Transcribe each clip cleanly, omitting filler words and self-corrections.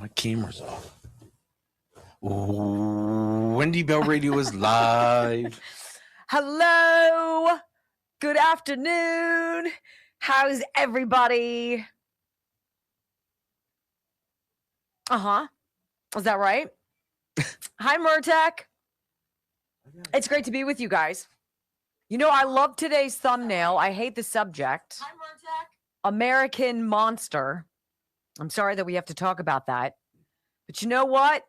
My camera's off. Wendy Bell Radio is live. Hello. Good afternoon. How's everybody? Is that right? Hi, Murtek. It's great to be with you guys. You know, I love today's thumbnail. I hate the subject. Hi, Murtek. American Monster. I'm sorry that we have to talk about that. But you know what?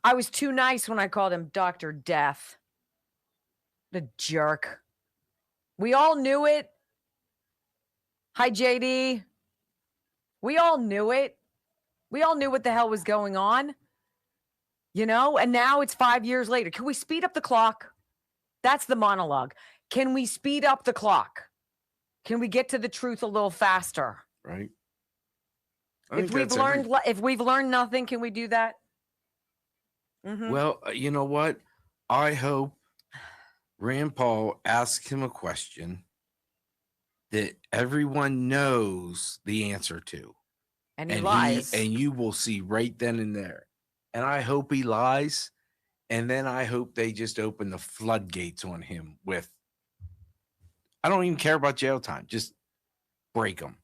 I was too nice when I called him Dr. Death. The jerk. We all knew it. Hi, JD. We all knew it. We all knew what the hell was going on. You know, and now it's 5 years later. Can we speed up the clock? That's the monologue. Can we speed up the clock? Can we get to the truth a little faster? Right. If we've learned nothing, can we do that? Mm-hmm. Well, you know what? I hope Rand Paul asks him a question that everyone knows the answer to. And he lies. And you will see right then and there. And I hope he lies. And then I hope they just open the floodgates on him with, I don't even care about jail time. Just break him.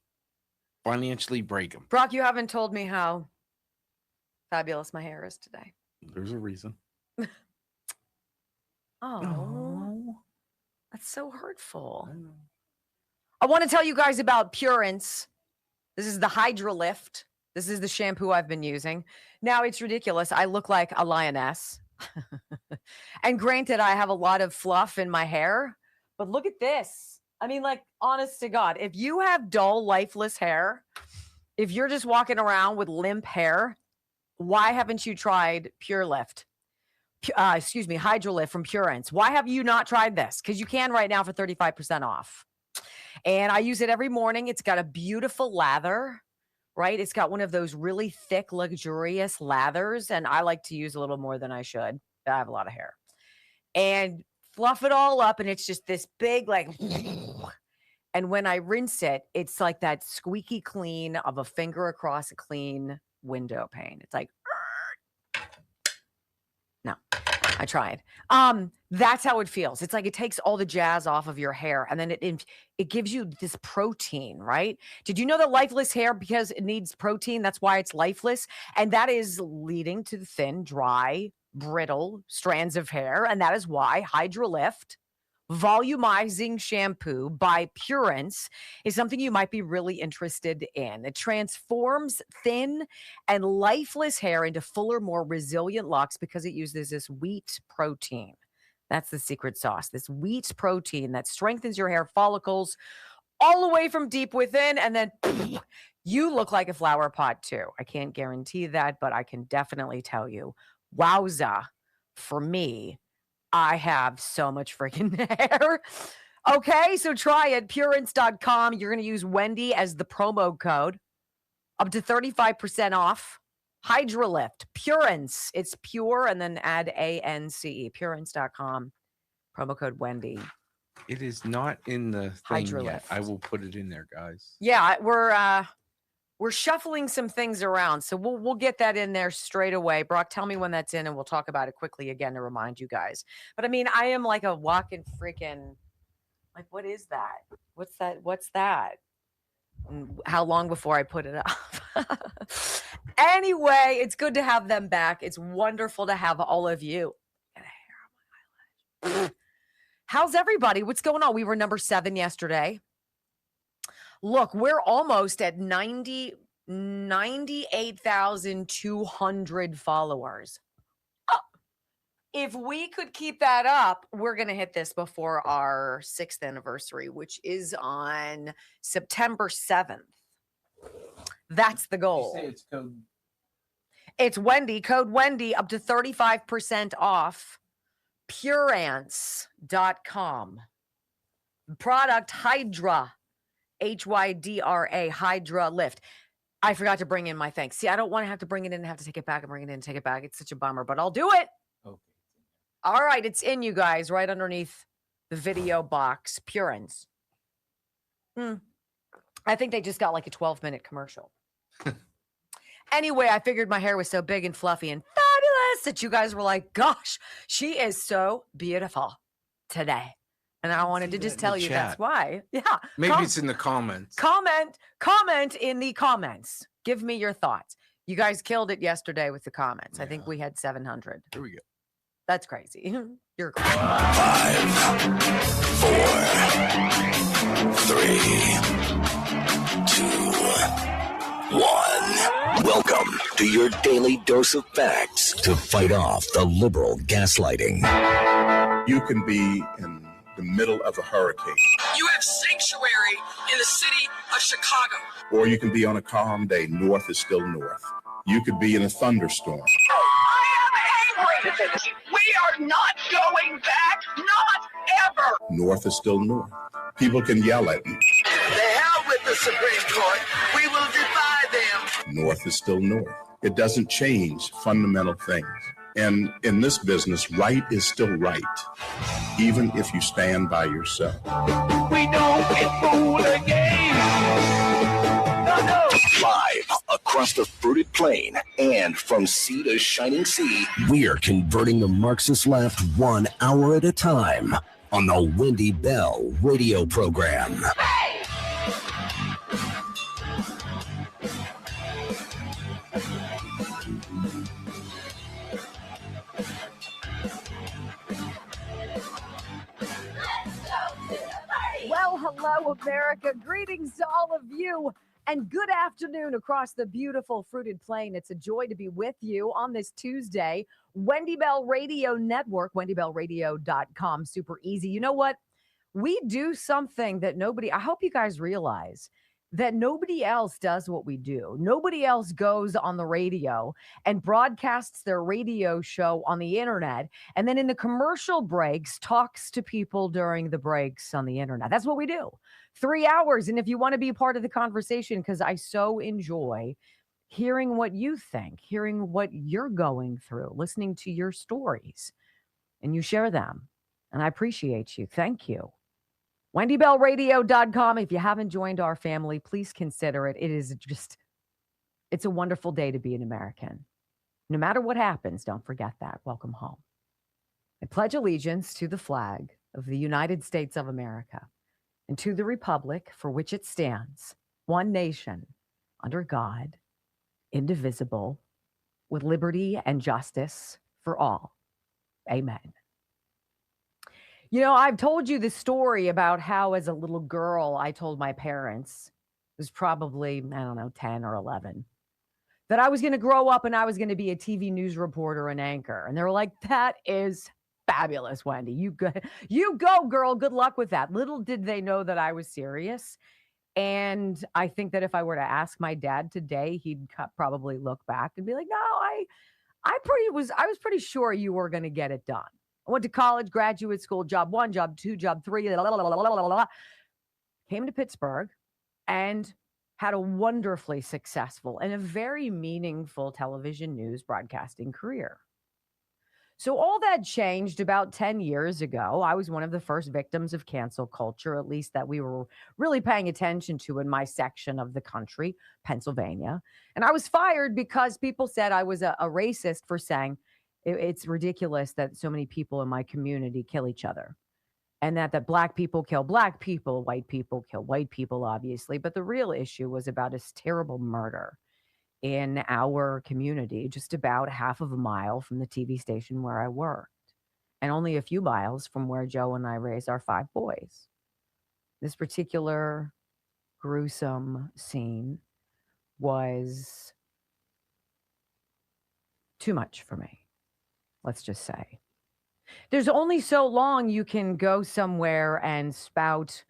Financially break him. Brock, you haven't told me how fabulous my hair is today. There's a reason. Oh, that's so hurtful. I want to tell you guys about Purance. This is the Hydra Lift. This is the shampoo I've been using. Now, it's ridiculous. I look like a lioness. And granted, I have a lot of fluff in my hair, but look at this. I mean, like, honest to God, if you have dull, lifeless hair, if you're just walking around with limp hair, why haven't you tried Pure Lift? Hydra Lift from Purance. Why have you not tried this? Because you can right now for 35% off. And I use it every morning. It's got a beautiful lather, right? It's got one of those really thick, luxurious lathers. And I like to use a little more than I should. I have a lot of hair. And fluff it all up. And it's just this big, like, and when I rinse it, it's like that squeaky clean of a finger across a clean window pane. It's like, no, I tried. That's how it feels. It's like it takes all the jazz off of your hair, and then it gives you this protein, right? Did you know that lifeless hair, because it needs protein, that's why it's lifeless, and that is leading to thin, dry, brittle strands of hair, and that is why Hydra Lift volumizing shampoo by Purance is something you might be really interested in. It transforms thin and lifeless hair into fuller, more resilient locks because it uses this wheat protein. That's the secret sauce. This wheat protein that strengthens your hair follicles all the way from deep within, and then you look like a flower pot too. I can't guarantee that, but I can definitely tell you, wowza, for me, I have so much freaking hair. Okay, so try it. Purance.com. You're going to use Wendy as the promo code. Up to 35% off. Hydra Lift. Purance. It's pure and then add A-N-C-E. Purance.com. Promo code Wendy. It is not in the thing Hydra yet. Lift. I will put it in there, guys. Yeah, we're shuffling some things around, so we'll get that in there straight away. Brock, tell me when that's in, and we'll talk about it quickly again to remind you guys. But I mean, I am like a walking freaking, like, what is that? What's that? What's that? And how long before I put it up? Anyway, it's good to have them back. It's wonderful to have all of you. Get a hair on my eyelash. How's everybody? What's going on? We were number 7 yesterday. Look, we're almost at 98,200 followers. If we could keep that up, we're going to hit this before our 6th anniversary, which is on September 7th. That's the goal. You say it's code. It's Wendy, code Wendy, up to 35% off. Purance.com. Product Hydra. Hydra, Hydra Lift. I forgot to bring in my thanks. See, I don't want to have to bring it in and have to take it back and bring it in and take it back. It's such a bummer, but I'll do it. Okay. All right, it's in, you guys, right underneath the video box. Purance. I think they just got like a 12-minute commercial. Anyway, I figured my hair was so big and fluffy and fabulous that you guys were like, gosh, she is so beautiful today. And I wanted to just tell you that's why. Yeah. Maybe it's in the comments. Comment in the comments. Give me your thoughts. You guys killed it yesterday with the comments. I think we had 700. Here we go. That's crazy. You're crazy. 5, 4, 3, 2, 1. Welcome to your daily dose of facts to fight off the liberal gaslighting. You can be in the middle of a hurricane. You have sanctuary in the city of Chicago. Or you can be on a calm day. North is still north. You could be in a thunderstorm. I am angry. We are not going back. Not ever. North is still north. People can yell at you. The hell with the Supreme Court. We will defy them. North is still north. It doesn't change fundamental things. And in this business, right is still right, even if you stand by yourself. We don't get fooled again. No. Live across the fruited plain and from sea to shining sea, we're converting the Marxist left 1 hour at a time on the Wendy Bell radio program. Well, hello, America. Greetings to all of you. And good afternoon across the beautiful fruited plain. It's a joy to be with you on this Tuesday. Wendy Bell Radio Network, wendybellradio.com. Super easy. You know what? We do something that I hope you guys realize that nobody else does what we do. Nobody else goes on the radio and broadcasts their radio show on the internet. And then in the commercial breaks, talks to people during the breaks on the internet. That's what we do. 3 hours. And if you want to be part of the conversation, because I so enjoy hearing what you think, hearing what you're going through, listening to your stories, and you share them. And I appreciate you. Thank you. WendyBellRadio.com. If you haven't joined our family, please consider it. It's a wonderful day to be an American. No matter what happens, don't forget that. Welcome home. I pledge allegiance to the flag of the United States of America and to the republic for which it stands, one nation, under God, indivisible, with liberty and justice for all. Amen. You know, I've told you the story about how as a little girl, I told my parents, it was probably, 10 or 11, that I was going to grow up and I was going to be a TV news reporter and anchor. And they were like, that is fabulous, Wendy. You go, girl. Good luck with that. Little did they know that I was serious. And I think that if I were to ask my dad today, he'd probably look back and be like, no, I was pretty sure you were going to get it done. I went to college, graduate school, job 1, job 2, job 3, came to Pittsburgh and had a wonderfully successful and a very meaningful television news broadcasting career. So all that changed about 10 years ago. I was one of the first victims of cancel culture, at least that we were really paying attention to in my section of the country, Pennsylvania. And I was fired because people said I was a racist for saying it's ridiculous that so many people in my community kill each other, and that black people kill black people, white people kill white people, obviously. But the real issue was about this terrible murder in our community, just about half of a mile from the TV station where I worked, and only a few miles from where Joe and I raised our 5 boys. This particular gruesome scene was too much for me. Let's just say. There's only so long you can go somewhere and spout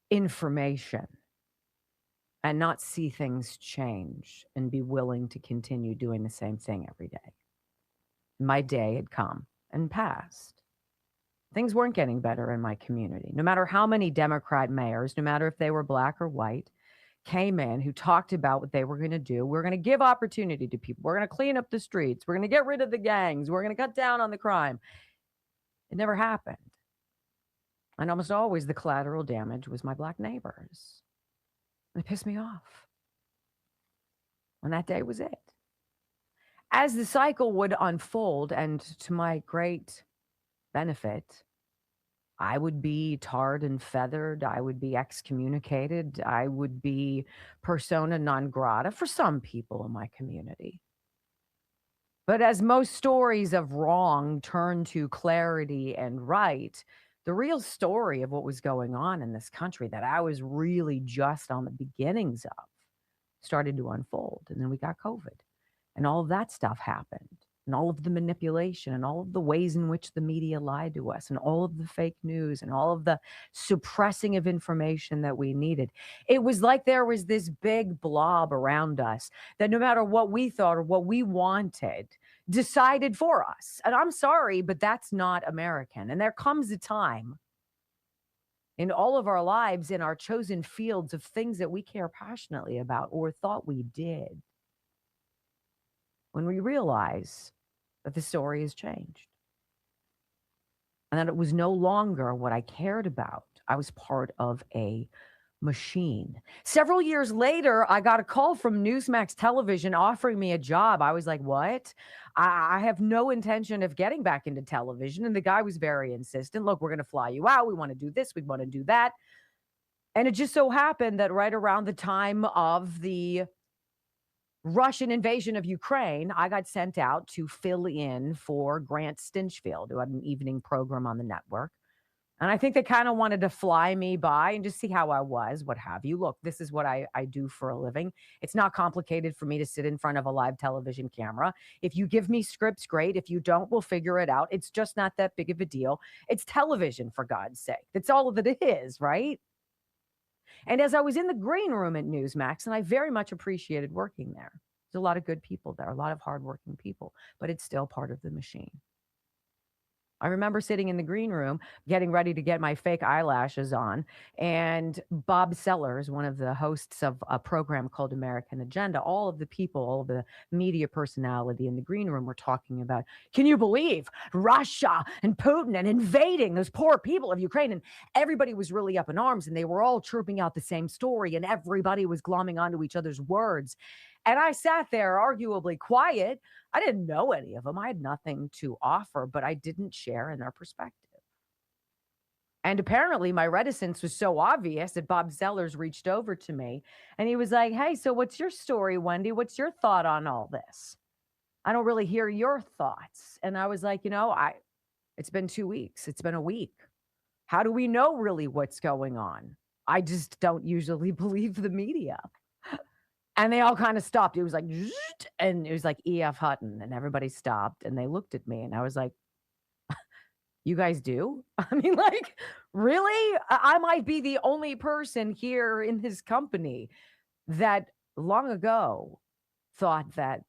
information and not see things change and be willing to continue doing the same thing every day. My day had come and passed. Things weren't getting better in my community. No matter how many Democrat mayors, no matter if they were black or white, came in who talked about what they were going to do. We're going to give opportunity to people. We're going to clean up the streets. We're going to get rid of the gangs. We're going to cut down on the crime. It never happened. And almost always the collateral damage was my black neighbors. It pissed me off. And that day was it. As the cycle would unfold, and to my great benefit, I would be tarred and feathered. I would be excommunicated. I would be persona non grata for some people in my community. But as most stories of wrong turn to clarity and right, the real story of what was going on in this country that I was really just on the beginnings of started to unfold. And then we got COVID, and all of that stuff happened, and all of the manipulation, and all of the ways in which the media lied to us, and all of the fake news, and all of the suppressing of information that we needed. It was like there was this big blob around us that no matter what we thought or what we wanted, decided for us. And I'm sorry, but that's not American. And there comes a time in all of our lives, in our chosen fields of things that we care passionately about or thought we did, when we realize that the story has changed and that it was no longer what I cared about. I was part of a machine. Several years later, I got a call from Newsmax Television offering me a job. I was like, what? I have no intention of getting back into television. And the guy was very insistent. Look, we're going to fly you out. We want to do this. We want to do that. And it just so happened that right around the time of the Russian invasion of Ukraine, I got sent out to fill in for Grant Stinchfield, who had an evening program on the network. And I think they kind of wanted to fly me by and just see how I was, what have you. Look, this is what I do for a living. It's not complicated for me to sit in front of a live television camera. If you give me scripts, great. If you don't, we'll figure it out. It's just not that big of a deal. It's television, for God's sake. That's all that it is, right? And as I was in the green room at Newsmax, and I very much appreciated working there. There's a lot of good people there, a lot of hardworking people, but it's still part of the machine. I remember sitting in the green room, getting ready to get my fake eyelashes on, and Bob Sellers, one of the hosts of a program called American Agenda, all of the people, all of the media personality in the green room were talking about, can you believe Russia and Putin and invading those poor people of Ukraine? And everybody was really up in arms, and they were all chirping out the same story, and everybody was glomming onto each other's words. And I sat there arguably quiet. I didn't know any of them. I had nothing to offer, but I didn't share in their perspective. And apparently my reticence was so obvious that Bob Sellers reached over to me and he was like, hey, so what's your story, Wendy? What's your thought on all this? I don't really hear your thoughts. And I was like, it's been 2 weeks. It's been a week. How do we know really what's going on? I just don't usually believe the media. And they all kind of stopped. It was like, and it was like E.F. Hutton, and everybody stopped and they looked at me and I was like, you guys do? I mean, like, really? I might be the only person here in this company that long ago thought that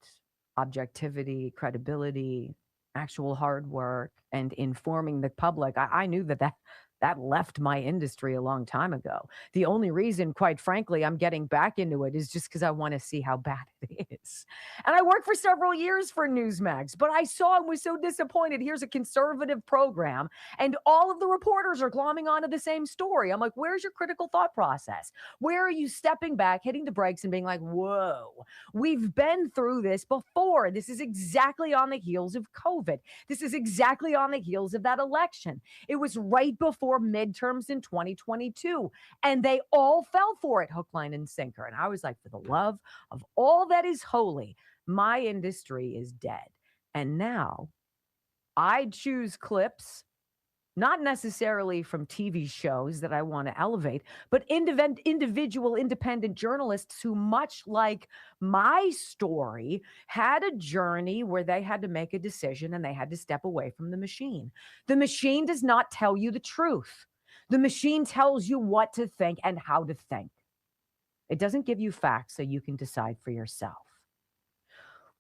objectivity, credibility, actual hard work, and informing the public, I knew that left my industry a long time ago. The only reason, quite frankly, I'm getting back into it is just because I want to see how bad it is. And I worked for several years for Newsmax, but I saw and was so disappointed. Here's a conservative program, and all of the reporters are glomming onto the same story. I'm like, where's your critical thought process? Where are you stepping back, hitting the brakes, and being like, whoa, we've been through this before. This is exactly on the heels of COVID. This is exactly on the heels of that election. It was right before midterms in 2022, and they all fell for it, hook, line, and sinker. And I was like, for the love of all that is holy, my industry is dead. And now I choose clips, not necessarily from TV shows that I want to elevate, but individual independent journalists who, much like my story, had a journey where they had to make a decision and they had to step away from the machine. The machine does not tell you the truth. The machine tells you what to think and how to think. It doesn't give you facts so you can decide for yourself.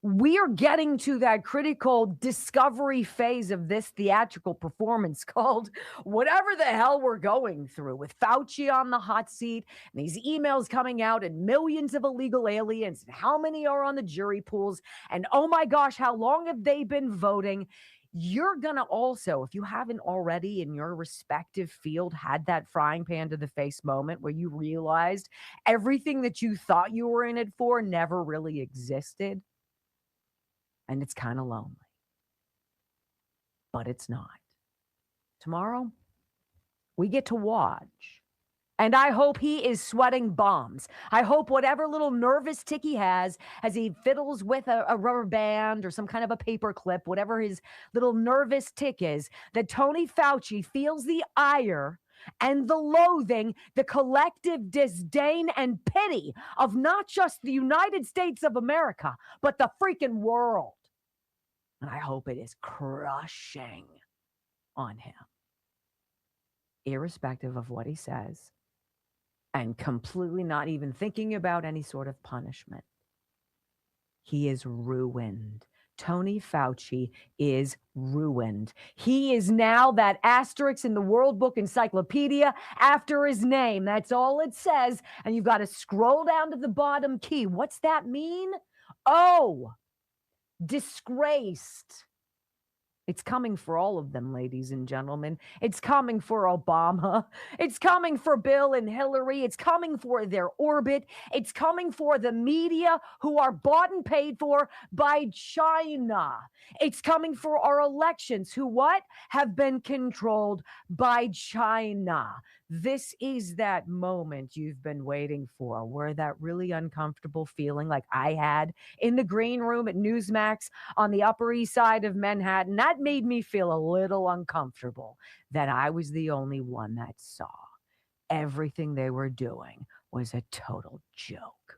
We are getting to that critical discovery phase of this theatrical performance called whatever the hell we're going through, with Fauci on the hot seat and these emails coming out and millions of illegal aliens and how many are on the jury pools. And oh my gosh, how long have they been voting? you're going to also, if you haven't already in your respective field, had that frying pan to the face moment where you realized everything that you thought you were in it for never really existed. And it's kind of lonely. But it's not. Tomorrow, we get to watch. And I hope he is sweating bombs. I hope whatever little nervous tick he has as he fiddles with a rubber band or some kind of a paper clip, whatever his little nervous tick is, that Tony Fauci feels the ire and the loathing, the collective disdain and pity of not just the United States of America, but the freaking world. And I hope it is crushing on him, irrespective of what he says, and completely not even thinking about any sort of punishment. He is ruined. Tony Fauci is ruined. He is now that asterisk in the World Book Encyclopedia after his name. That's all it says. And you've got to scroll down to the bottom key. What's that mean? Oh, disgraced. It's coming for all of them, ladies and gentlemen. It's coming for Obama. It's coming for Bill and Hillary. It's coming for their orbit. It's coming for the media who are bought and paid for by China. It's coming for our elections who what? Have been controlled by China. This is that moment you've been waiting for, where that really uncomfortable feeling like I had in the green room at Newsmax on the Upper East Side of Manhattan, that made me feel a little uncomfortable that I was the only one that saw. Everything they were doing was a total joke.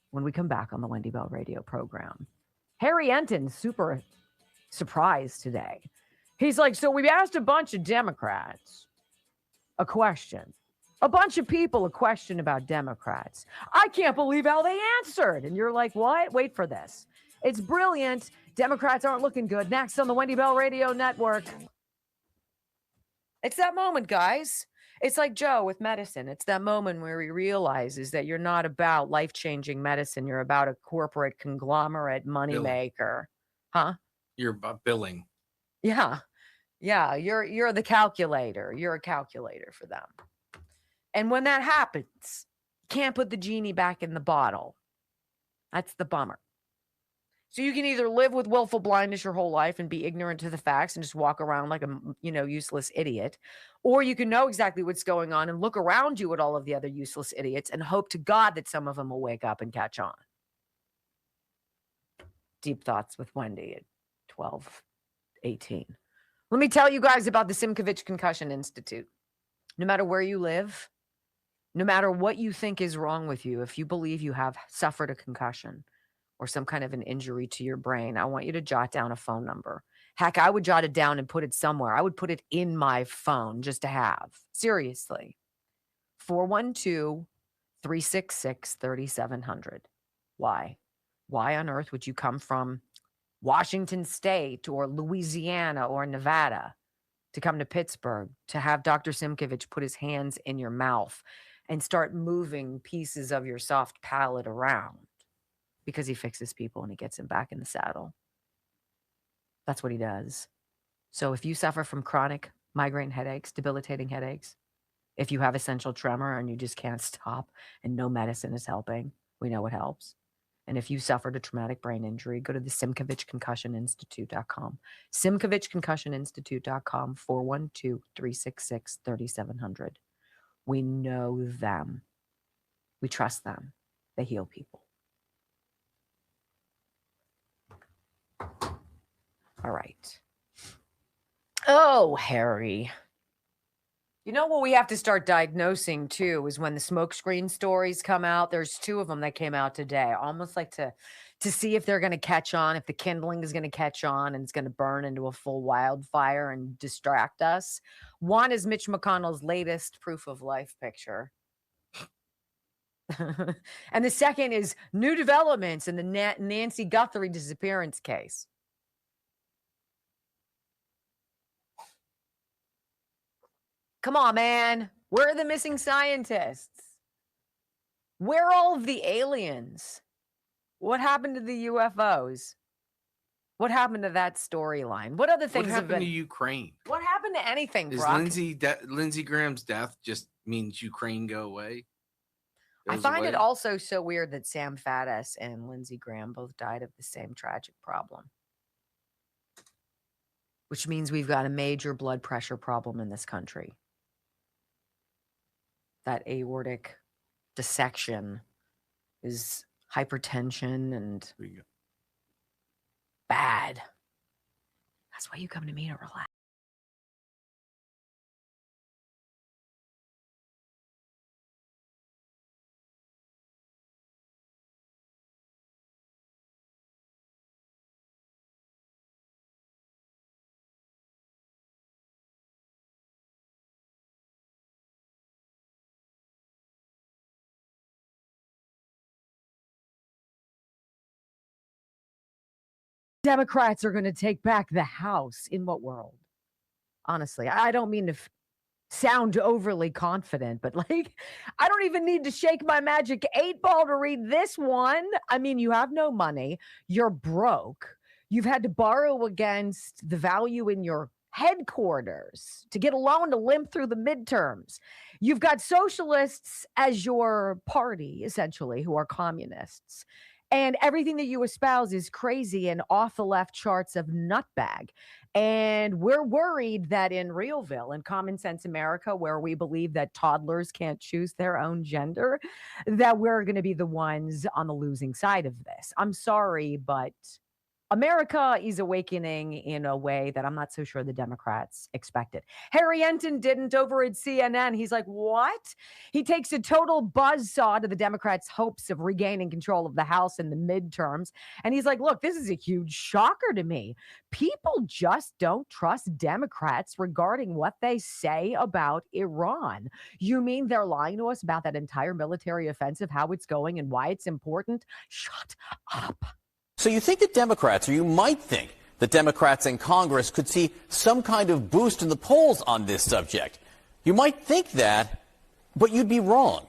When we come back on the Wendy Bell radio program, Harry Enton's super surprised today. He's like, so we asked a bunch of Democrats a question. A bunch of people a question about Democrats. I can't believe how they answered. And you're like, what? Wait for this. It's brilliant. Democrats aren't looking good. Next on the Wendy Bell Radio Network. It's that moment, guys. It's like Joe with medicine. It's that moment where he realizes that you're not about life-changing medicine. You're about a corporate conglomerate moneymaker. Huh? You're about billing. Yeah. Yeah. You're the calculator. You're a calculator for them. And when that happens, can't put the genie back in the bottle. That's the bummer. So you can either live with willful blindness your whole life and be ignorant to the facts and just walk around like a, useless idiot, or you can know exactly what's going on and look around you at all of the other useless idiots and hope to God that some of them will wake up and catch on. Deep Thoughts with Wendy at 12:18. Let me tell you guys about the Simkovich Concussion Institute. No matter where you live, no matter what you think is wrong with you, if you believe you have suffered a concussion or some kind of an injury to your brain, I want you to jot down a phone number. Heck, I would jot it down and put it somewhere. I would put it in my phone just to have. Seriously. 412-366-3700. Why? Why on earth would you come from Washington State or Louisiana or Nevada to come to Pittsburgh to have Dr. Simkovich put his hands in your mouth and start moving pieces of your soft palate around? Because he fixes people and he gets them back in the saddle. That's what he does. So if you suffer from chronic migraine headaches, debilitating headaches, if you have essential tremor and you just can't stop and no medicine is helping, we know what helps. And if you suffered a traumatic brain injury, go to the SimkovichConcussionInstitute.com. SimkovichConcussionInstitute.com, 412-366-3700. We know them. We trust them. They heal people. All right. Oh, Harry. You know what we have to start diagnosing too is when the smokescreen stories come out. There's 2 of them that came out today, almost like to see if they're going to catch on, if the kindling is going to catch on and it's going to burn into a full wildfire and distract us. One is Mitch McConnell's latest proof of life picture. And the second is new developments in the Nancy Guthrie disappearance case. Come on, man. Where are the missing scientists? Where are all of the aliens? What happened to the UFOs? What happened to that storyline? What other things What have happened been? to Ukraine? What happened to anything, Is Brock? Lindsey Graham's death just means Ukraine go away? I Goes find it away? also so weird that Sam Faddis and Lindsey Graham both died of the same tragic problem, which means we've got a major blood pressure problem in this country. That aortic dissection is hypertension and There you go. bad. That's why you come to me to relax. Democrats are going to take back the House. In what world? Honestly, I don't mean to sound overly confident, but like, I don't even need to shake my magic 8-ball to read this one. I mean, you have no money. You're broke. You've had to borrow against the value in your headquarters to get a loan to limp through the midterms. You've got socialists as your party, essentially, who are communists. And everything that you espouse is crazy and off the left charts of nutbag. And we're worried that in Realville, in Common Sense America, where we believe that toddlers can't choose their own gender, that we're going to be the ones on the losing side of this. I'm sorry, but America is awakening in a way that I'm not so sure the Democrats expected. Harry Enton didn't over at CNN. He's like, what? He takes a total buzzsaw to the Democrats' hopes of regaining control of the House in the midterms. And he's like, look, this is a huge shocker to me. People just don't trust Democrats regarding what they say about Iran. You mean they're lying to us about that entire military offensive, how it's going and why it's important? Shut up. So you think that Democrats, or you might think that Democrats in Congress could see some kind of boost in the polls on this subject. You might think that, but you'd be wrong.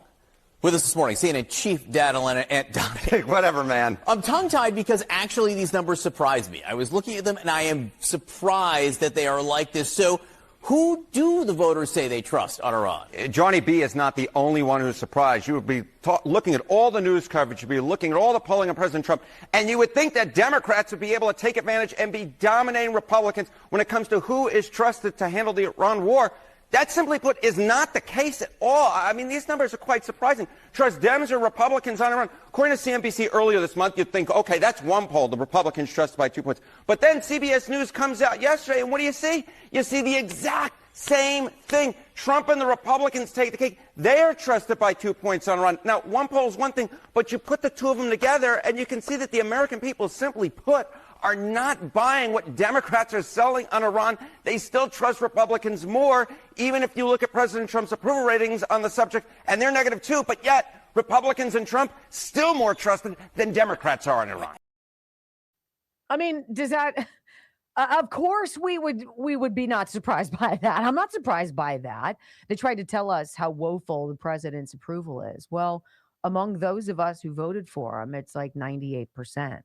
With us this morning, CNN Chief Data Analyst. Whatever, man. I'm tongue-tied because actually these numbers surprise me. I was looking at them and I am surprised that they are like this. So who do the voters say they trust on Iran? Johnny B is not the only one who's surprised. You would be looking at all the news coverage, you'd be looking at all the polling on President Trump, and you would think that Democrats would be able to take advantage and be dominating Republicans when it comes to who is trusted to handle the Iran war. That, simply put, is not the case at all. I mean, these numbers are quite surprising. Trust Dems or Republicans on Iran. According to CNBC earlier this month, you'd think, okay, that's one poll. The Republicans trusted by 2 points. But then CBS News comes out yesterday, and what do you see? You see the exact same thing. Trump and the Republicans take the cake. They are trusted by 2 points on Iran. Now, one poll is one thing, but you put the two of them together, and you can see that the American people, simply put, are not buying what Democrats are selling on Iran. They still trust Republicans more, even if you look at President Trump's approval ratings on the subject, and they're negative too, but yet Republicans and Trump still more trusted than Democrats are in Iran. I mean, does that... of course, we would be not surprised by that. I'm not surprised by that. They tried to tell us how woeful the president's approval is. Well, among those of us who voted for him, it's like 98%.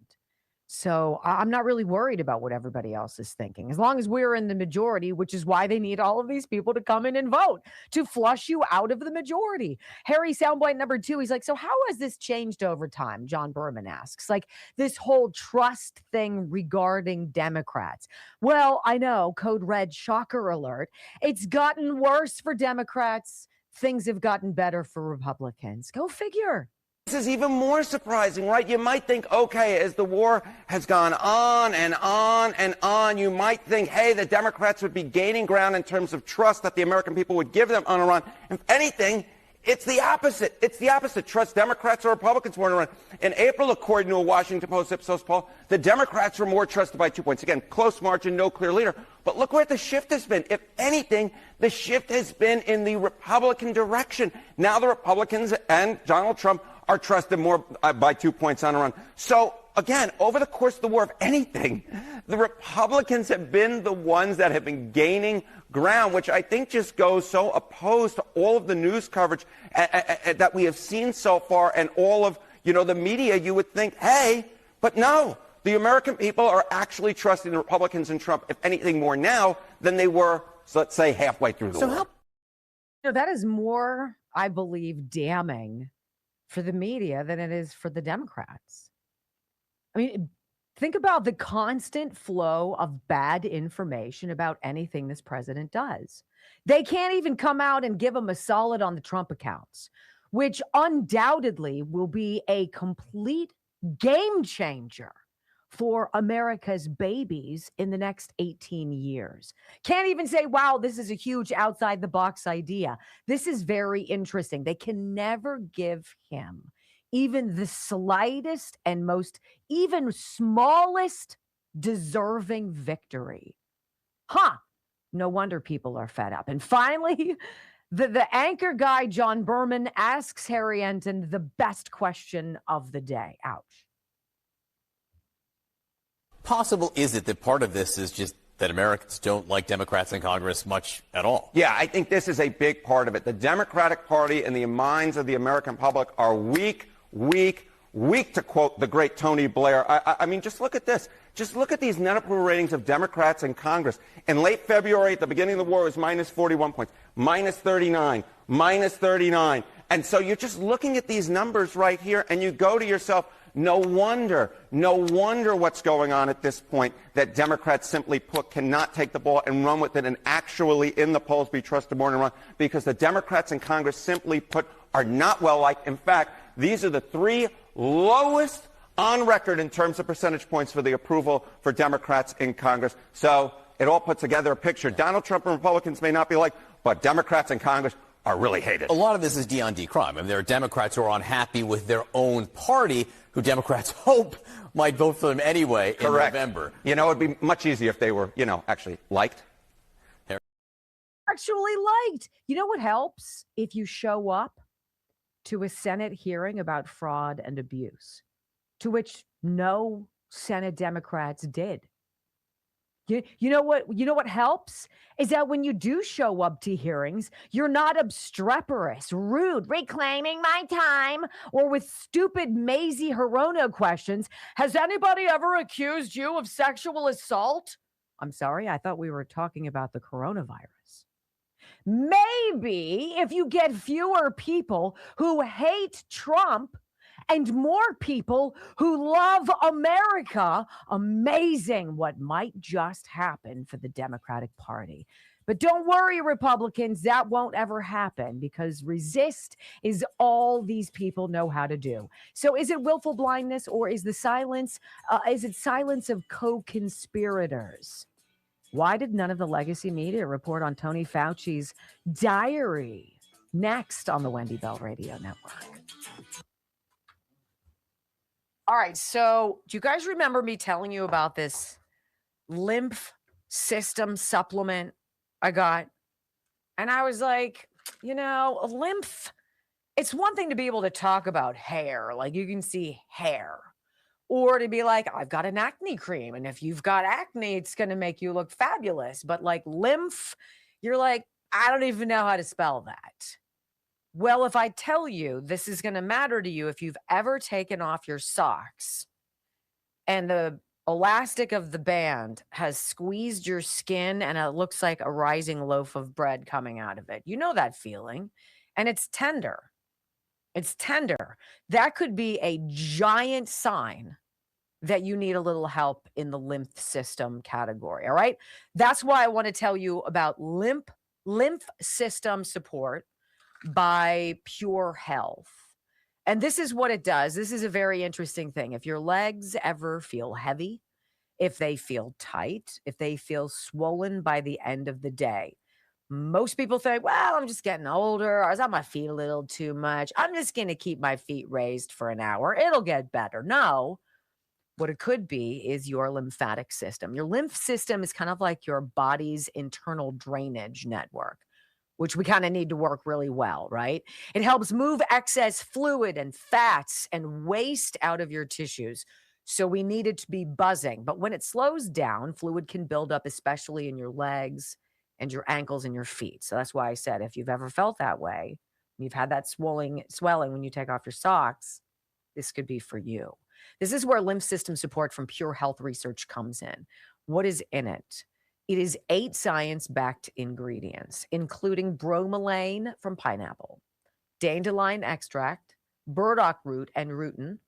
So I'm not really worried about what everybody else is thinking, as long as we're in the majority, which is why they need all of these people to come in and vote to flush you out of the majority. Harry Soundbite number 2, he's like, so how has this changed over time? John Berman asks, like this whole trust thing regarding Democrats. Well, I know, code red, shocker alert. It's gotten worse for Democrats. Things have gotten better for Republicans. Go figure. This is even more surprising, right? You might think, okay, as the war has gone on and on and on, you might think, hey, the Democrats would be gaining ground in terms of trust that the American people would give them on Iran. If anything, it's the opposite. It's the opposite. Trust Democrats or Republicans more on Iran. In April, according to a Washington Post Ipsos poll, the Democrats were more trusted by 2 points. Again, close margin, no clear leader. But look where the shift has been. If anything, the shift has been in the Republican direction. Now the Republicans and Donald Trump are trusted more by 2 points on Iran. So, again, over the course of the war, if anything, the Republicans have been the ones that have been gaining ground, which I think just goes so opposed to all of the news coverage that we have seen so far and all of, the media. You would think, hey, but no, The American people are actually trusting the Republicans and Trump, if anything, more now than they were, so let's say, halfway through the war. That is more, I believe, damning for the media than it is for the Democrats. I mean, think about the constant flow of bad information about anything this president does. They can't even come out and give him a solid on the Trump accounts, which undoubtedly will be a complete game changer for America's babies in the next 18 years. Can't even say, wow, this is a huge outside the box idea. This is very interesting. They can never give him even the slightest and most, even smallest deserving victory. No wonder people are fed up. And finally, the anchor guy, John Berman, asks Harry Enton the best question of the day. Ouch. Possible is it that part of this is just that Americans don't like Democrats in Congress much at all? Yeah, I think this is a big part of it. The Democratic Party in the minds of the American public are weak, to quote the great Tony Blair. I mean, just look at this. Just look at these net approval ratings of Democrats in Congress. In late February, at the beginning of the war, it was minus 41 points, minus 39, minus 39. And so you're just looking at these numbers right here, and you go to yourself, no wonder what's going on at this point, that Democrats simply put cannot take the ball and run with it and actually in the polls be trusted more than run, because the Democrats in Congress simply put are not well liked. In fact, these are the three lowest on record in terms of percentage points for the approval for Democrats in Congress. So it all puts together a picture. Donald Trump and Republicans may not be liked, but Democrats in Congress are really hated. A lot of this is D crime. I mean, there are Democrats who are unhappy with their own party, who Democrats hope might vote for them anyway in November. You know, it'd be much easier if they were, actually liked. Actually liked. You know what helps? If you show up to a Senate hearing about fraud and abuse, to which no Senate Democrats did. You know what helps is that when you do show up to hearings, you're not obstreperous, rude, reclaiming my time, or with stupid Mazie Hirono questions. Has anybody ever accused you of sexual assault? I'm sorry, I thought we were talking about the coronavirus. Maybe if you get fewer people who hate Trump and more people who love America, amazing what might just happen for the Democratic Party. But don't worry, Republicans, that won't ever happen, because resist is all these people know how to do. So is it willful blindness, or is it silence of co-conspirators? Why did none of the legacy media report on Tony Fauci's diary? Next on the Wendy Bell Radio Network. All right, so do you guys remember me telling you about this lymph system supplement I got? And I was like, lymph, it's one thing to be able to talk about hair, like you can see hair, or to be like, I've got an acne cream, and if you've got acne, it's going to make you look fabulous. But like lymph, you're like, I don't even know how to spell that. Well, if I tell you this is going to matter to you if you've ever taken off your socks and the elastic of the band has squeezed your skin and it looks like a rising loaf of bread coming out of it. You know that feeling. And it's tender. It's tender. That could be a giant sign that you need a little help in the lymph system category. All right. That's why I want to tell you about lymph system support by Pure Health. And this is what it does. This is a very interesting thing. If your legs ever feel heavy, if they feel tight, if they feel swollen by the end of the day, most people think, well, I'm just getting older. I was on my feet a little too much. I'm just going to keep my feet raised for an hour. It'll get better. No, what it could be is your lymphatic system. Your lymph system is kind of like your body's internal drainage network, which we kind of need to work really well, right? It helps move excess fluid and fats and waste out of your tissues. So we need it to be buzzing. But when it slows down, fluid can build up, especially in your legs and your ankles and your feet. So that's why I said, if you've ever felt that way, you've had that swelling when you take off your socks, this could be for you. This is where lymph system support from Pure Health Research comes in. What is in it? It is 8 science-backed ingredients, including bromelain from pineapple, dandelion extract, burdock root, and rutin.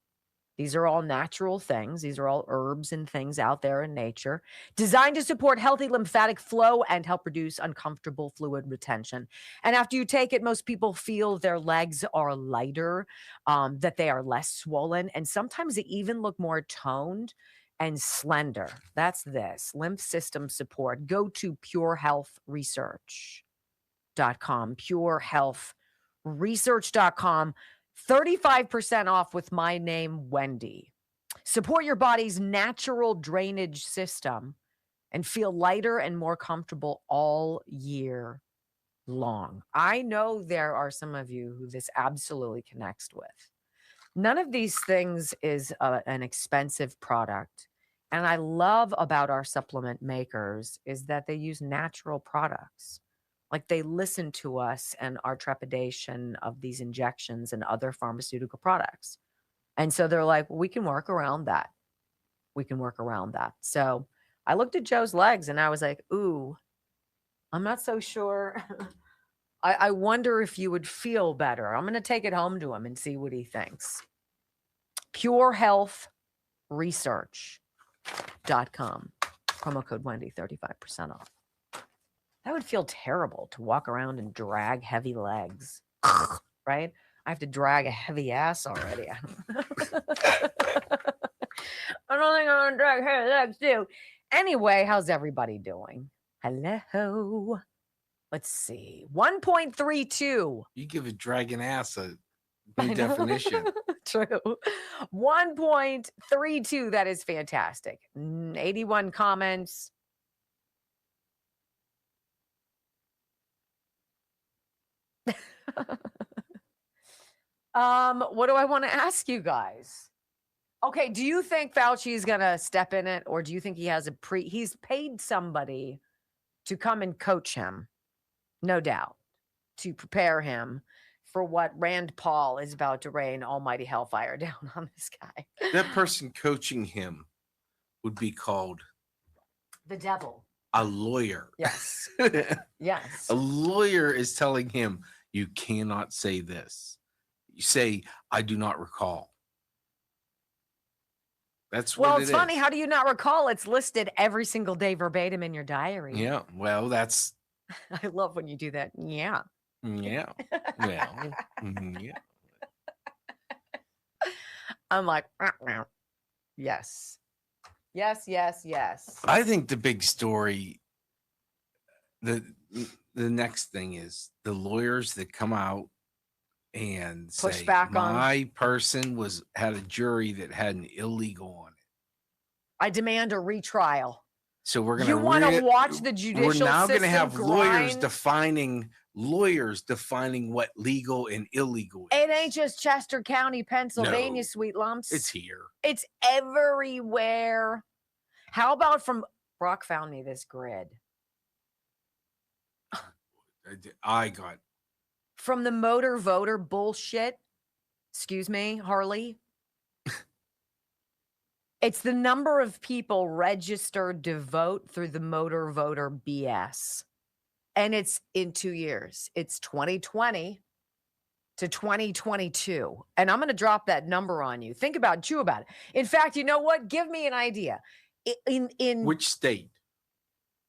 These are all natural things. These are all herbs and things out there in nature, designed to support healthy lymphatic flow and help reduce uncomfortable fluid retention. And after you take it, most people feel their legs are lighter, that they are less swollen, and sometimes they even look more toned and slender. That's this lymph system support. Go to purehealthresearch.com, purehealthresearch.com. 35% off with my name, Wendy. Support your body's natural drainage system and feel lighter and more comfortable all year long. I know there are some of you who this absolutely connects with. None of these things is an expensive product. And I love about our supplement makers is that they use natural products. Like they listen to us and our trepidation of these injections and other pharmaceutical products. And so they're like, we can work around that. We can work around that. So I looked at Joe's legs and I was like, ooh, I'm not so sure. I wonder if you would feel better. I'm going to take it home to him and see what he thinks. purehealthresearch.com. Promo code Wendy, 35% off. That would feel terrible to walk around and drag heavy legs, right? I have to drag a heavy ass already. I don't think I'm going to drag heavy legs too. Anyway, how's everybody doing? Hello. Let's see. 1.32. You give a dragon ass a new definition. True. 1.32. That is fantastic. 81 comments. What do I want to ask you guys? Okay, do you think Fauci is going to step in it, or do you think he has he's paid somebody to come and coach him, no doubt, to prepare him for what Rand Paul is about to rain almighty hellfire down on this guy? That person coaching him would be called The devil. a lawyer. Yes. Yes. A lawyer is telling him, you cannot say this. You say, I do not recall. That's what it's funny. How do you not recall? It's listed every single day verbatim in your diary. Yeah. Well, that's. I love when you do that. Yeah. Yeah. Well, yeah. I'm like, yes. Yes, yes, yes. I think the big story, the next thing is the lawyers that come out and push say, back my person had a jury that had an illegal on it. I demand a retrial. So we're going to want to watch the judicial We're now going to have grind. lawyers defining what legal and illegal is. It ain't just Chester County, Pennsylvania, sweet lumps. It's here. It's everywhere. How about from Brock found me this grid. I got from the motor voter bullshit. Excuse me, Harley. It's the number of people registered to vote through the motor voter BS. And it's in 2 years. It's 2020 to 2022. And I'm going to drop that number on you. Chew about it. In fact, you know what? Give me an idea. In which state?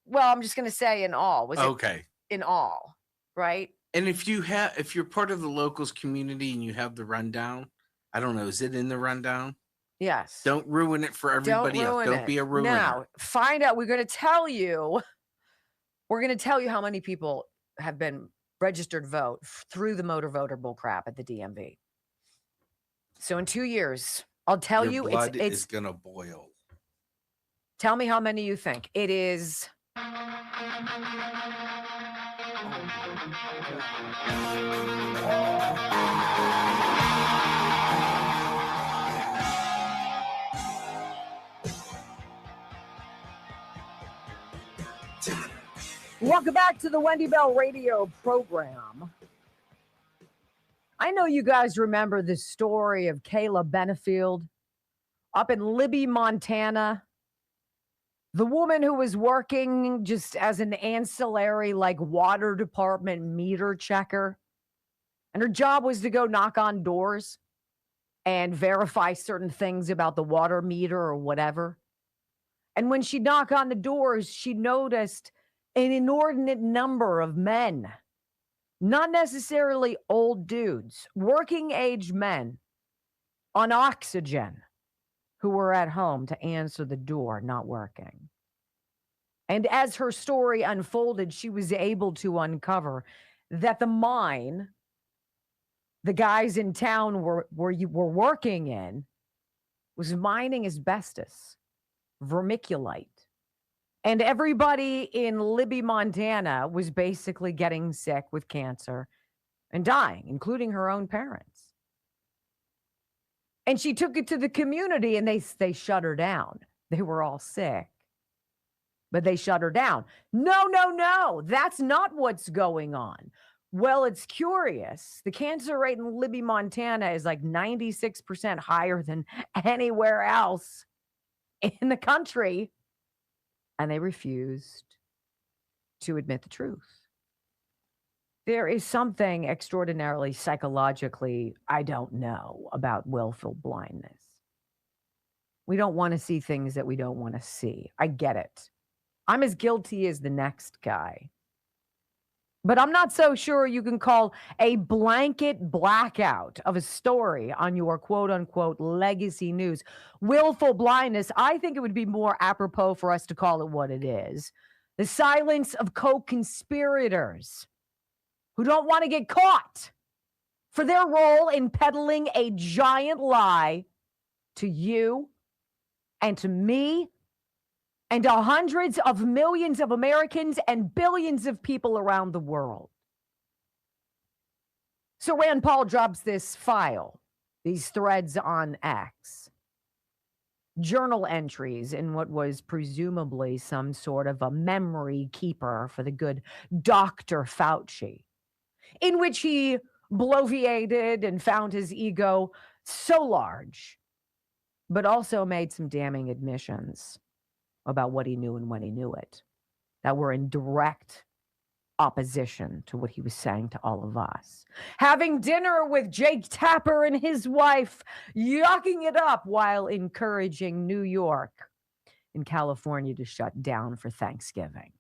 Well, I'm just going to say in all. Okay. In all, right? And if you're part of the locals community and you have the rundown, I don't know, is it in the rundown? Yes. Don't ruin it for everybody else. Don't be a ruiner. Now, find out. We're going to tell you how many people have been registered vote through the motor voter bull crap at the DMV. So in 2 years, I'll tell you, blood is going to boil. Tell me how many you think. It is. Welcome back to the Wendy Bell radio program. I know you guys remember the story of Kayla Benefield up in Libby, Montana. The woman who was working just as an ancillary, like water department meter checker, and her job was to go knock on doors and verify certain things about the water meter or whatever. And when she'd knock on the doors, she noticed an inordinate number of men, not necessarily old dudes, working age men on oxygen who were at home to answer the door, not working. And as her story unfolded, she was able to uncover that the mine the guys in town were working in was mining asbestos, vermiculite. And everybody in Libby, Montana was basically getting sick with cancer and dying, including her own parents. And she took it to the community and they shut her down. They were all sick, but they shut her down. No, that's not what's going on. Well, it's curious. The cancer rate in Libby, Montana is like 96% higher than anywhere else in the country. And they refused to admit the truth. There is something extraordinarily psychologically, I don't know, about willful blindness. We don't want to see things that we don't want to see. I get it. I'm as guilty as the next guy. But I'm not so sure you can call a blanket blackout of a story on your quote-unquote legacy news willful blindness. I think it would be more apropos for us to call it what it is. The silence of co-conspirators who don't want to get caught for their role in peddling a giant lie to you and to me and to hundreds of millions of Americans and billions of people around the world. So Rand Paul drops this file, these threads on X, journal entries in what was presumably some sort of a memory keeper for the good Dr. Fauci, in which he bloviated and found his ego so large, but also made some damning admissions about what he knew and when he knew it, that were in direct opposition to what he was saying to all of us. Having dinner with Jake Tapper and his wife, yucking it up while encouraging New York and California to shut down for Thanksgiving.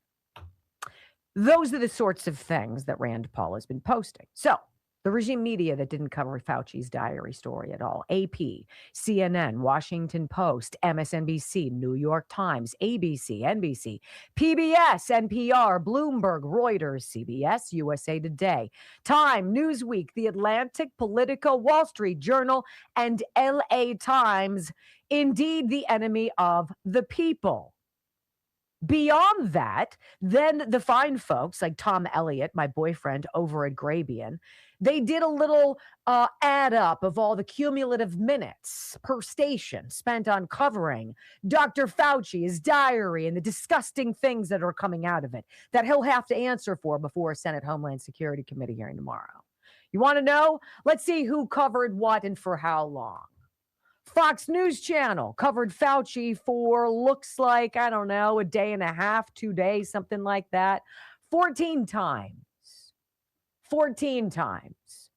Those are the sorts of things that Rand Paul has been posting. So, the regime media that didn't cover Fauci's diary story at all. AP, CNN, Washington Post, MSNBC, New York Times, ABC, NBC, PBS, NPR, Bloomberg, Reuters, CBS, USA Today, Time, Newsweek, The Atlantic, Politico, Wall Street Journal, and LA Times. Indeed, the enemy of the people. Beyond that, then the fine folks like Tom Elliott, my boyfriend over at Grabian, they did a little add up of all the cumulative minutes per station spent on covering Dr. Fauci, his diary, and the disgusting things that are coming out of it that he'll have to answer for before a Senate Homeland Security Committee hearing tomorrow. You want to know? Let's see who covered what and for how long. Fox News Channel covered Fauci for looks like, I don't know, a day and a half, 2 days, something like that. 14 times. 14 times.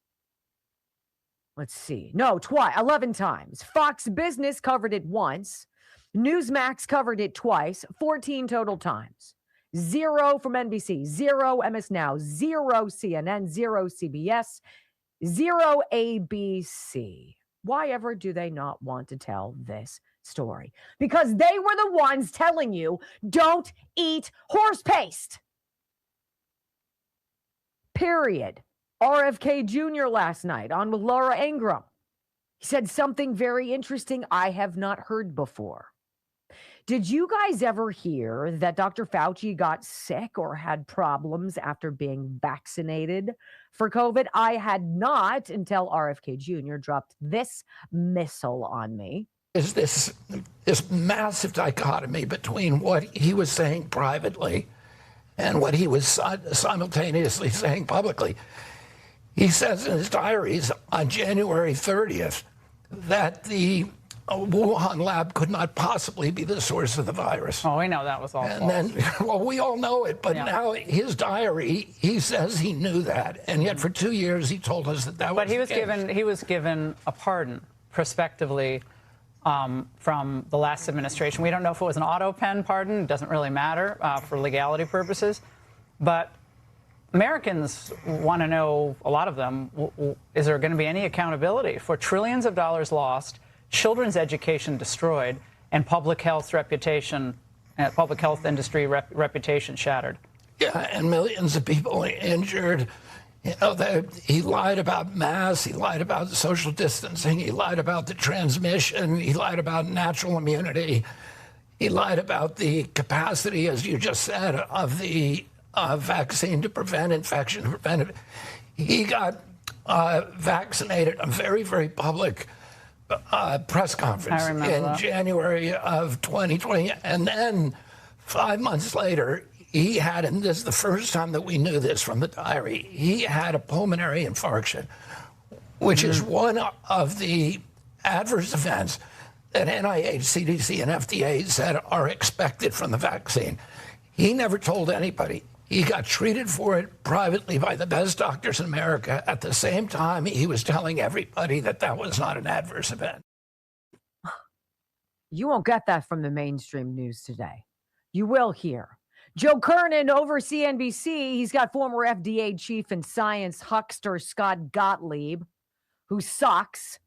Let's see. No, 11 times. Fox Business covered it once. Newsmax covered it twice. 14 total times. 0 from NBC, 0 MS Now, 0 CNN, 0 CBS, 0 ABC. Why ever do they not want to tell this story? Because they were the ones telling you, don't eat horse paste. Period. RFK Jr. last night on with Laura Ingraham. He said something very interesting I have not heard before. Did you guys ever hear that Dr. Fauci got sick or had problems after being vaccinated for COVID? I had not until RFK Jr. dropped this missile on me. Is this massive dichotomy between what he was saying privately and what he was simultaneously saying publicly. He says in his diaries on January 30th that the Wuhan lab could not possibly be the source of the virus. Oh, we know that was all And false. then, well, we all know it, but now his diary, he says he knew that, and yet for 2 years he told us that that was. But he was given a pardon prospectively from the last administration. We don't know if it was an auto pen pardon. It doesn't really matter for legality purposes, but Americans want to know, a lot of them, is there going to be any accountability for trillions of dollars lost, children's education destroyed, and public health reputation, public health industry reputation shattered? Yeah, and millions of people injured. You know, he lied about masks, he lied about social distancing, he lied about the transmission, he lied about natural immunity, he lied about the capacity, as you just said, of the vaccine to prevent infection, to prevent it. He got vaccinated, a very, very public press conference in January of 2020. And then 5 months later, he had, and this is the first time that we knew this from the diary, he had a pulmonary infarction, which is one of the adverse events that NIH, CDC, and FDA said are expected from the vaccine. He never told anybody. He got treated for it privately by the best doctors in America. At the same time, he was telling everybody that that was not an adverse event. You won't get that from the mainstream news today. You will hear Joe Kernan over CNBC. He's got former FDA chief and science huckster Scott Gottlieb, who sucks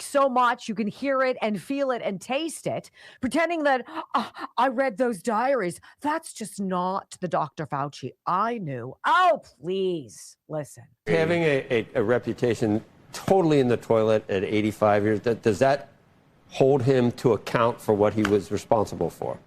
so much you can hear it and feel it and taste it, pretending that I read those diaries. That's just not the Dr. Fauci I knew. Oh, please listen. Having a reputation totally in the toilet at 85 years, does that hold him to account for what he was responsible for?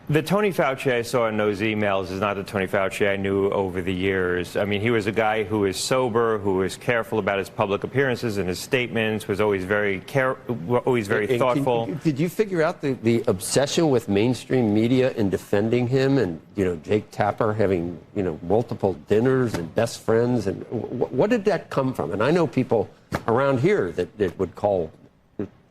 The Tony Fauci I saw in those emails is not the Tony Fauci I knew over the years. I mean, he was a guy who was sober, who was careful about his public appearances and his statements, was always very thoughtful. Did you figure out the obsession with mainstream media in defending him, and Jake Tapper having multiple dinners and best friends, and what did that come from? And I know people around here that would call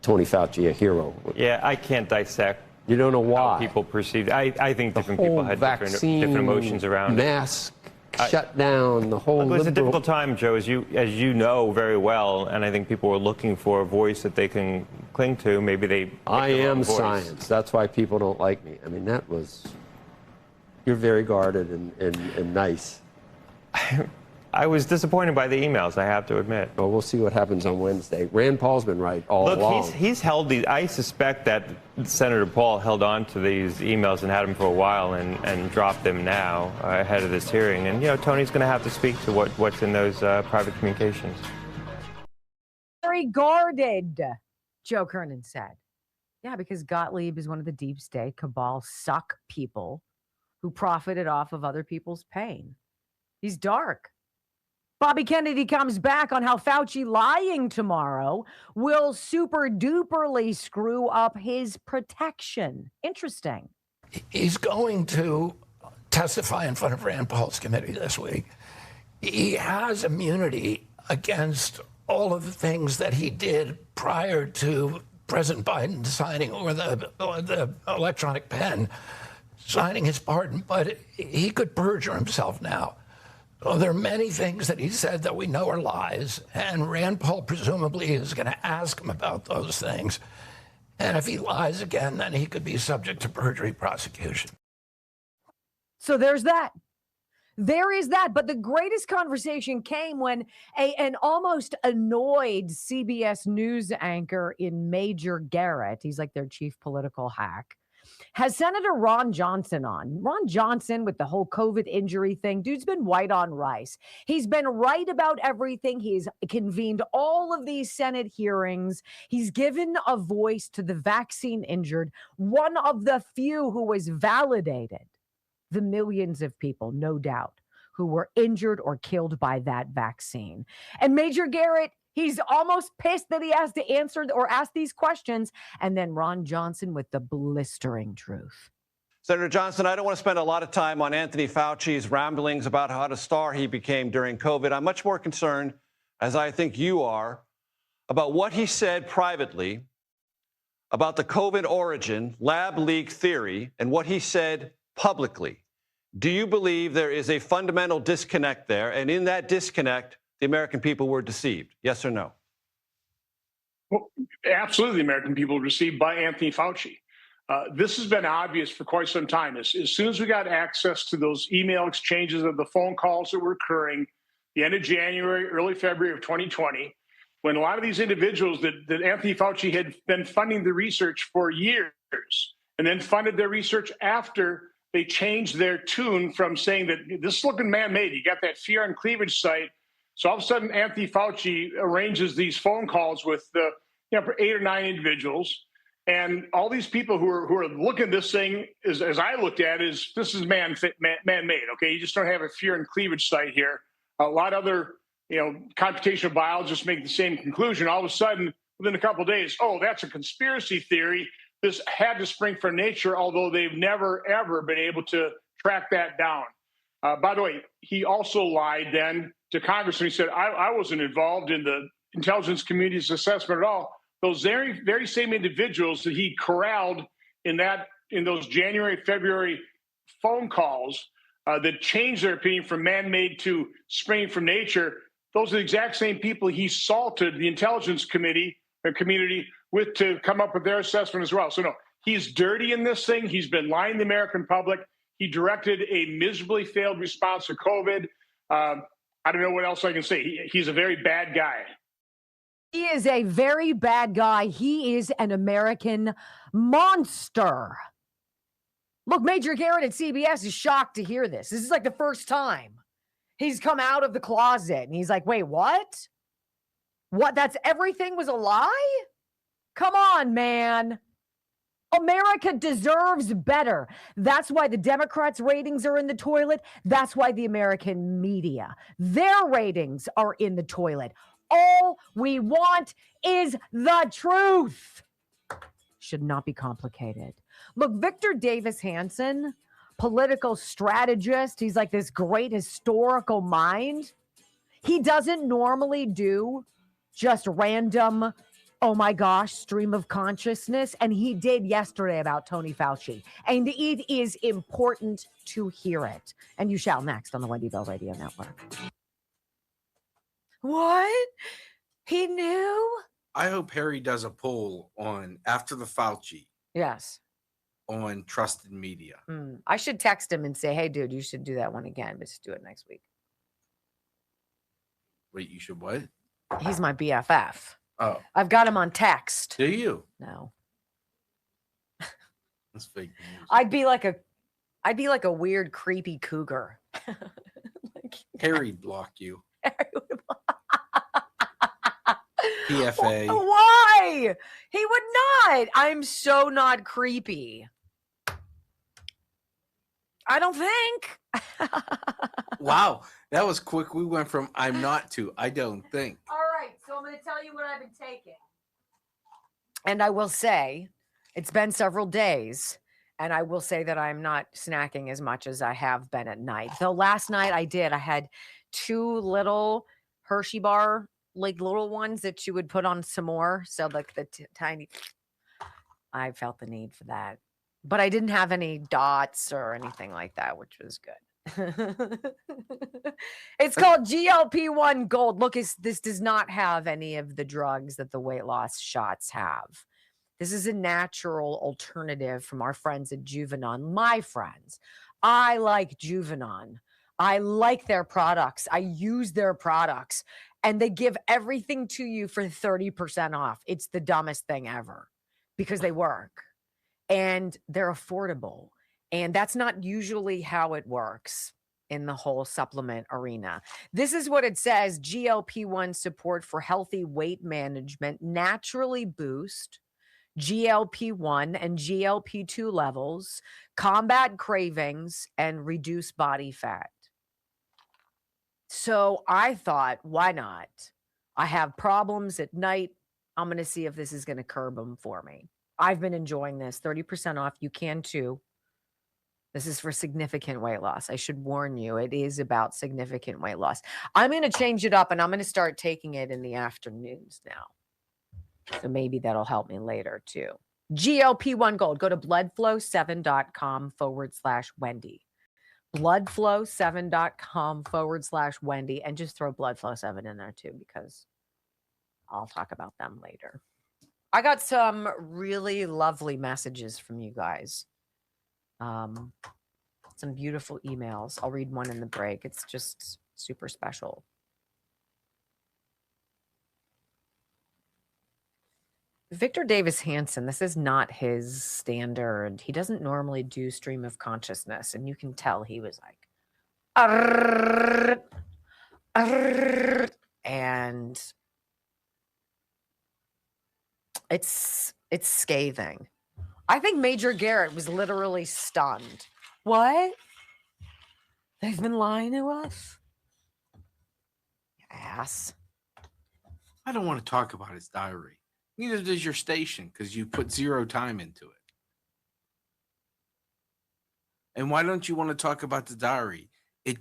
Tony Fauci a hero. Yeah, I can't dissect. You don't know why. How people perceive. I think different people had different emotions around mask, shut down, the whole. Look, it was a difficult time, Joe, as you know very well, and I think people were looking for a voice that they can cling to. Maybe they. I am science. That's why people don't like me. I mean, you're very guarded and nice. I was disappointed by the emails, I have to admit. Well, we'll see what happens on Wednesday. Rand Paul's been right all along. Look, he's held these. I suspect that Senator Paul held on to these emails and had them for a while and dropped them now ahead of this hearing. And, Tony's going to have to speak to what's in those private communications. Very guarded, Joe Kernan said. Yeah, because Gottlieb is one of the deep state cabal suck people who profited off of other people's pain. He's dark. Bobby Kennedy comes back on how Fauci lying tomorrow will super duperly screw up his protection. Interesting. He's going to testify in front of Rand Paul's committee this week. He has immunity against all of the things that he did prior to President Biden signing, or the electronic pen signing his pardon, but he could perjure himself now. Well, there are many things that he said that we know are lies, and Rand Paul presumably is going to ask him about those things. And if he lies again, then he could be subject to perjury prosecution. So there's that. There is that. But the greatest conversation came when an almost annoyed CBS News anchor in Major Garrett, he's like their chief political hack, has Senator Ron Johnson on. Ron Johnson, with the whole COVID injury thing, dude's been white on rice. He's been right about everything. He's convened all of these Senate hearings. He's given a voice to the vaccine injured, one of the few who was validated the millions of people, no doubt, who were injured or killed by that vaccine. And Major Garrett, he's almost pissed that he has to answer or ask these questions. And then Ron Johnson with the blistering truth. Senator Johnson, I don't want to spend a lot of time on Anthony Fauci's ramblings about how a star he became during COVID. I'm much more concerned, as I think you are, about what he said privately about the COVID origin lab leak theory and what he said publicly. Do you believe there is a fundamental disconnect there? And in that disconnect, the American people were deceived? Yes or no? Well, absolutely, the American people were deceived by Anthony Fauci. This has been obvious for quite some time. As soon as we got access to those email exchanges of the phone calls that were occurring, the end of January, early February of 2020, when a lot of these individuals that Anthony Fauci had been funding the research for years and then funded their research after they changed their tune from saying that this is looking man-made. You got that fear and cleavage site. So all of a sudden, Anthony Fauci arranges these phone calls with 8 or 9 individuals. And all these people who are looking at this thing, as I looked at, is this is man-made. Okay, you just don't have a fear and cleavage site here. A lot of other computational biologists make the same conclusion. All of a sudden, within a couple of days, oh, that's a conspiracy theory. This had to spring from nature, although they've never, ever been able to track that down. By the way, he also lied then to Congress, and he said, I wasn't involved in the intelligence community's assessment at all. Those very same individuals that he corralled in those January, February phone calls that changed their opinion from man-made to springing from nature, those are the exact same people he salted the intelligence community with to come up with their assessment as well. So no, he's dirty in this thing. He's been lying to the American public. He directed a miserably failed response to COVID. I don't know what else I can say. He's a very bad guy. He is a very bad guy. He is an American monster. Look, Major Garrett at CBS is shocked to hear this. This is like the first time he's come out of the closet and he's like, wait, what? What? That's everything was a lie? Come on, man. America deserves better. That's why the Democrats' ratings are in the toilet. That's why the American media, their ratings are in the toilet. All we want is the truth. Should not be complicated. Look, Victor Davis Hanson, political strategist, he's like this great historical mind. He doesn't normally do just random, oh my gosh, stream of consciousness. And he did yesterday about Tony Fauci. And it is important to hear it. And you shall next on the Wendy Bell Radio Network. What? He knew? I hope Harry does a poll on after the Fauci. Yes. On trusted media. I should text him and say, hey, dude, you should do that one again, but just do it next week. Wait, you should what? He's my BFF. Oh. I've got him on text. Do you? No. That's fake news. I'd be like a weird, creepy cougar. Harry block you. PFA. Why? He would not. I'm so not creepy. I don't think. Wow. That was quick. We went from I'm not to I don't think. All right. So I'm going to tell you what I've been taking. And I will say it's been several days. And I will say that I'm not snacking as much as I have been at night. Though last night I did. I had 2 little Hershey bar, like little ones that you would put on some more. So like the tiny, I felt the need for that. But I didn't have any dots or anything like that, which was good. It's called GLP-1 Gold. Look, this does not have any of the drugs that the weight loss shots have. This is a natural alternative from our friends at Juvenon. My friends, I like Juvenon. I like their products. I use their products. And they give everything to you for 30% off. It's the dumbest thing ever because they work and they're affordable. And that's not usually how it works in the whole supplement arena. This is what it says. GLP-1 support for healthy weight management naturally boost GLP-1 and GLP-2 levels, combat cravings, and reduce body fat. So I thought, why not? I have problems at night. I'm going to see if this is going to curb them for me. I've been enjoying this. 30% off. You can too. This is for significant weight loss. I should warn you, it is about significant weight loss. I'm going to change it up and I'm going to start taking it in the afternoons now. So maybe that'll help me later too. GLP-1 Gold. Go to bloodflow7.com/Wendy. Bloodflow7.com/Wendy. And just throw Bloodflow7 in there too, because I'll talk about them later. I got some really lovely messages from you guys. Some beautiful emails. I'll read one in the break. It's just super special. Victor Davis Hanson, this is not his standard. He doesn't normally do stream of consciousness, and you can tell he was like, arr, arr, and it's scathing. I think Major Garrett was literally stunned. What? They've been lying to us? Ass. I don't want to talk about his diary. Neither does your station, because you put zero time into it. And why don't you want to talk about the diary? It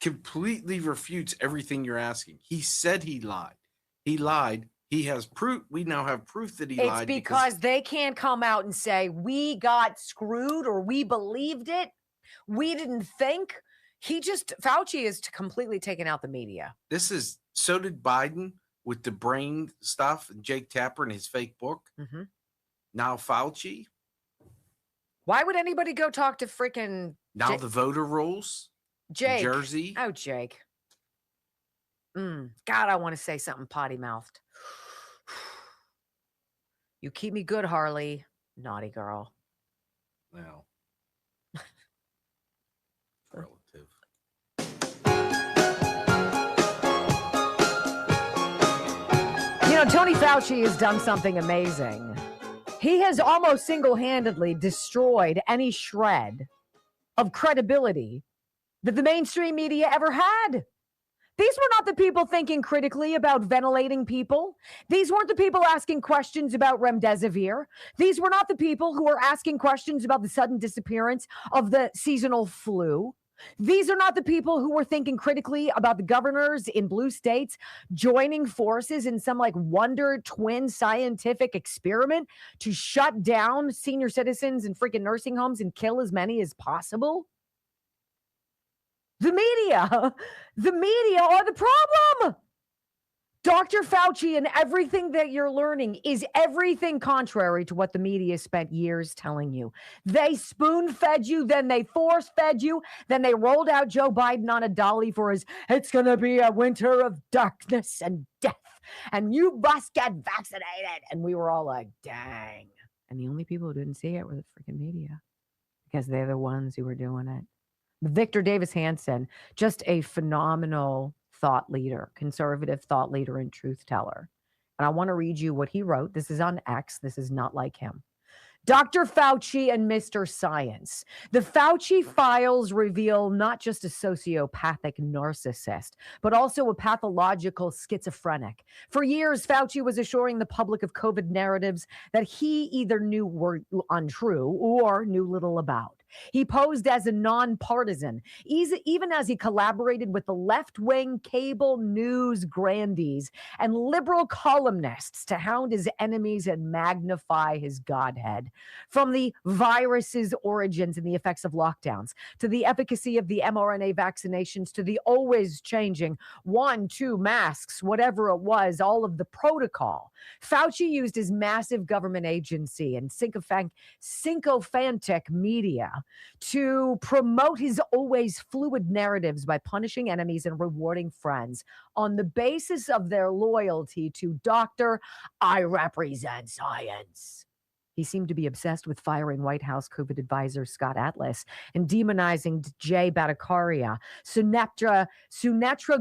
completely refutes everything you're asking. He said he lied. He lied. He has proof. We now have proof that he lied. It's because they can't come out and say, we got screwed or we believed it. We didn't think. Fauci is completely taken out the media. So did Biden with the brain stuff and Jake Tapper and his fake book. Mm-hmm. Now Fauci. Why would anybody go talk to freaking Now the voter rolls? Jake. Jersey. Oh, Jake. God, I want to say something potty mouthed. You keep me good, Harley. Naughty girl. Well. Relative. You know, Tony Fauci has done something amazing. He has almost single-handedly destroyed any shred of credibility that the mainstream media ever had. These were not the people thinking critically about ventilating people. These weren't the people asking questions about remdesivir. These were not the people who were asking questions about the sudden disappearance of the seasonal flu. These are not the people who were thinking critically about the governors in blue states joining forces in some like wonder twin scientific experiment to shut down senior citizens in freaking nursing homes and kill as many as possible. The media are the problem. Dr. Fauci and everything that you're learning is everything contrary to what the media spent years telling you. They spoon-fed you, then they force-fed you, then they rolled out Joe Biden on a dolly for his, it's going to be a winter of darkness and death, and you must get vaccinated. And we were all like, dang. And the only people who didn't see it were the freaking media, because they're the ones who were doing it. Victor Davis Hanson, just a phenomenal thought leader, conservative thought leader and truth teller. And I want to read you what he wrote. This is on X. This is not like him. Dr. Fauci and Mr. Science. The Fauci files reveal not just a sociopathic narcissist, but also a pathological schizophrenic. For years, Fauci was assuring the public of COVID narratives that he either knew were untrue or knew little about. He posed as a nonpartisan, even as he collaborated with the left-wing cable news grandees and liberal columnists to hound his enemies and magnify his godhead. From the virus's origins and the effects of lockdowns, to the efficacy of the mRNA vaccinations, to the always changing 1-2 masks, whatever it was, all of the protocol. Fauci used his massive government agency and sycophantic media to promote his always fluid narratives by punishing enemies and rewarding friends on the basis of their loyalty to Dr. I represent science. He seemed to be obsessed with firing White House COVID advisor Scott Atlas and demonizing Jay Bhattacharya, Sunetra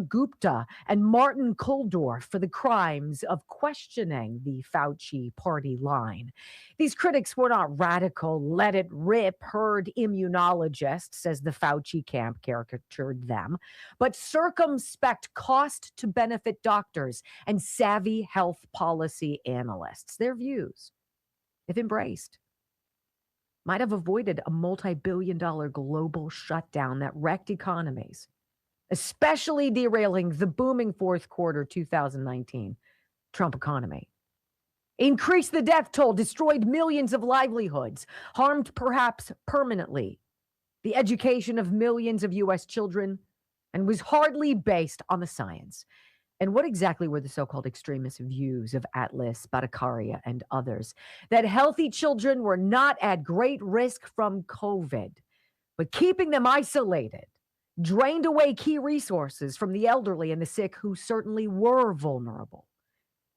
Gupta, and Martin Kulldorff for the crimes of questioning the Fauci party line. These critics were not radical, let it rip herd immunologists, as the Fauci camp caricatured them, but circumspect cost to benefit doctors and savvy health policy analysts. Their views, if embraced, might have avoided a multi-billion-dollar global shutdown that wrecked economies, especially derailing the booming fourth quarter 2019 Trump economy. increased the death toll, destroyed millions of livelihoods, harmed perhaps permanently the education of millions of U.S. children, and was hardly based on the science. And what exactly were the so-called extremist views of Atlas, Bhattacharya, and others? That healthy children were not at great risk from COVID, but keeping them isolated drained away key resources from the elderly and the sick who certainly were vulnerable.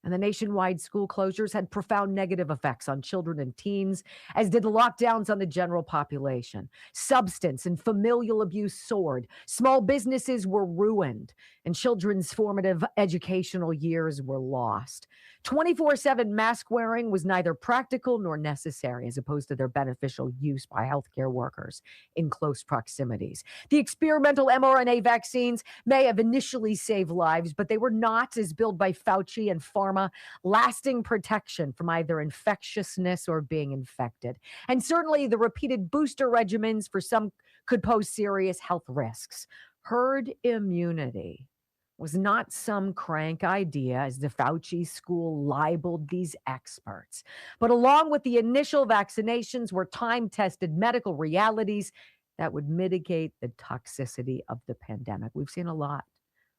And the nationwide school closures had profound negative effects on children and teens, as did the lockdowns on the general population. Substance and familial abuse soared. Small businesses were ruined, and children's formative educational years were lost. 24/7 mask wearing was neither practical nor necessary, as opposed to their beneficial use by healthcare workers in close proximities. The experimental mRNA vaccines may have initially saved lives, but they were not, as billed by Fauci and pharma, lasting protection from either infectiousness or being infected. And certainly the repeated booster regimens for some could pose serious health risks. Herd immunity was not some crank idea, as the Fauci school libeled these experts, but along with the initial vaccinations were time-tested medical realities that would mitigate the toxicity of the pandemic. We've seen a lot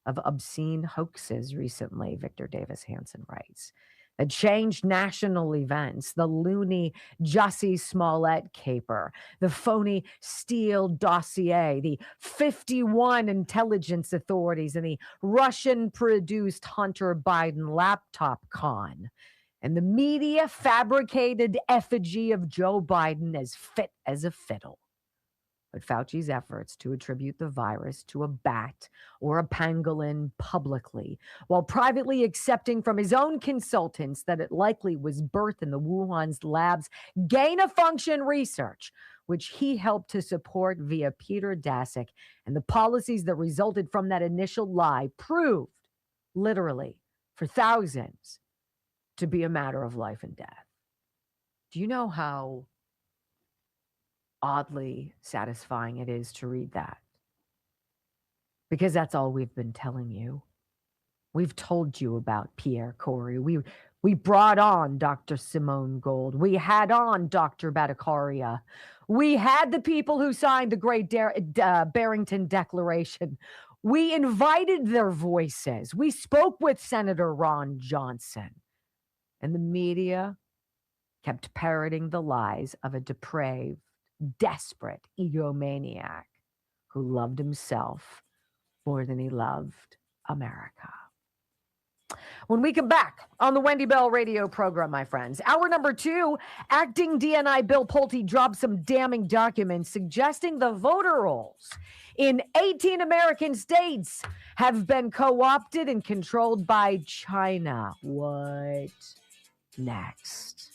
of obscene hoaxes recently, Victor Davis Hanson writes, that changed national events. The loony Jussie Smollett caper, the phony Steele dossier, the 51 intelligence authorities, and the Russian-produced Hunter Biden laptop con, and the media fabricated effigy of Joe Biden as fit as a fiddle. But Fauci's efforts to attribute the virus to a bat or a pangolin publicly, while privately accepting from his own consultants that it likely was birthed in the Wuhan's lab's gain-of-function research, which he helped to support via Peter Daszak, and the policies that resulted from that initial lie proved, literally, for thousands, to be a matter of life and death. Do you know how oddly satisfying it is to read that? Because that's all we've been telling you. We've told you about Pierre Corey. We brought on Dr. Simone Gold. We had on Dr. Bhattacharya. We had the people who signed the Great Barrington Declaration. We invited their voices. We spoke with Senator Ron Johnson. And the media kept parroting the lies of a depraved, desperate egomaniac who loved himself more than he loved America. When we come back on the Wendy Bell radio program, my friends, hour number 2, acting DNI Bill Pulte dropped some damning documents suggesting the voter rolls in 18 American states have been co-opted and controlled by China. What next?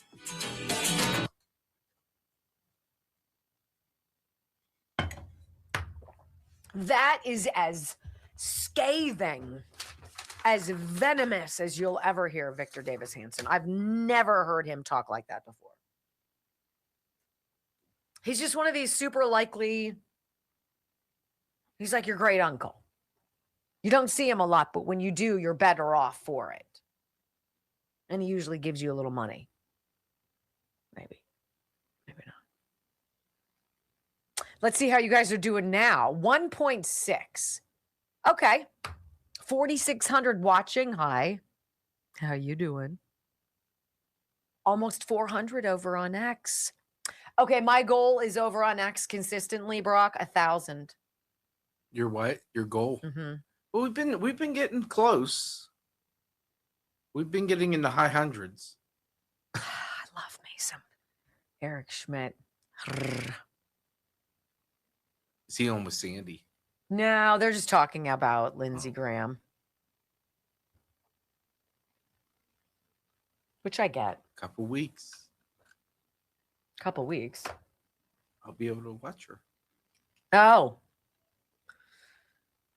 That is as scathing, as venomous as you'll ever hear Victor Davis Hanson. I've never heard him talk like that before. He's just one of these super likely, he's like your great uncle. You don't see him a lot, but when you do, you're better off for it. And he usually gives you a little money. Maybe. Maybe not. Let's see how you guys are doing now. 1.6. Okay. 4,600 watching. Hi. How you doing? Almost 400 over on X. Okay, my goal is over on X consistently, Brock, 1,000. Your what? Your goal? Mm-hmm. Well, we've been getting close. We've been getting in the high hundreds. I love me some Eric Schmidt. Is he on with Sandy? No, they're just talking about Lindsey Graham. Which I get. Couple weeks. Couple weeks. I'll be able to watch her. Oh.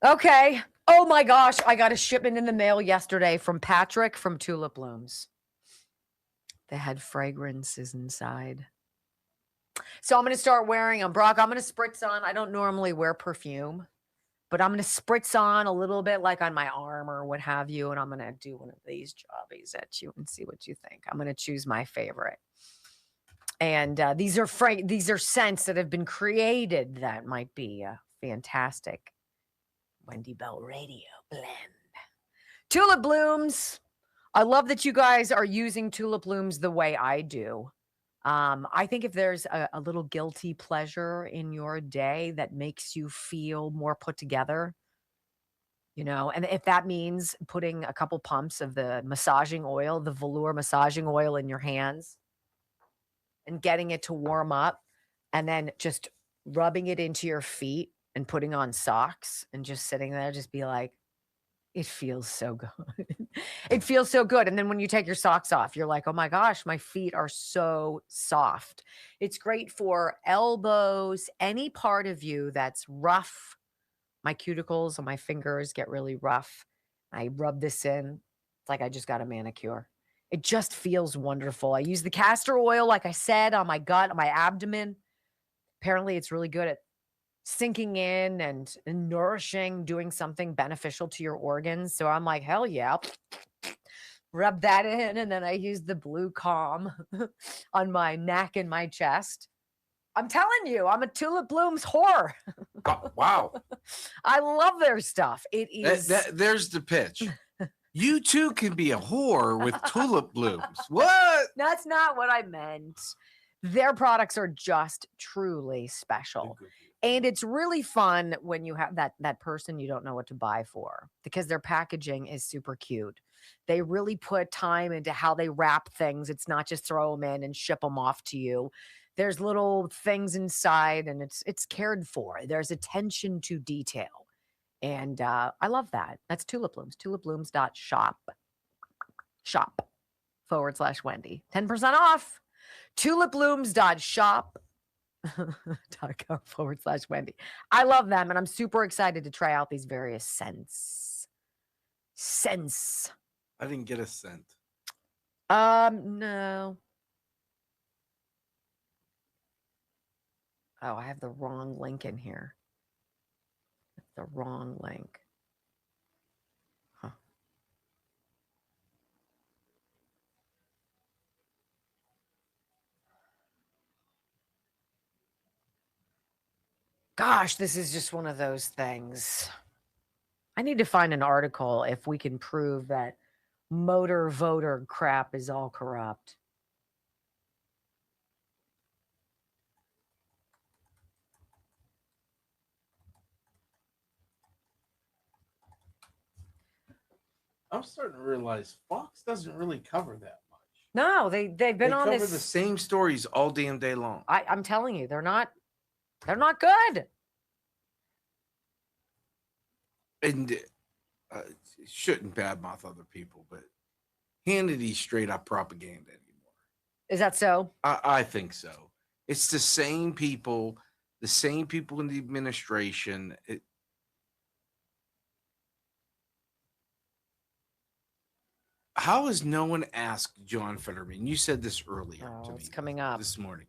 Okay. Oh my gosh. I got a shipment in the mail yesterday from Patrick from Tulip Blooms. They had fragrances inside. So I'm going to start wearing them. Brock, I'm going to spritz on. I don't normally wear perfume. but I'm going to spritz on a little bit like on my arm or what have you. And I'm going to do one of these jobbies at you and see what you think. I'm going to choose my favorite. And these are scents that have been created that might be a fantastic Wendy Bell Radio blend. Tulip blooms. I love that you guys are using tulip blooms the way I do. I think if there's a little guilty pleasure in your day that makes you feel more put together, and if that means putting a couple pumps of the massaging oil, the velour massaging oil in your hands and getting it to warm up and then just rubbing it into your feet and putting on socks and just sitting there, just be like, it feels so good. It feels so good. And then when you take your socks off, you're like, oh my gosh, my feet are so soft. It's great for elbows, any part of you that's rough. My cuticles on my fingers get really rough. I rub this in. It's like I just got a manicure. It just feels wonderful. I use the castor oil, like I said, on my gut, on my abdomen. Apparently, it's really good at sinking in and nourishing, doing something beneficial to your organs. So I'm like, hell yeah. Rub that in. And then I use the blue calm on my neck and my chest. I'm telling you, I'm a Tulip Blooms whore. Oh, wow. I love their stuff. It is. There's the pitch. You too can be a whore with tulip blooms. What? That's not what I meant. Their products are just truly special. And it's really fun when you have that person you don't know what to buy for because their packaging is super cute. They really put time into how they wrap things. It's not just throw them in and ship them off to you. There's little things inside and it's cared for. There's attention to detail. And I love that. That's Tulip Blooms, tulipblooms.shop. Shop/Wendy. 10% off. Tulipblooms.shop. .com/Wendy. I love them and I'm super excited to try out these various scents. I didn't get a scent. No. Oh, I have the wrong link in here. The wrong link. Huh. Gosh, this is just one of those things. I need to find an article if we can prove that motor voter crap is all corrupt. I'm starting to realize Fox doesn't really cover that much. No, they've been on cover this. the same stories all damn day long. I'm telling you, they're not good. And shouldn't badmouth other people, but Hannity's straight up propaganda anymore. Is that so? I think so. It's the same people in the administration. How has no one asked John Fetterman? You said this earlier to me. It's coming up this morning.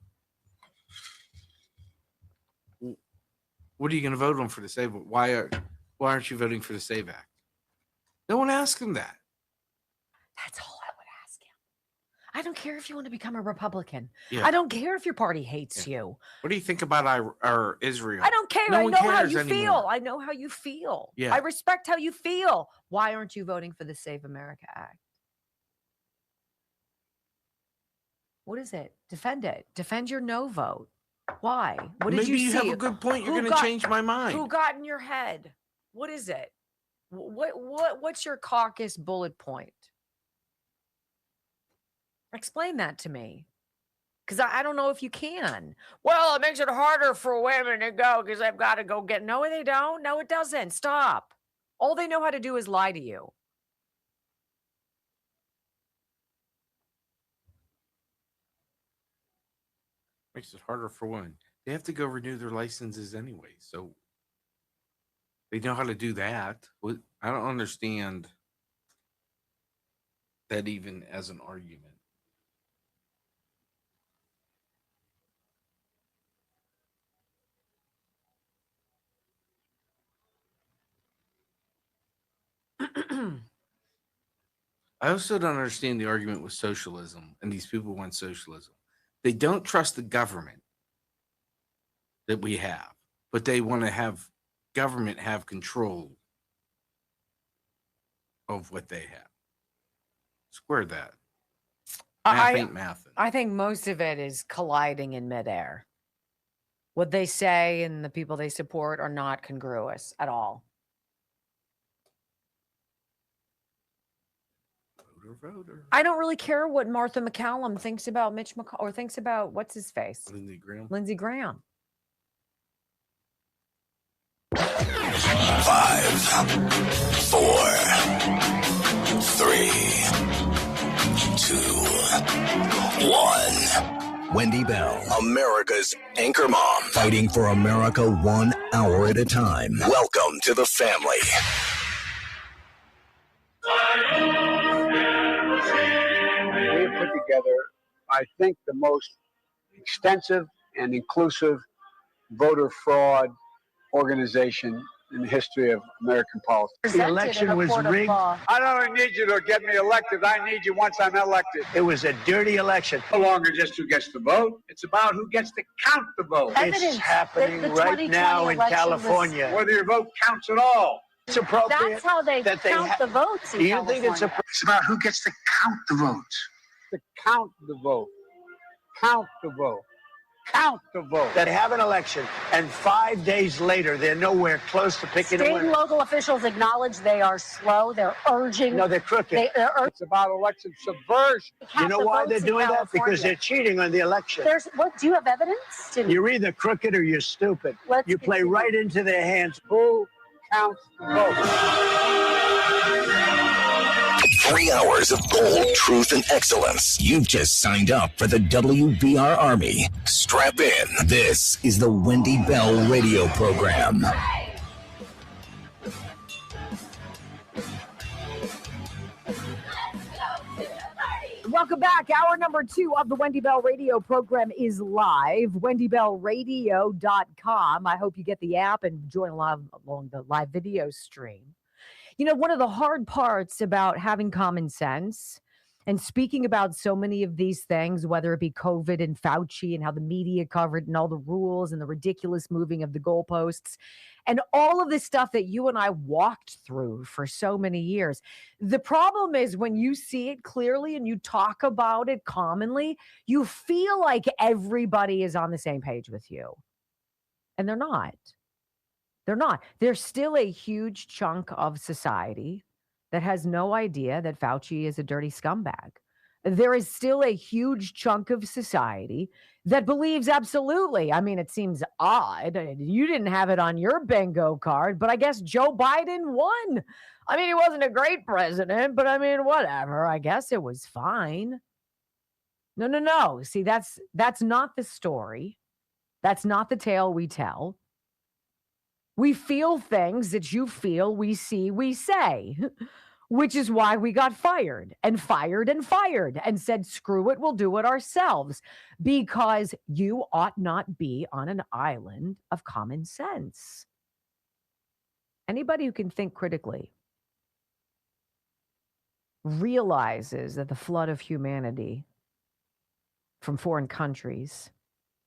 What are you going to vote on for the SAVE? Why aren't you voting for the SAVE Act? No one asked him that. That's all I would ask him. I don't care if you want to become a Republican. Yeah. I don't care if your party hates you. What do you think about our Israel? I don't care. No I one know how cares you anymore. feel. I know how you feel. Yeah. I respect how you feel. Why aren't you voting for the Save America Act? What is it? Defend it. Defend your no vote. Why? What did Maybe you you see? have a good point. You're going to change my mind. Who got in your head? What is it? What's your caucus bullet point? Explain that to me. Because I don't know if you can. Well, it makes it harder for women to go because they've got to go get. No, they don't. No, it doesn't. Stop. All they know how to do is lie to you. Makes it harder for women. They have to go renew their licenses anyway, so they know how to do that. I don't understand that even as an argument. I also don't understand the argument with socialism, and these people want socialism. They don't trust the government that we have, but they want to have government have control of what they have. Square that. Math ain't math. I think most of it is colliding in midair. What they say and the people they support are not congruous at all. Voter. I don't really care what Martha McCallum thinks about Mitch McConnell or thinks about what's his face? Lindsey Graham. Lindsey Graham. 5, 4, 3, 2, 1. Wendy Bell, America's anchor mom, fighting for America 1 hour at a time. Welcome to the family. We have put together, I think, the most extensive and inclusive voter fraud organization in the history of American politics. The election was rigged. I don't need you to get me elected. I need you once I'm elected. It was a dirty election. No longer just who gets the vote. It's about who gets to count the vote. It's happening right now in California. Whether your vote counts at all. It's appropriate. That's how they count the votes in Do you think it's California. It's about who gets to count the votes. To count the vote. Count the vote. Count the vote. that have an election and 5 days later they're nowhere close to picking a State and winner? local officials acknowledge they are slow. They're urging. No, they're crooked. It's about election subversion. You know why they're doing that? Because they're cheating on the election. What? Do you have evidence? You're either crooked or you're stupid. You play right into their hands. Who counts the vote? 3 hours of bold truth and excellence. You've just signed up for the WBR Army. Strap in. This is the Wendy Bell radio program. Welcome back. Hour number 2 of the Wendy Bell radio program is live. WendyBellRadio.com. I hope you get the app and join along the live video stream. You know, one of the hard parts about having common sense and speaking about so many of these things, whether it be COVID and Fauci and how the media covered and all the rules and the ridiculous moving of the goalposts and all of this stuff that you and I walked through for so many years. The problem is when you see it clearly and you talk about it commonly, you feel like everybody is on the same page with you. And they're not. They're not. There's still a huge chunk of society that has no idea that Fauci is a dirty scumbag. There is still a huge chunk of society that believes absolutely. I mean, it seems odd. You didn't have it on your bingo card, but I guess Joe Biden won. I mean, he wasn't a great president, but I mean, whatever. I guess it was fine. No. See, that's not the story. That's not the tale we tell. We feel things that you feel, we see, we say, which is why we got fired and said, screw it, we'll do it ourselves, because you ought not be on an island of common sense. Anybody who can think critically realizes that the flood of humanity from foreign countries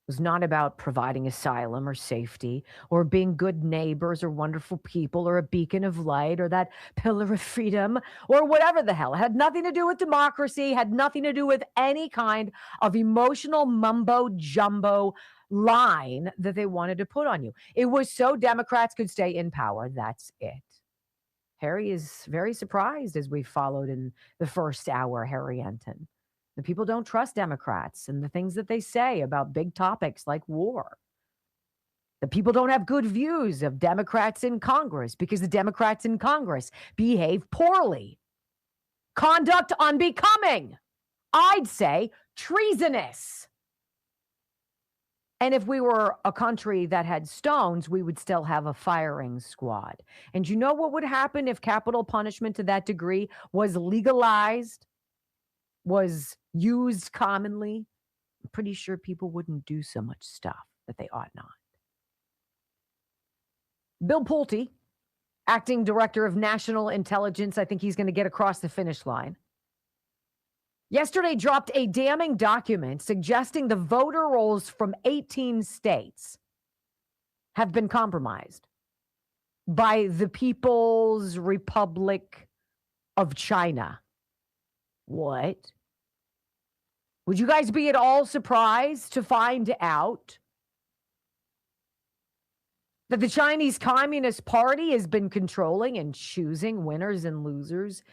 was not about providing asylum or safety or being good neighbors or wonderful people or a beacon of light or that pillar of freedom or whatever the hell. It had nothing to do with democracy, had nothing to do with any kind of emotional mumbo jumbo line that they wanted to put on you. It was so Democrats could stay in power. That's it. Harry is very surprised as we followed in the first hour, Harry Enton. The people don't trust Democrats and the things that they say about big topics like war. The people don't have good views of Democrats in Congress because the Democrats in Congress behave poorly. Conduct unbecoming. I'd say treasonous. And if we were a country that had stones, we would still have a firing squad. And you know what would happen if capital punishment to that degree was legalized? Was used commonly? I'm pretty sure people wouldn't do so much stuff that they ought not. Bill Pulte acting director of national intelligence. I think he's going to get across the finish line. Yesterday dropped a damning document suggesting the voter rolls from 18 states have been compromised by the People's Republic of China. What? Would you guys be at all surprised to find out that the Chinese Communist Party has been controlling and choosing winners and losers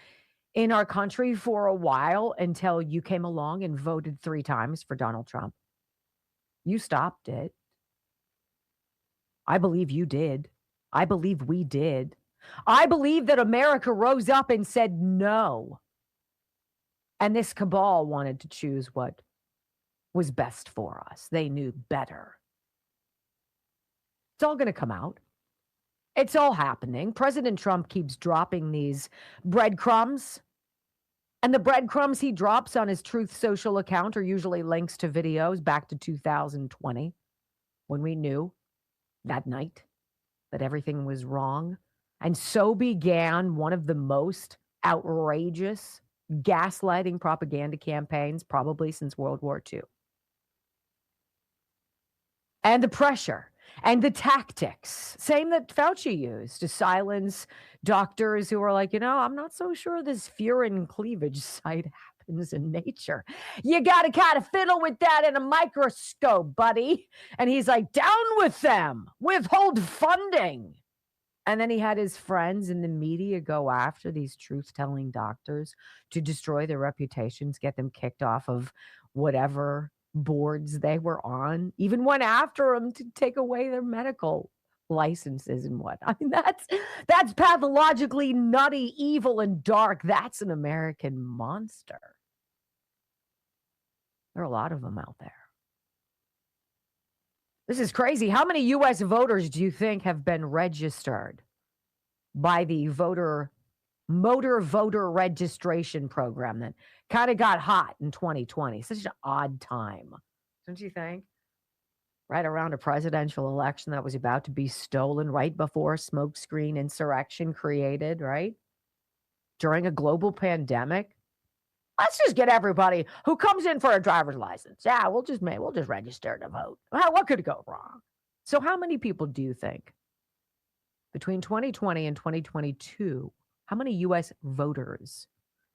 in our country for a while until you came along and voted 3 times for Donald Trump? You stopped it. I believe you did. I believe we did. I believe that America rose up and said no. And this cabal wanted to choose what was best for us. They knew better. It's all going to come out. It's all happening. President Trump keeps dropping these breadcrumbs. And the breadcrumbs he drops on his Truth Social account are usually links to videos back to 2020, when we knew that night that everything was wrong. And so began one of the most outrageous gaslighting propaganda campaigns probably since World War II. And the pressure and the tactics, same that Fauci used to silence doctors who were like, I'm not so sure this furin cleavage site happens in nature. You got to kind of fiddle with that in a microscope, buddy. And he's like, down with them, withhold funding. And then he had his friends in the media go after these truth-telling doctors to destroy their reputations, get them kicked off of whatever boards they were on, even went after them to take away their medical licenses and what. I mean, that's pathologically nutty, evil, and dark. That's an American monster. There are a lot of them out there. This is crazy. How many U.S. voters do you think have been registered by the motor voter registration program that kind of got hot in 2020? Such an odd time, don't you think? Right around a presidential election that was about to be stolen, right before a smokescreen insurrection created, right? During a global pandemic. Let's just get everybody who comes in for a driver's license. Yeah, we'll just register to vote. What could go wrong? So how many people do you think between 2020 and 2022, how many U.S. voters,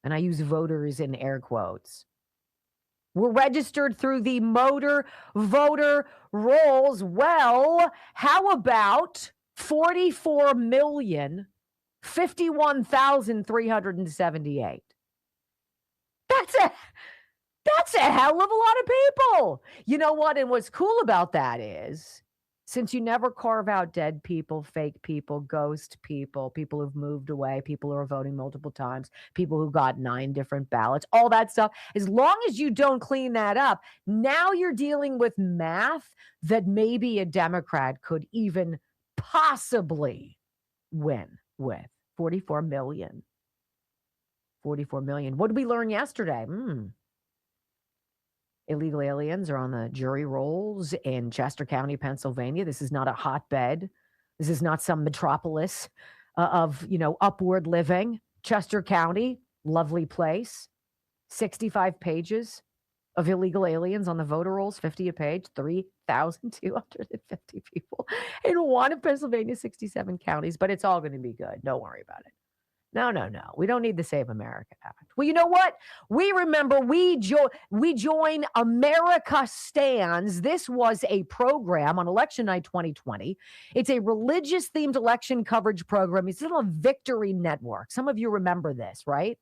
and I use voters in air quotes, were registered through the motor voter rolls? Well, how about 44,051,378? That's a hell of a lot of people. You know what? And what's cool about that is, since you never carve out dead people, fake people, ghost people, people who've moved away, people who are voting multiple times, people who got 9 different ballots, all that stuff, as long as you don't clean that up, now you're dealing with math that maybe a Democrat could even possibly win with. 44 million. 44 million. What did we learn yesterday? Illegal aliens are on the jury rolls in Chester County, Pennsylvania. This is not a hotbed. This is not some metropolis of, upward living. Chester County, lovely place. 65 pages of illegal aliens on the voter rolls, 50 a page, 3,250 people in one of Pennsylvania's 67 counties. But it's all going to be good. Don't worry about it. No. We don't need the Save America Act. Well, you know what? We remember we join America Stands. This was a program on election night 2020. It's a religious-themed election coverage program. It's on a Victory Network. Some of you remember this, right?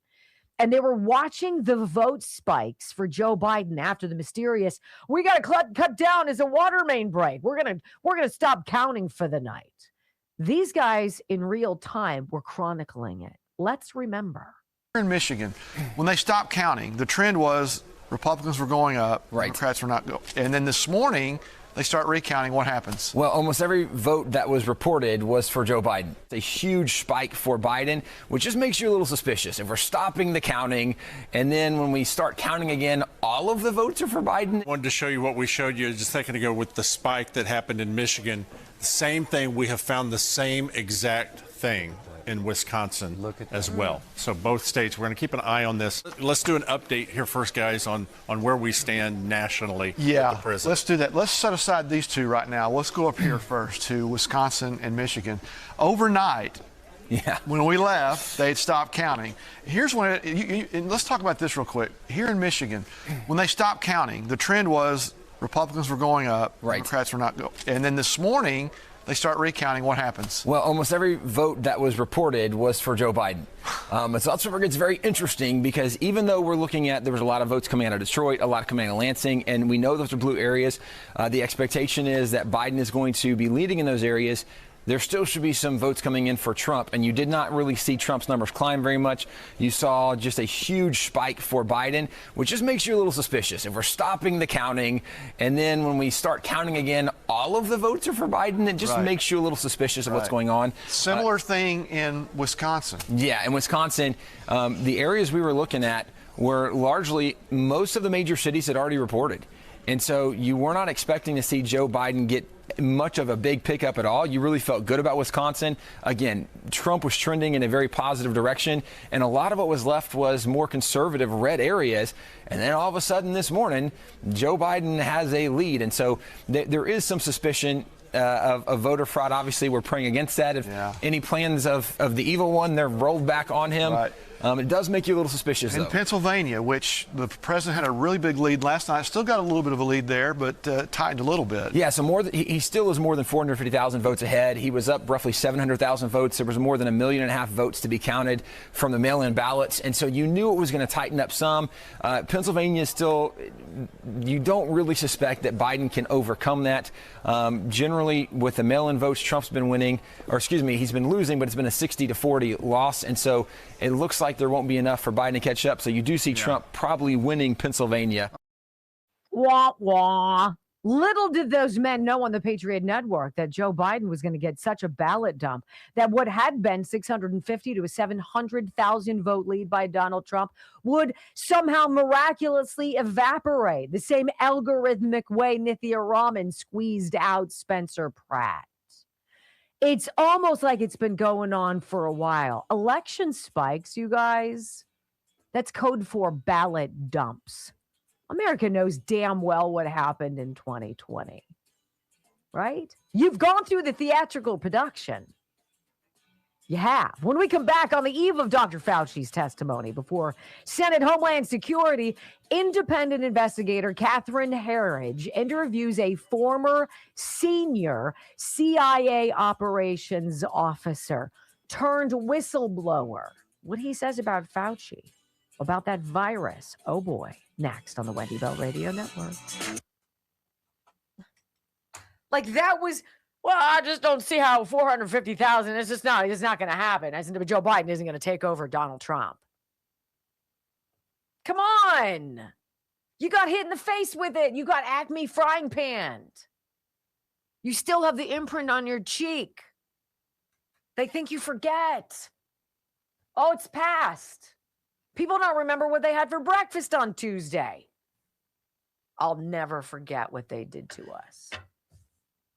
And they were watching the vote spikes for Joe Biden after the mysterious, we got to cut down as a water main break. We're gonna stop counting for the night. These guys in real time were chronicling it. Let's remember. In Michigan, when they stopped counting, the trend was Republicans were going up, Democrats were not going. And then this morning, they start recounting, what happens? Well, almost every vote that was reported was for Joe Biden. A huge spike for Biden, which just makes you a little suspicious. If we're stopping the counting, and then when we start counting again, all of the votes are for Biden. I wanted to show you what we showed you just a second ago with the spike that happened in Michigan. The same thing, we have found the same exact thing in Wisconsin as well. So both states, we're going to keep an eye on this. Let's do an update here first, guys, on where we stand nationally. Yeah, with the president. let's do that. Let's set aside these two right now. Let's go up here first to Wisconsin and Michigan. Overnight, when we left, they had stopped counting. Here's when, and let's talk about this real quick. Here in Michigan, when they stopped counting, the trend was Republicans were going up, Democrats were not going. And then this morning, they start recounting. What happens? Well, almost every vote that was reported was for Joe Biden. So that's where it gets very interesting, because even though we're looking at, there was a lot of votes coming out of Detroit, a lot coming out of Lansing, and we know those are blue areas. The expectation is that Biden is going to be leading in those areas. There still should be some votes coming in for Trump, and you did not really see Trump's numbers climb very much. You saw just a huge spike for Biden, which just makes you a little suspicious. If we're stopping the counting, and then when we start counting again, all of the votes are for Biden, it just makes you a little suspicious of what's going on. Similar thing in Wisconsin. Yeah, in Wisconsin, the areas we were looking at were largely, most of the major cities had already reported. And so you were not expecting to see Joe Biden get much of a big pickup at all. You really felt good about Wisconsin. Again, Trump was trending in a very positive direction, and a lot of what was left was more conservative red areas. And then all of a sudden this morning, Joe Biden has a lead. And so there is some suspicion of voter fraud. Obviously, we're praying against that. If any plans of the evil one, they're rolled back on him. It does make you a little suspicious, In though. Pennsylvania, which the president had a really big lead last night, still got a little bit of a lead there, but tightened a little bit. Yeah, so he still is more than 450,000 votes ahead. He was up roughly 700,000 votes. There was more than 1.5 million votes to be counted from the mail-in ballots, and so you knew it was going to tighten up some. Pennsylvania is still, you don't really suspect that Biden can overcome that. Generally, with the mail-in votes, Trump's been winning, or excuse me, he's been losing, but it's been a 60-40 loss, and so it looks like there won't be enough for Biden to catch up. So you do see Trump probably winning Pennsylvania. Wah, wah. Little did those men know on the Patriot Network that Joe Biden was going to get such a ballot dump that what had been 650 to a 700,000 vote lead by Donald Trump would somehow miraculously evaporate the same algorithmic way Nithya Raman squeezed out Spencer Pratt. It's almost like it's been going on for a while. Election spikes, you guys, that's code for ballot dumps. America knows damn well what happened in 2020, right? You've gone through the theatrical production. You have. When we come back on the eve of Dr. Fauci's testimony before Senate Homeland Security, independent investigator Catherine Herridge interviews a former senior CIA operations officer turned whistleblower. What he says about Fauci, about that virus. Oh boy. Next on the Wendy Bell Radio Network. Like that was... Well, I just don't see how 450,000 is just not. It's not going to happen. I said, Joe Biden isn't going to take over Donald Trump. Come on. You got hit in the face with it. You got Acme frying pan. You still have the imprint on your cheek. They think you forget. Oh, it's past. People don't remember what they had for breakfast on Tuesday. I'll never forget what they did to us.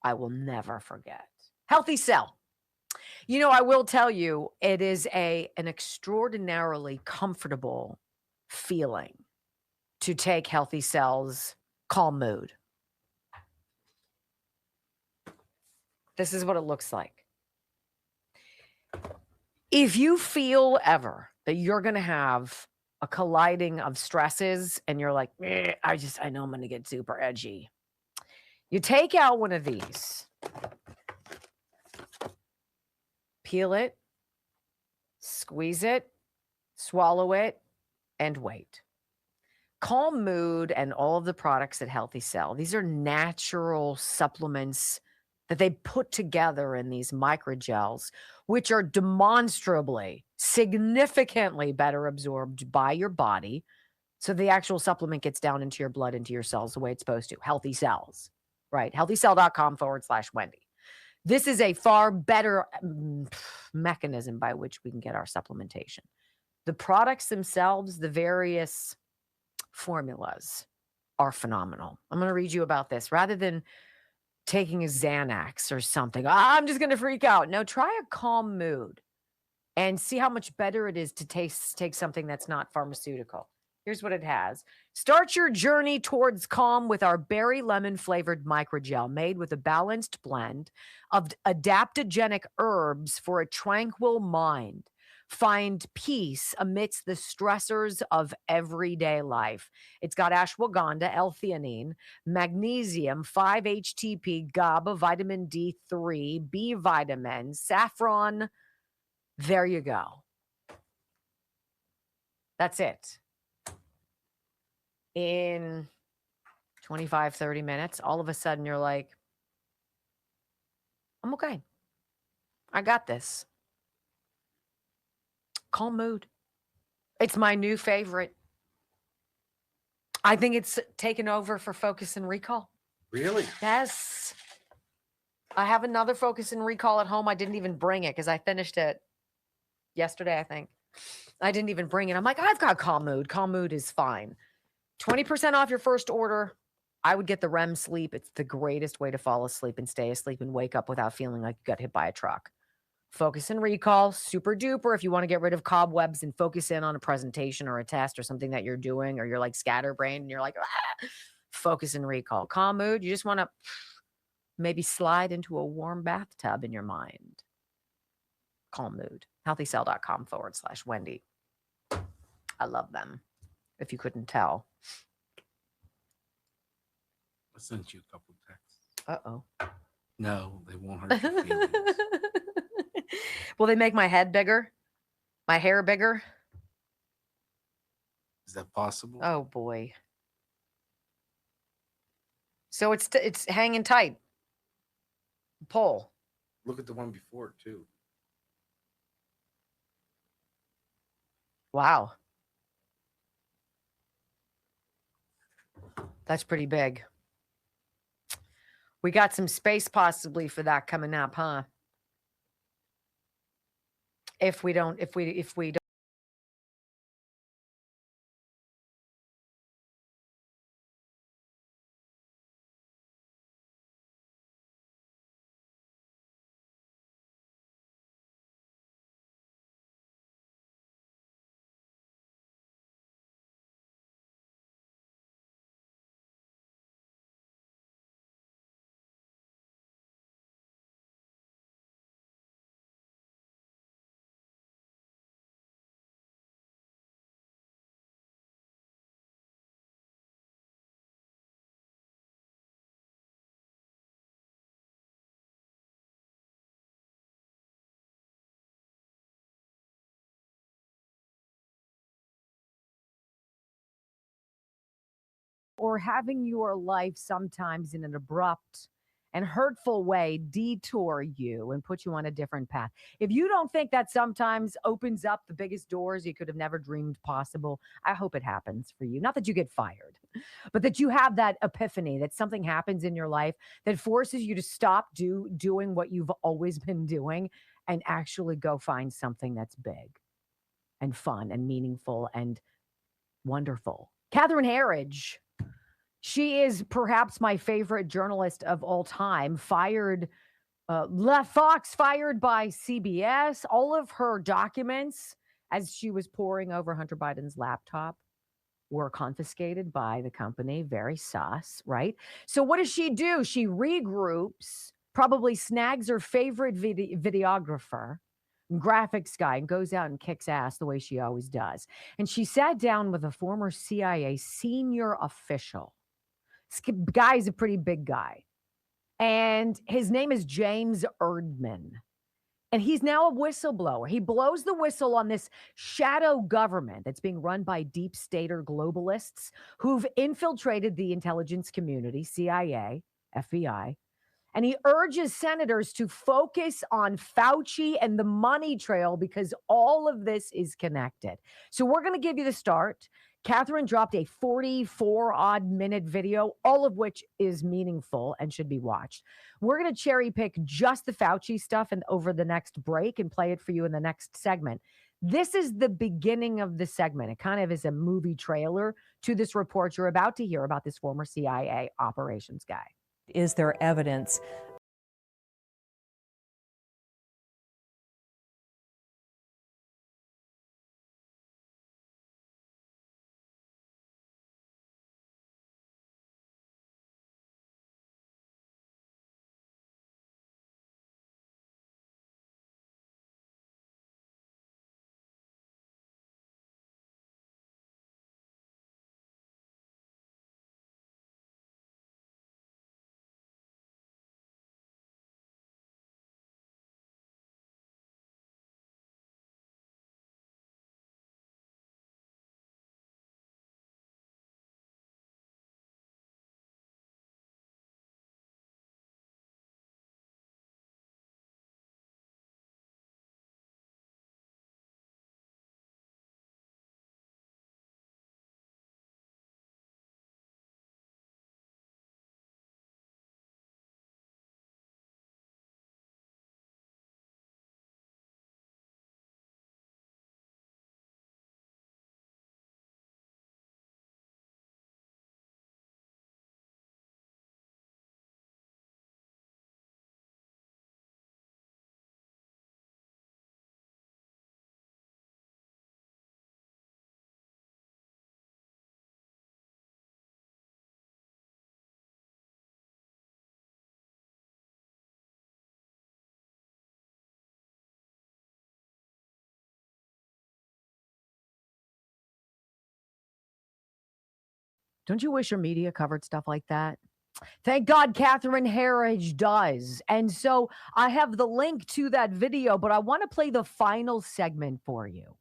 I will never forget. Healthy Cell. You know, I will tell you, it is an extraordinarily comfortable feeling to take Healthy Cell's Calm Mood. This is what it looks like. If you feel ever that you're going to have a colliding of stresses and you're like, I know I'm going to get super edgy. You take out one of these, peel it, squeeze it, swallow it, and wait. Calm Mood and all of the products at Healthy Cell, these are natural supplements that they put together in these microgels, which are demonstrably, significantly better absorbed by your body. So the actual supplement gets down into your blood, into your cells the way it's supposed to. Healthy Cells. right? healthycell.com/Wendy. This is a far better mechanism by which we can get our supplementation. The products themselves, the various formulas are phenomenal. I'm going to read you about this rather than taking a Xanax or something. I'm just going to freak out. No, try a Calm Mood and see how much better it is to take something that's not pharmaceutical. Here's what it has. Start your journey towards calm with our berry lemon flavored microgel made with a balanced blend of adaptogenic herbs for a tranquil mind. Find peace amidst the stressors of everyday life. It's got ashwagandha, L-theanine, magnesium, 5-HTP, GABA, vitamin D3, B vitamins, saffron. There you go. That's it. In 25, 30 minutes, all of a sudden you're like, I'm okay. I got this. Calm Mood. It's my new favorite. I think it's taken over for Focus and Recall. Really? Yes. I have another Focus and Recall at home. I didn't even bring it because I finished it yesterday, I think. I didn't even bring it. I'm like, I've got Calm Mood. Calm Mood is fine. 20% off your first order. I would get the REM sleep. It's the greatest way to fall asleep and stay asleep and wake up without feeling like you got hit by a truck. Focus and Recall, super duper. If you want to get rid of cobwebs and focus in on a presentation or a test or something that you're doing, or you're like scatterbrained and you're like, Focus and Recall. Calm Mood, you just want to maybe slide into a warm bathtub in your mind. Calm Mood. healthycell.com/Wendy. I love them, if you couldn't tell. I sent you a couple texts. Uh-oh. No, they won't hurt your feelings. Will they make my head bigger? My hair bigger? Is that possible? Oh, boy. So it's hanging tight. Pull. Look at the one before it, too. Wow. That's pretty big. We got some space possibly for that coming up, huh? If we don't. Or having your life sometimes in an abrupt and hurtful way detour you and put you on a different path. If you don't think that sometimes opens up the biggest doors you could have never dreamed possible, I hope it happens for you. Not that you get fired, but that you have that epiphany, that something happens in your life that forces you to stop doing what you've always been doing and actually go find something that's big and fun and meaningful and wonderful. Catherine Herridge. She is perhaps my favorite journalist of all time. Left Fox, fired by CBS. All of her documents, as she was poring over Hunter Biden's laptop, were confiscated by the company. Very sus, right? So what does she do? She regroups, probably snags her favorite videographer, graphics guy, and goes out and kicks ass the way she always does. And she sat down with a former CIA senior official. This guy is a pretty big guy. And his name is James Erdman. And he's now a whistleblower. He blows the whistle on this shadow government that's being run by deep stater globalists who've infiltrated the intelligence community, CIA, FBI. And he urges senators to focus on Fauci and the money trail because all of this is connected. So we're going to give you the start. Catherine dropped a 44-odd minute video, all of which is meaningful and should be watched. We're going to cherry pick just the Fauci stuff and over the next break and play it for you in the next segment. This is the beginning of the segment. It kind of is a movie trailer to this report you're about to hear about this former CIA operations guy. Is there evidence? Don't you wish your media covered stuff like that? Thank God Catherine Herridge does. And so I have the link to that video, but I want to play the final segment for you.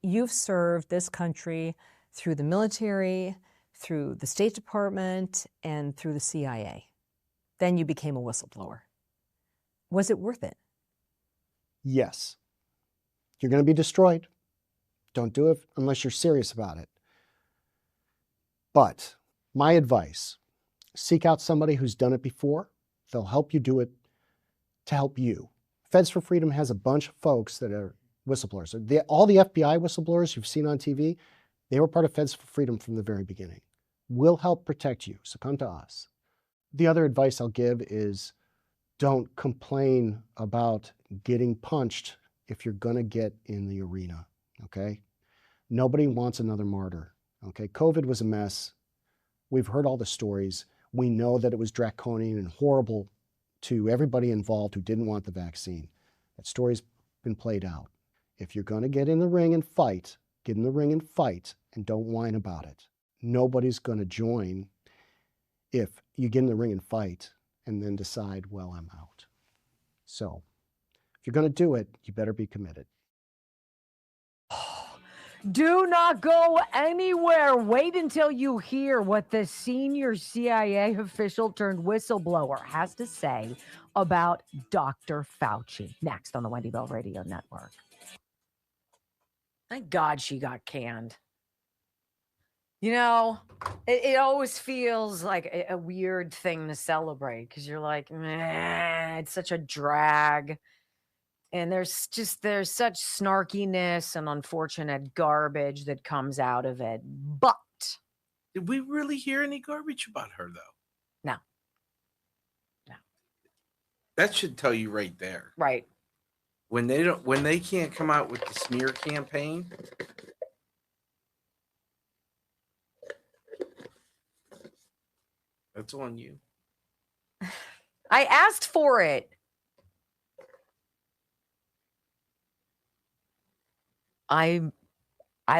You've served this country through the military, through the State Department, and through the CIA. Then you became a whistleblower. Was it worth it? Yes. You're going to be destroyed. Don't do it unless you're serious about it. But my advice, seek out somebody who's done it before. They'll help you do it to help you. Feds for Freedom has a bunch of folks that are whistleblowers. All the FBI whistleblowers you've seen on TV, they were part of Feds for Freedom from the very beginning. We'll help protect you, so come to us. The other advice I'll give is don't complain about getting punched if you're going to get in the arena, okay? Nobody wants another martyr, okay? COVID was a mess. We've heard all the stories. We know that it was draconian and horrible to everybody involved who didn't want the vaccine. That story's been played out. If you're going to get in the ring and fight, get in the ring and fight, and don't whine about it. Nobody's going to join if you get in the ring and fight and then decide, well, I'm out. So if you're going to do it, you better be committed. Do not go anywhere. Wait until you hear what the senior CIA official turned whistleblower has to say about Dr. Fauci. Next on the Wendy Bell Radio Network. Thank God she got canned. You know, it always feels like a weird thing to celebrate because you're like, meh, it's such a drag. And there's such snarkiness and unfortunate garbage that comes out of it. But did we really hear any garbage about her, though? No. That should tell you right there. Right. When they can't come out with the smear campaign. That's on you. I asked for it. I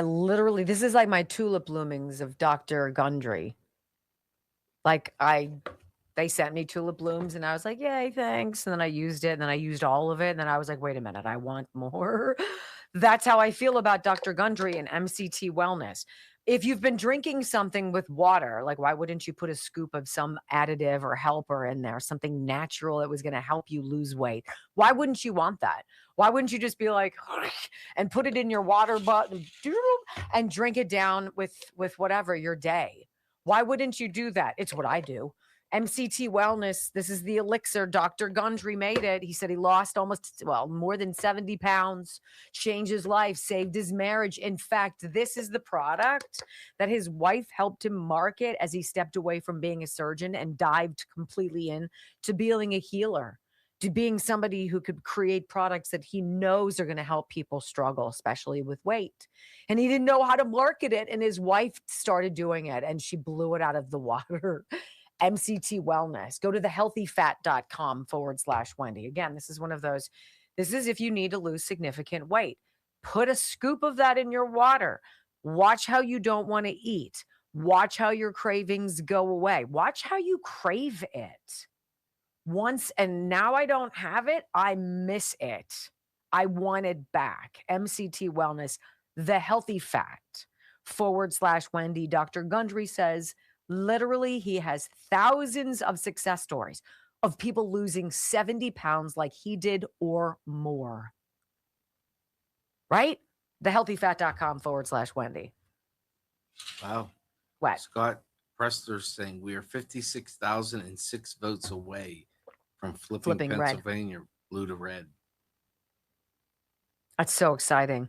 literally, this is like my tulip bloomings of Dr. Gundry. Like they sent me tulip blooms and I was like, yay, thanks. And then I used it and then I used all of it. And then I was like, wait a minute, I want more. That's how I feel about Dr. Gundry and MCT Wellness. If you've been drinking something with water, like why wouldn't you put a scoop of some additive or helper in there, something natural that was going to help you lose weight? Why wouldn't you want that? Why wouldn't you just be like, and put it in your water bottle and drink it down with whatever your day? Why wouldn't you do that? It's what I do. MCT Wellness, this is the elixir. Dr. Gundry made it. He said he lost more than 70 pounds, changed his life, saved his marriage. In fact, this is the product that his wife helped him market as he stepped away from being a surgeon and dived completely in to being a healer, to being somebody who could create products that he knows are going to help people struggle, especially with weight. And he didn't know how to market it. And his wife started doing it and she blew it out of the water. MCT Wellness. Go to thehealthyfat.com/Wendy. Again, this is one of those. This is if you need to lose significant weight. Put a scoop of that in your water. Watch how you don't want to eat. Watch how your cravings go away. Watch how you crave it. Once and now I don't have it. I miss it. I want it back. MCT Wellness, thehealthyfat.com/Wendy. Dr. Gundry says, literally, he has thousands of success stories of people losing 70 pounds like he did or more. Right? Thehealthyfat.com/Wendy. Wow. What? Scott Pressler saying we are 56,006 votes away from flipping red. Pennsylvania blue to red. That's so exciting.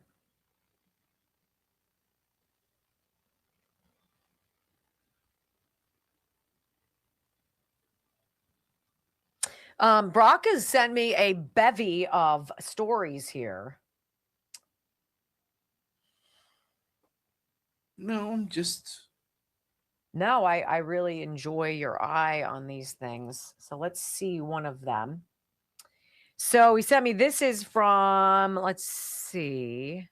Brock has sent me a bevy of stories here. No, I'm just... No, I really enjoy your eye on these things. So let's see one of them. So he sent me, this is from, let's see.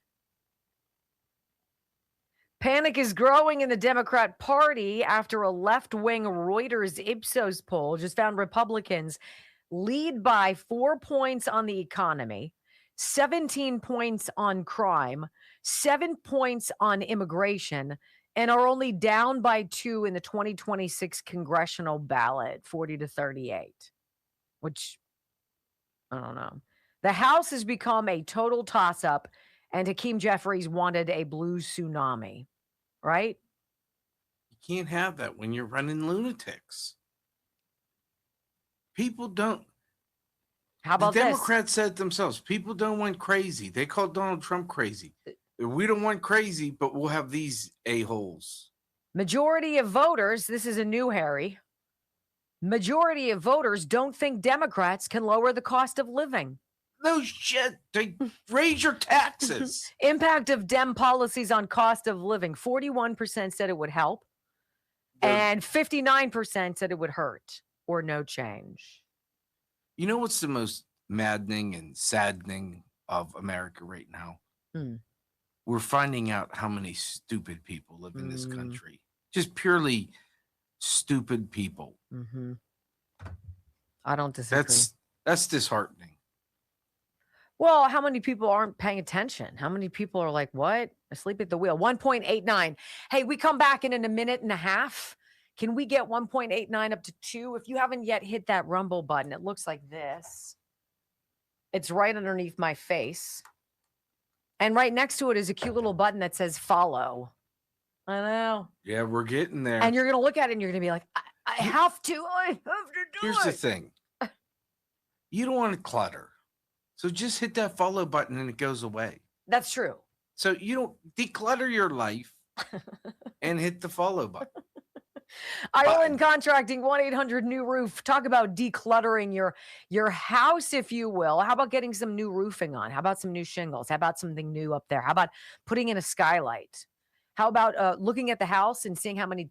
Panic is growing in the Democrat Party after a left-wing Reuters Ipsos poll just found Republicans lead by 4 points on the economy, 17 points on crime, 7 points on immigration, and are only down by 2 in the 2026 congressional ballot, 40-38, which I don't know. The House has become a total toss-up, and Hakeem Jeffries wanted a blue tsunami, right? You can't have that when you're running lunatics. People don't. How about the this? Democrats said themselves, people don't want crazy. They called Donald Trump crazy. We don't want crazy, but we'll have these a-holes. Majority of voters, this is a new Harry. Majority of voters don't think Democrats can lower the cost of living. No shit. They raise your taxes. Impact of Dem policies on cost of living. 41% said it would help. And 59% said it would hurt or no change. You know what's the most maddening and saddening of America right now? We're finding out how many stupid people live in this country. Just purely stupid people. I don't disagree. That's disheartening. Well, how many people aren't paying attention? How many people are like, what? Asleep at the wheel. 1.89. Hey, we come back in a minute and a half. Can we get 1.89 up to 2? If you haven't yet hit that Rumble button, it looks like this. It's right underneath my face. And right next to it is a cute little button that says follow. I know. Yeah, we're getting there. And you're going to look at it and you're going to be like, I have to. I have to do Here's it. the thing. You don't want to clutter. So just hit that follow button and it goes away. That's true. So you don't declutter your life and hit the follow button. Island Contracting, 1-800-NEW-ROOF. Talk about decluttering your house, if you will. How about getting some new roofing on? How about some new shingles? How about something new up there? How about putting in a skylight? How about looking at the house and seeing how many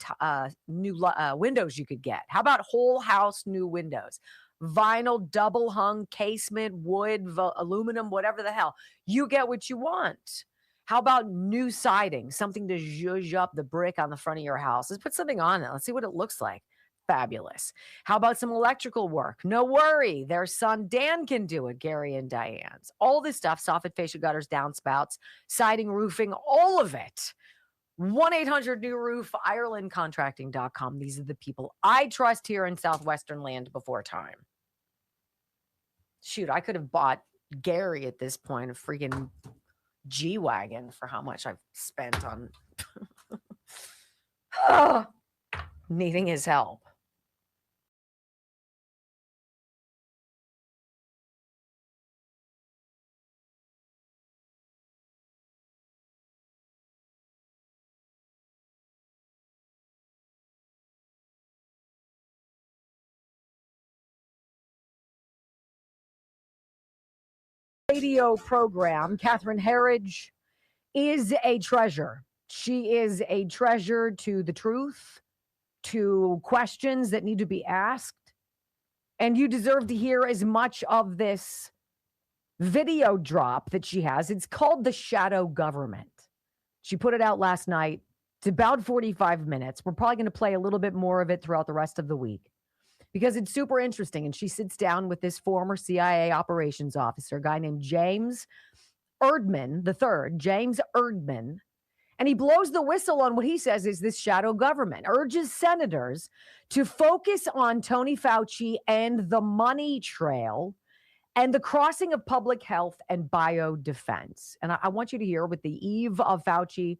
new windows you could get? How about whole house new windows? Vinyl, double hung, casement, wood, aluminum, whatever the hell. You get what you want. How about new siding? Something to zhuzh up the brick on the front of your house. Let's put something on it. Let's see what it looks like. Fabulous. How about some electrical work? No worry. Their son Dan can do it, Gary and Diane's. All this stuff, soffit, fascia gutters, downspouts, siding, roofing, all of it. 1-800-NEW-ROOF, IrelandContracting.com. These are the people I trust here in Southwestern land before time. Shoot, I could have bought Gary at this point a freaking G-Wagon for how much I've spent on needing his help. Radio program, Catherine Herridge is a treasure. She is a treasure to the truth, to questions that need to be asked. And you deserve to hear as much of this video drop that she has. It's called The Shadow Government. She put it out last night. It's about 45 minutes. We're probably going to play a little bit more of it throughout the rest of the week because it's super interesting. And she sits down with this former CIA operations officer, a guy named James Erdman III, James Erdman, and he blows the whistle on what he says is this shadow government, urges senators to focus on Tony Fauci and the money trail and the crossing of public health and biodefense. And I want you to hear with the eve of Fauci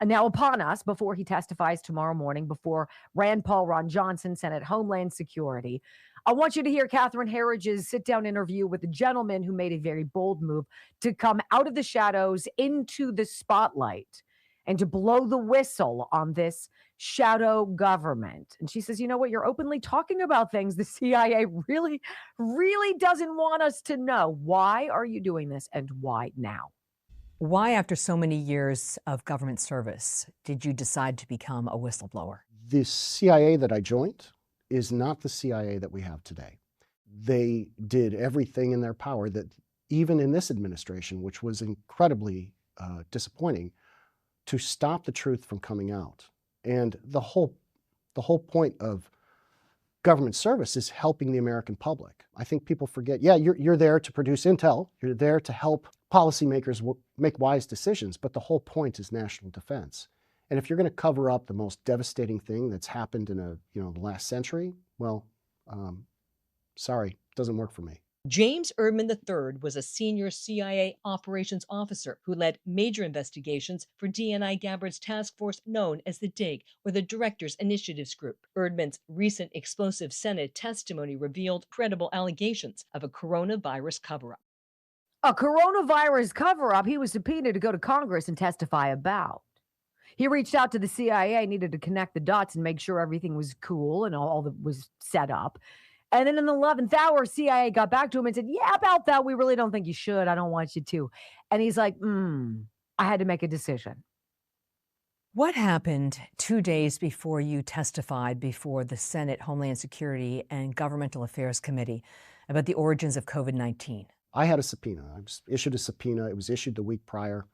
now upon us before he testifies tomorrow morning before Rand Paul, Ron Johnson, Senate Homeland Security. I want you to hear Catherine Herridge's sit-down interview with a gentleman who made a very bold move to come out of the shadows into the spotlight and to blow the whistle on this shadow government. And she says, you know what? You're openly talking about things the CIA really, really doesn't want us to know. Why are you doing this and why now? Why, after so many years of government service, did you decide to become a whistleblower? The CIA that I joined is not the CIA that we have today. They did everything in their power that even in this administration, which was incredibly disappointing, to stop the truth from coming out. And the whole point of government service is helping the American public. I think people forget, yeah, you're there to produce intel, you're there to help policymakers make wise decisions, but the whole point is national defense. And if you're going to cover up the most devastating thing that's happened in the last century, well, sorry, it doesn't work for me. James Erdman III was a senior CIA operations officer who led major investigations for DNI Gabbard's task force known as the DIG, or the Directors Initiatives Group. Erdman's recent explosive Senate testimony revealed credible allegations of a coronavirus cover-up. A coronavirus cover-up he was subpoenaed to go to Congress and testify about. He reached out to the CIA, needed to connect the dots and make sure everything was cool and all that was set up. And then in the 11th hour, CIA got back to him and said, yeah, about that, we really don't think you should. I don't want you to. And he's like, I had to make a decision. What happened 2 days before you testified before the Senate Homeland Security and Governmental Affairs Committee about the origins of COVID-19? I had a subpoena. I was issued a subpoena. It was issued the week prior.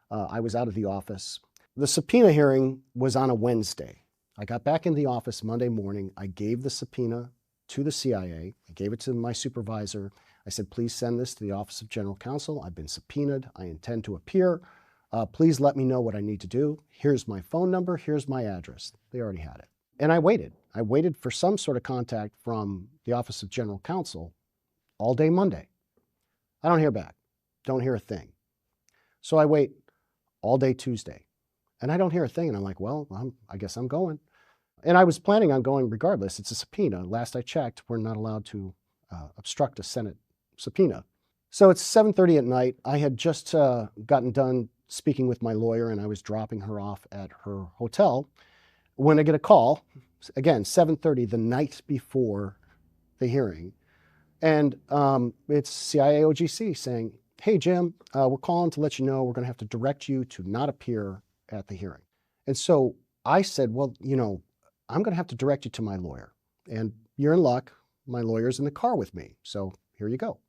I was out of the office. The subpoena hearing was on a Wednesday. I got back in the office Monday morning. I gave the subpoena to the CIA. I gave it to my supervisor. I said, please send this to the Office of General Counsel. I've been subpoenaed. I intend to appear. Please let me know what I need to do. Here's my phone number. Here's my address. They already had it. And I waited. I waited for some sort of contact from the Office of General Counsel all day Monday. I don't hear back. Don't hear a thing. So I wait all day Tuesday. And I don't hear a thing. And I'm like, well, I guess I'm going. And I was planning on going regardless. It's a subpoena. Last I checked, we're not allowed to obstruct a Senate subpoena. So it's 7:30 at night. I had just gotten done speaking with my lawyer, and I was dropping her off at her hotel when I get a call, again, 7:30, the night before the hearing. And it's CIA OGC saying, hey, Jim, we're calling to let you know we're going to have to direct you to not appear at the hearing. And so I said, well, I'm going to have to direct you to my lawyer. And you're in luck. My lawyer's in the car with me. So here you go.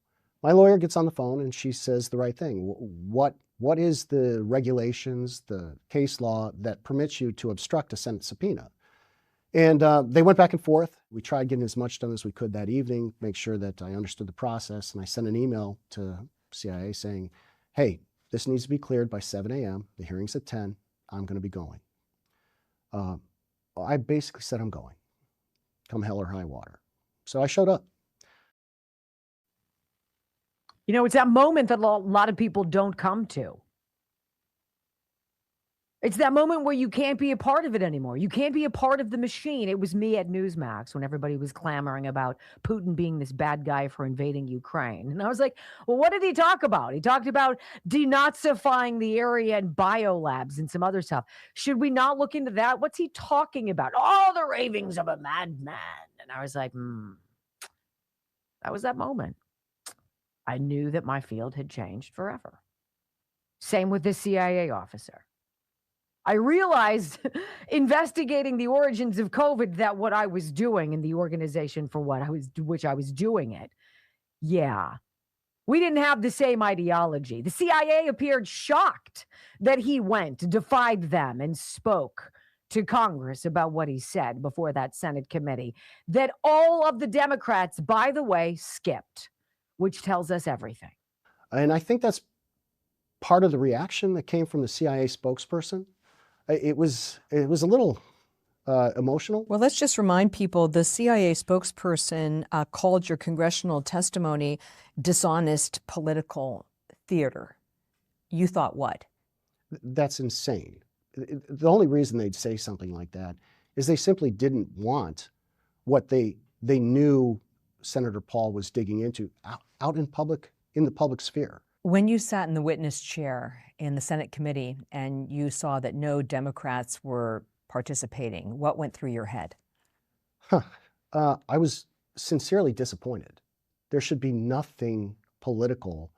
My lawyer gets on the phone and she says the right thing. What is the regulations, the case law that permits you to obstruct a Senate subpoena? And they went back and forth. We tried getting as much done as we could that evening, make sure that I understood the process. And I sent an email to CIA saying, hey, this needs to be cleared by 7 a.m. The hearing's at 10. I'm going to be going. I basically said I'm going, come hell or high water. So I showed up. You know, it's that moment that a lot of people don't come to. It's that moment where you can't be a part of it anymore. You can't be a part of the machine. It was me at Newsmax when everybody was clamoring about Putin being this bad guy for invading Ukraine. And I was like, well, what did he talk about? He talked about denazifying the area and biolabs and some other stuff. Should we not look into that? What's he talking about? Oh, the ravings of a madman. And I was like, that was that moment. I knew that my field had changed forever. Same with this CIA officer. I realized investigating the origins of COVID that what I was doing in the organization for which I was doing it. Yeah, we didn't have the same ideology. The CIA appeared shocked that he went, defied them, and spoke to Congress about what he said before that Senate committee that all of the Democrats, by the way, skipped, which tells us everything. And I think that's part of the reaction that came from the CIA spokesperson. It was a little emotional. Well, let's just remind people, the CIA spokesperson called your congressional testimony dishonest political theater. You thought what? That's insane. The only reason they'd say something like that is they simply didn't want what they knew Senator Paul was digging into out in public, in the public sphere. When you sat in the witness chair in the Senate committee and you saw that no Democrats were participating, what went through your head? I was sincerely disappointed. There should be nothing political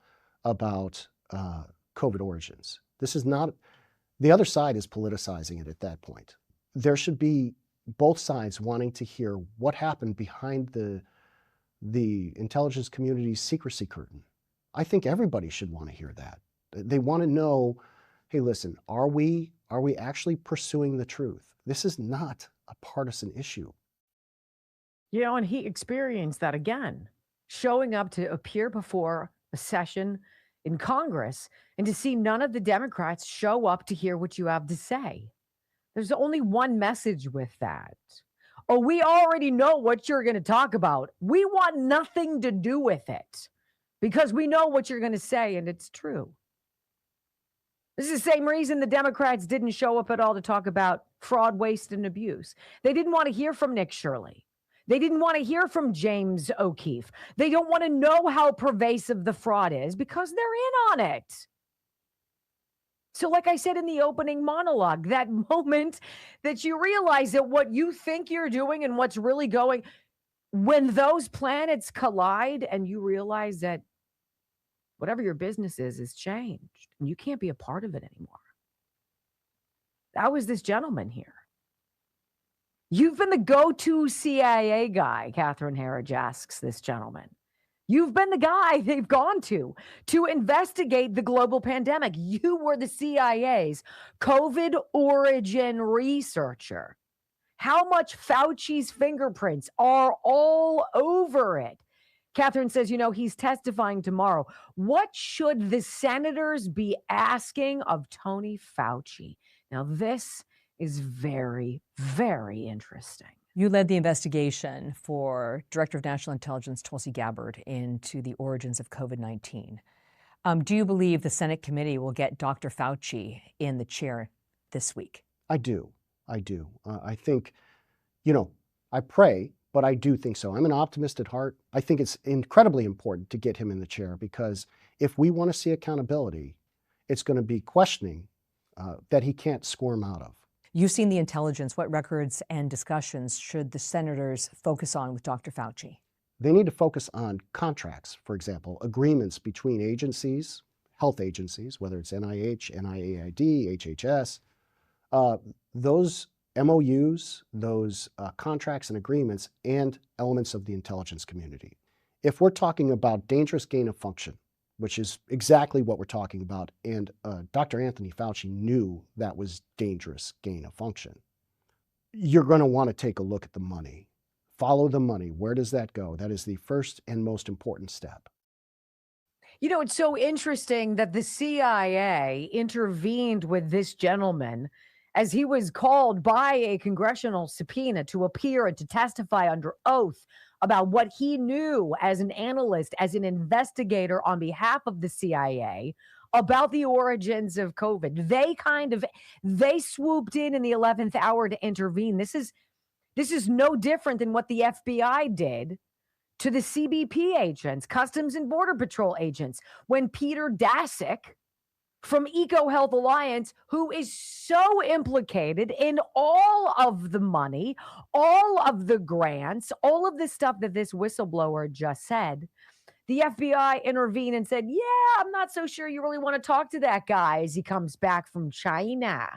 about COVID origins. This is not, the other side is politicizing it at that point. There should be both sides wanting to hear what happened behind the intelligence community's secrecy curtain. I think everybody should want to hear that. They want to know, hey, listen, are we actually pursuing the truth? This is not a partisan issue. You know, and he experienced that again, showing up to appear before a session in Congress and to see none of the Democrats show up to hear what you have to say. There's only one message with that. Oh, we already know what you're going to talk about. We want nothing to do with it because we know what you're going to say, and it's true. This is the same reason the Democrats didn't show up at all to talk about fraud, waste, and abuse. They didn't want to hear from Nick Shirley. They didn't want to hear from James O'Keefe. They don't want to know how pervasive the fraud is because they're in on it. So like I said in the opening monologue, that moment that you realize that what you think you're doing and what's really going, when those planets collide and you realize that whatever your business is changed and you can't be a part of it anymore. That was this gentleman here. You've been the go-to CIA guy, Catherine Herridge asks this gentleman. You've been the guy they've gone to investigate the global pandemic. You were the CIA's COVID origin researcher. How much Fauci's fingerprints are all over it? Catherine says, you know, he's testifying tomorrow. What should the senators be asking of Tony Fauci? Now, this is very, very interesting. You led the investigation for Director of National Intelligence Tulsi Gabbard into the origins of COVID-19. Do you believe the Senate committee will get Dr. Fauci in the chair this week? I do. I think, you know, I pray, but I do think so. I'm an optimist at heart. I think it's incredibly important to get him in the chair because if we want to see accountability, it's going to be questioning that he can't squirm out of. You've seen the intelligence. What records and discussions should the senators focus on with Dr. Fauci? They need to focus on contracts, for example, agreements between agencies, health agencies, whether it's NIH, NIAID, HHS. Those MOUs, those contracts and agreements, and elements of the intelligence community. If we're talking about dangerous gain of function, which is exactly what we're talking about, and Dr. Anthony Fauci knew that was dangerous gain of function. you're going to want to take a look at the money. Follow the money. Where does that go? That is the first and most important step. You know, it's so interesting that the CIA intervened with this gentleman as he was called by a congressional subpoena to appear and to testify under oath about what he knew as an analyst, as an investigator on behalf of the CIA about the origins of COVID. They swooped in the 11th hour to intervene. This is no different than what the FBI did to the CBP agents, Customs and Border Patrol agents, when Peter Daszak from EcoHealth Alliance, who is so implicated in all of the money, all of the grants, all of the stuff that this whistleblower just said, the FBI intervened and said, yeah, I'm not so sure you really want to talk to that guy as he comes back from China.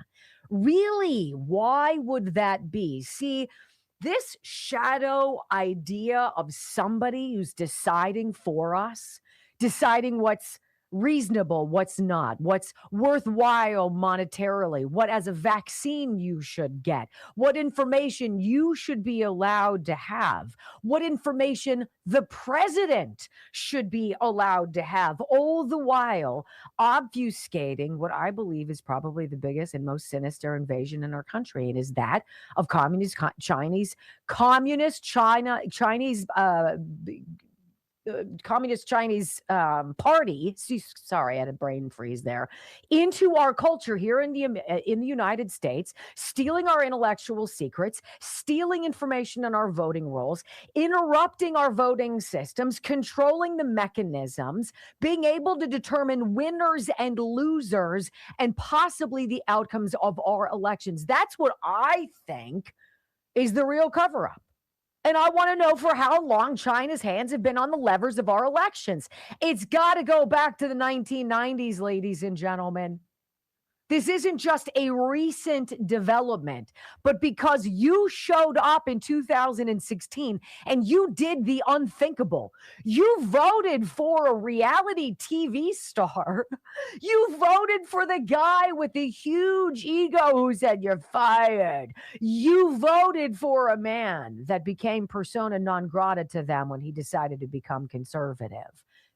Really? Why would that be? See, this shadow idea of somebody who's deciding for us, deciding what's reasonable, what's not, what's worthwhile monetarily, what as a vaccine you should get, what information you should be allowed to have, what information the president should be allowed to have, all the while obfuscating what I believe is probably the biggest and most sinister invasion in our country. It is that of Chinese Communist Chinese party, sorry, I had a brain freeze there, into our culture here in the United States, stealing our intellectual secrets, stealing information on our voting rolls, interrupting our voting systems, controlling the mechanisms, being able to determine winners and losers, and possibly the outcomes of our elections. That's what I think is the real cover-up. And I want to know for how long China's hands have been on the levers of our elections. It's got to go back to the 1990s, ladies and gentlemen. This isn't just a recent development, but because you showed up in 2016 and you did the unthinkable. You voted for a reality TV star. You voted for the guy with the huge ego who said you're fired. You voted for a man that became persona non grata to them when he decided to become conservative.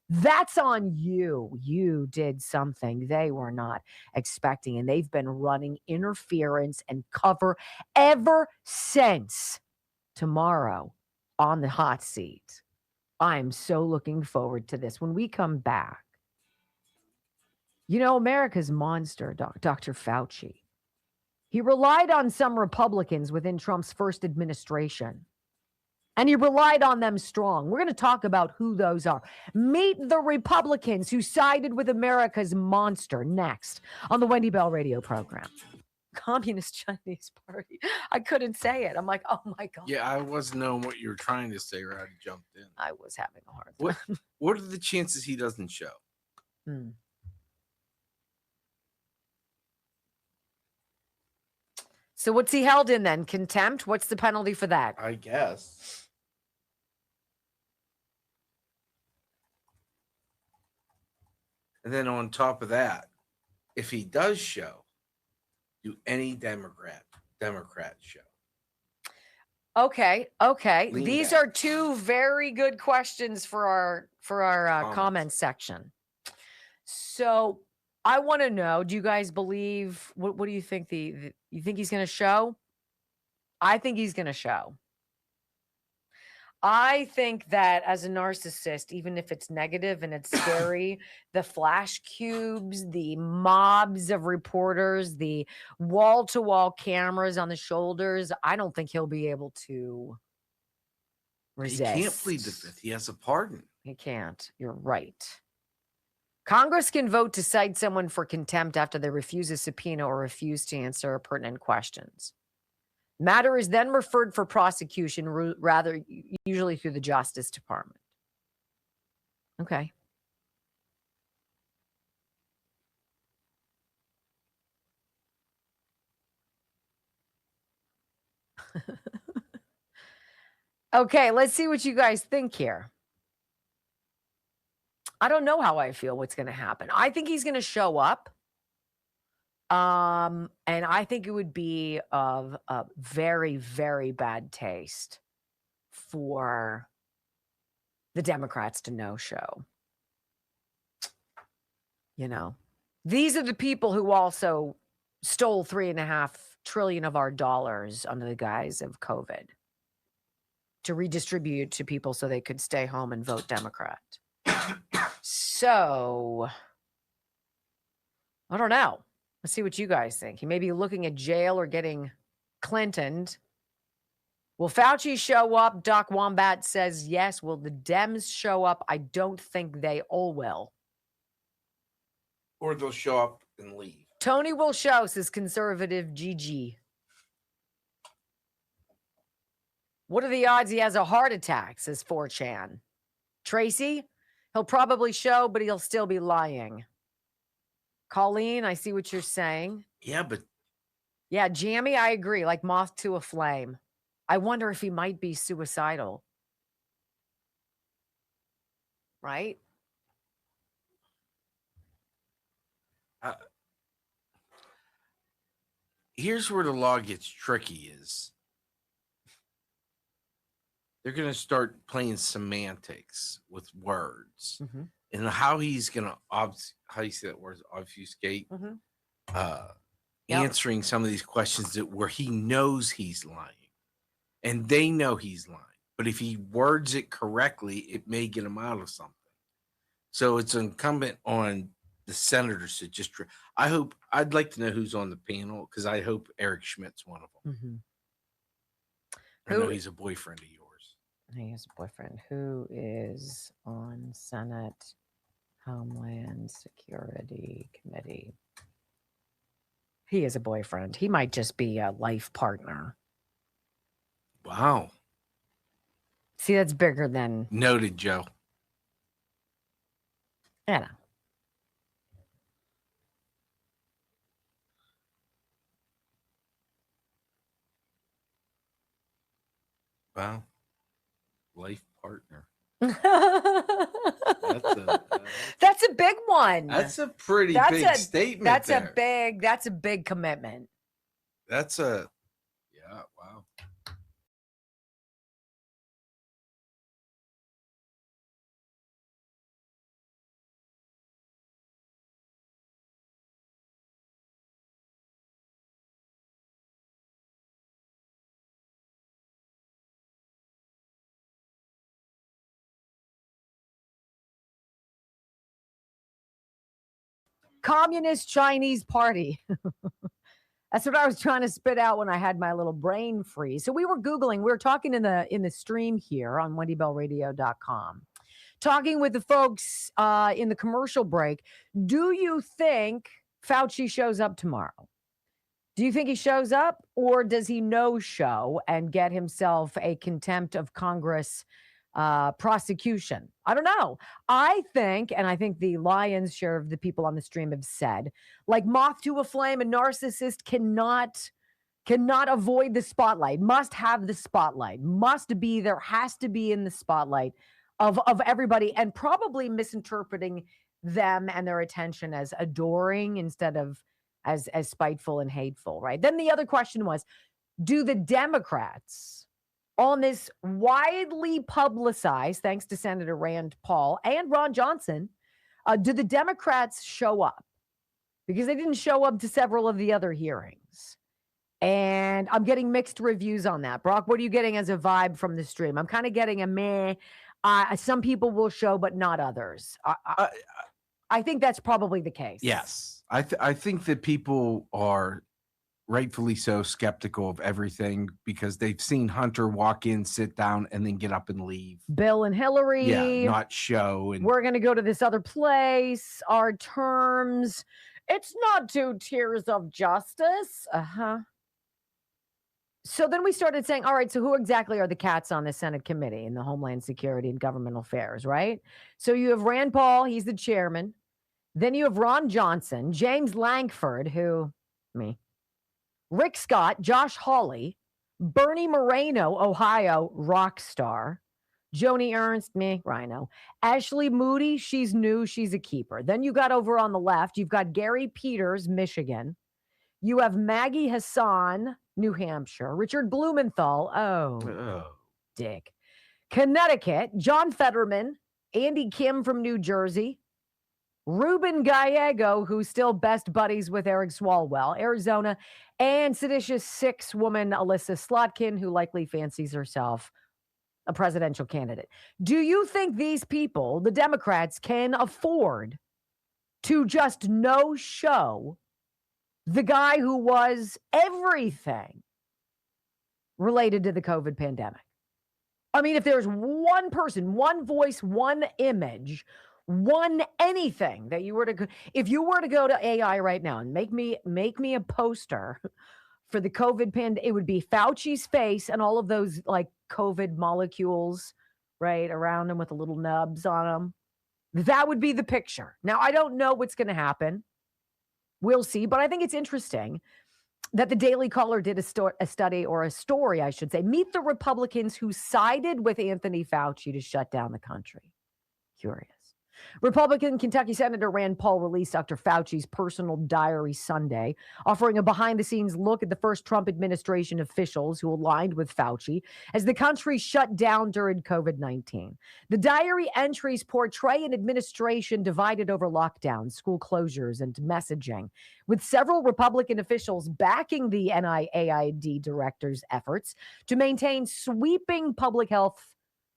That's on you. You did something they were not expecting, and they've been running interference and cover ever since tomorrow on the hot seat. I'm so looking forward to this. When we come back, you know, America's monster, Dr. Fauci, he relied on some Republicans within Trump's first administration. And he relied on them strong. We're going to talk about who those are. Meet the Republicans who sided with America's monster next on the Wendy Bell radio program. Communist Chinese Party. I couldn't say it. I'm like, oh my God. Yeah, I wasn't knowing what you were trying to say, or I jumped in. I was having a hard time. What are the chances he doesn't show? So what's he held in then? Contempt? What's the penalty for that? I guess. And then on top of that, if he does show, do any Democrat show? Okay. These are two very good questions for our comment section. So I want to know, do you guys believe, what do you think you think he's going to show? I think he's going to show. I think that as a narcissist, even if it's negative and it's scary, the flash cubes, the mobs of reporters, the wall-to-wall cameras on the shoulders, I don't think he'll be able to resist. He can't plead the fifth. He has a pardon. He can't. You're right. Congress can vote to cite someone for contempt after they refuse a subpoena or refuse to answer pertinent questions. Matter is then referred for prosecution, rather usually through the Justice Department. Okay. Okay, let's see what you guys think here. I don't know how I feel what's going to happen. I think he's going to show up. And I think it would be of a very, very bad taste for the Democrats to no-show. You know, these are the people who also stole $3.5 trillion of our dollars under the guise of COVID to redistribute to people so they could stay home and vote Democrat. So, I don't know. Let's see what you guys think. He may be looking at jail or getting Clintoned. Will Fauci show up? Doc Wombat says yes. Will the Dems show up? I don't think they all will. Or they'll show up and leave. Tony will show, says conservative GG. What are the odds he has a heart attack, says 4chan. Tracy, he'll probably show, but he'll still be lying. Colleen, I see what you're saying. Yeah, but... Yeah, Jammy, I agree. Like moth to a flame. I wonder if he might be suicidal. Right? Here's where the law gets tricky is they're going to start playing semantics with words. Mm-hmm. And how he's going to, how do you say that word? Obfuscate? Answering some of these questions where he knows he's lying. And they know he's lying. But if he words it correctly, it may get him out of something. So it's incumbent on the senators to just... I'd like to know who's on the panel, because I hope Eric Schmidt's one of them. Mm-hmm. I know he's a boyfriend of yours. He has a boyfriend. Who is on Senate Homeland Security Committee? He is a boyfriend. He might just be a life partner. Wow. See, that's bigger than... Noted, Joe. I know. Wow. Life partner. That's a big one. That's a pretty big statement. That's a big commitment. Yeah, wow. Communist Chinese Party. That's what I was trying to spit out when I had my little brain freeze. So we were Googling, we were talking in the stream here on wendybellradio.com, talking with the folks in the commercial break. Do you think Fauci shows up tomorrow? Do you think he shows up, or does he no-show and get himself a contempt of Congress prosecution? I don't know. I think the lion's share of the people on the stream have said, like moth to a flame, a narcissist cannot avoid the spotlight, must have the spotlight, must be there, has to be in the spotlight of everybody, and probably misinterpreting them and their attention as adoring instead of as spiteful and hateful, right? Then the other question was, do the Democrats on this widely publicized, thanks to Senator Rand Paul and Ron Johnson, do the Democrats show up? Because they didn't show up to several of the other hearings. And I'm getting mixed reviews on that. Brock, what are you getting as a vibe from the stream? I'm kind of getting a meh. Some people will show, but not others. I think that's probably the case. Yes. I think that people are rightfully so skeptical of everything because they've seen Hunter walk in, sit down, and then get up and leave. Bill and Hillary. Yeah, not show. And we're going to go to this other place. Our terms. It's not 2 tiers of justice. So then we started saying, all right, so who exactly are the cats on the Senate committee in the Homeland Security and Governmental Affairs, right? So you have Rand Paul, he's the chairman. Then you have Ron Johnson, James Lankford, Rick Scott, Josh Hawley, Bernie Moreno, Ohio, rock star, Joni Ernst, Rhino, Ashley Moody, she's new, she's a keeper. Then you got over on the left, you've got Gary Peters, Michigan, You have Maggie Hassan, New Hampshire. Richard Blumenthal, dick. Connecticut. John Fetterman. Andy Kim from New Jersey. Ruben Gallego, who's still best buddies with Eric Swalwell, Arizona. And seditious six-woman Alyssa Slotkin, who likely fancies herself a presidential candidate. Do you think these people, the Democrats, can afford to just no-show the guy who was everything related to the COVID pandemic? I mean, if there's one person, one voice, one image, one anything that you were to, if you were to go to AI right now and make me a poster for the COVID pandemic, it would be Fauci's face and all of those like COVID molecules, right, around him with the little nubs on them. That would be the picture. Now, I don't know what's going to happen. We'll see, but I think it's interesting that the Daily Caller did a story, I should say. Meet the Republicans who sided with Anthony Fauci to shut down the country. Curious. Republican Kentucky Senator Rand Paul released Dr. Fauci's personal diary Sunday, offering a behind-the-scenes look at the first Trump administration officials who aligned with Fauci as the country shut down during COVID-19. The diary entries portray an administration divided over lockdowns, school closures, and messaging, with several Republican officials backing the NIAID director's efforts to maintain sweeping public health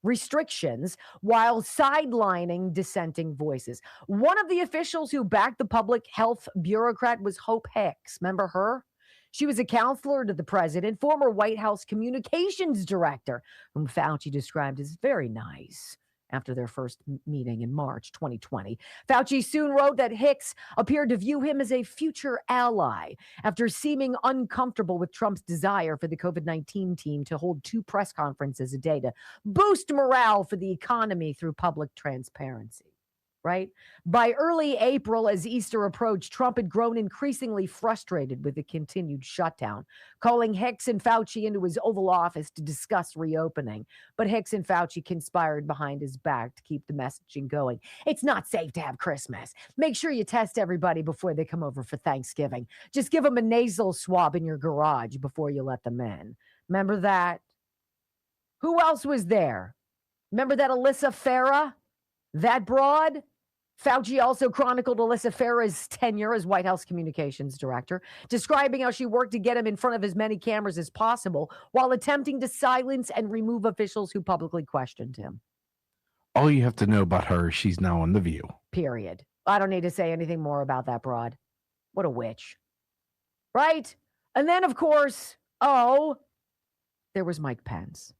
restrictions while sidelining dissenting voices. One of the officials who backed the public health bureaucrat was Hope Hicks. Remember her? She was a counselor to the president, former White House communications director, whom Fauci described as very nice after their first meeting in March 2020. Fauci soon wrote that Hicks appeared to view him as a future ally after seeming uncomfortable with Trump's desire for the COVID-19 team to hold 2 press conferences a day to boost morale for the economy through public transparency. Right? By early April, as Easter approached, Trump had grown increasingly frustrated with the continued shutdown, calling Hicks and Fauci into his Oval Office to discuss reopening. But Hicks and Fauci conspired behind his back to keep the messaging going. It's not safe to have Christmas. Make sure you test everybody before they come over for Thanksgiving. Just give them a nasal swab in your garage before you let them in. Remember that? Who else was there? Remember that Alyssa Farah? That broad? Fauci also chronicled Alyssa Farah's tenure as White House communications director, describing how she worked to get him in front of as many cameras as possible while attempting to silence and remove officials who publicly questioned him. All you have to know about her is she's now on The View. Period. I don't need to say anything more about that broad. What a witch. Right? And then, of course, there was Mike Pence.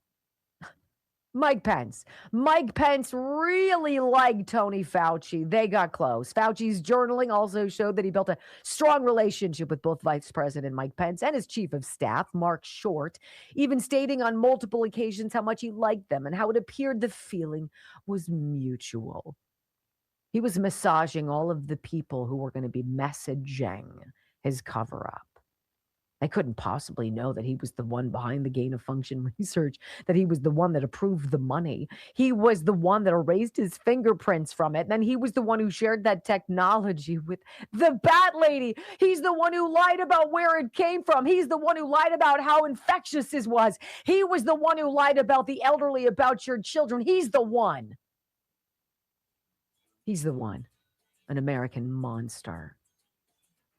Mike Pence really liked Tony Fauci. They got close. Fauci's journaling also showed that he built a strong relationship with both Vice President Mike Pence and his chief of staff, Mark Short, even stating on multiple occasions how much he liked them and how it appeared the feeling was mutual. He was massaging all of the people who were going to be messaging his cover-up. They couldn't possibly know that he was the one behind the gain-of-function research, that he was the one that approved the money. He was the one that erased his fingerprints from it. And then he was the one who shared that technology with the Bat Lady. He's the one who lied about where it came from. He's the one who lied about how infectious this was. He was the one who lied about the elderly, about your children. He's the one. He's the one. An American monster.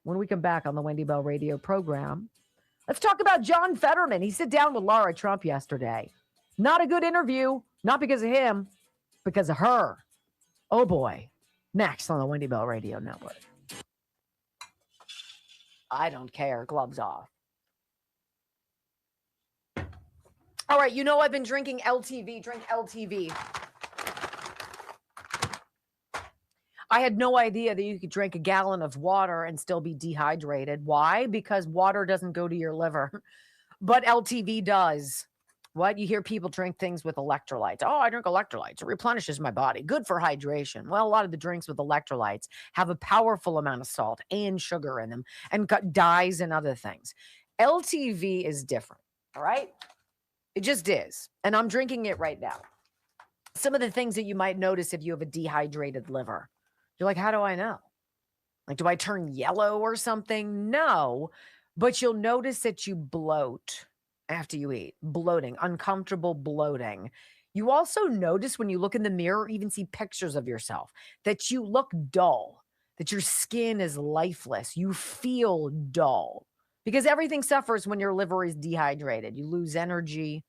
When we come back on the Wendy Bell radio program, let's talk about John Fetterman. He sat down with Lara Trump yesterday. Not a good interview, not because of him, because of her. Oh boy. Next on the Wendy Bell Radio Network. I don't care. Gloves off. All right, you know I've been drinking LTV. Drink LTV. I had no idea that you could drink a gallon of water and still be dehydrated. Why? Because water doesn't go to your liver, but LTV does. What? You hear people drink things with electrolytes. Oh, I drink electrolytes. It replenishes my body. Good for hydration. Well, a lot of the drinks with electrolytes have a powerful amount of salt and sugar in them and got dyes and other things. LTV is different, all right? It just is. And I'm drinking it right now. Some of the things that you might notice if you have a dehydrated liver. You're like, how do I know? Like, do I turn yellow or something? No, but you'll notice that you bloat after you eat. Bloating, uncomfortable bloating. You also notice when you look in the mirror, or even see pictures of yourself, that you look dull, that your skin is lifeless. You feel dull because everything suffers when your liver is dehydrated. You lose energy,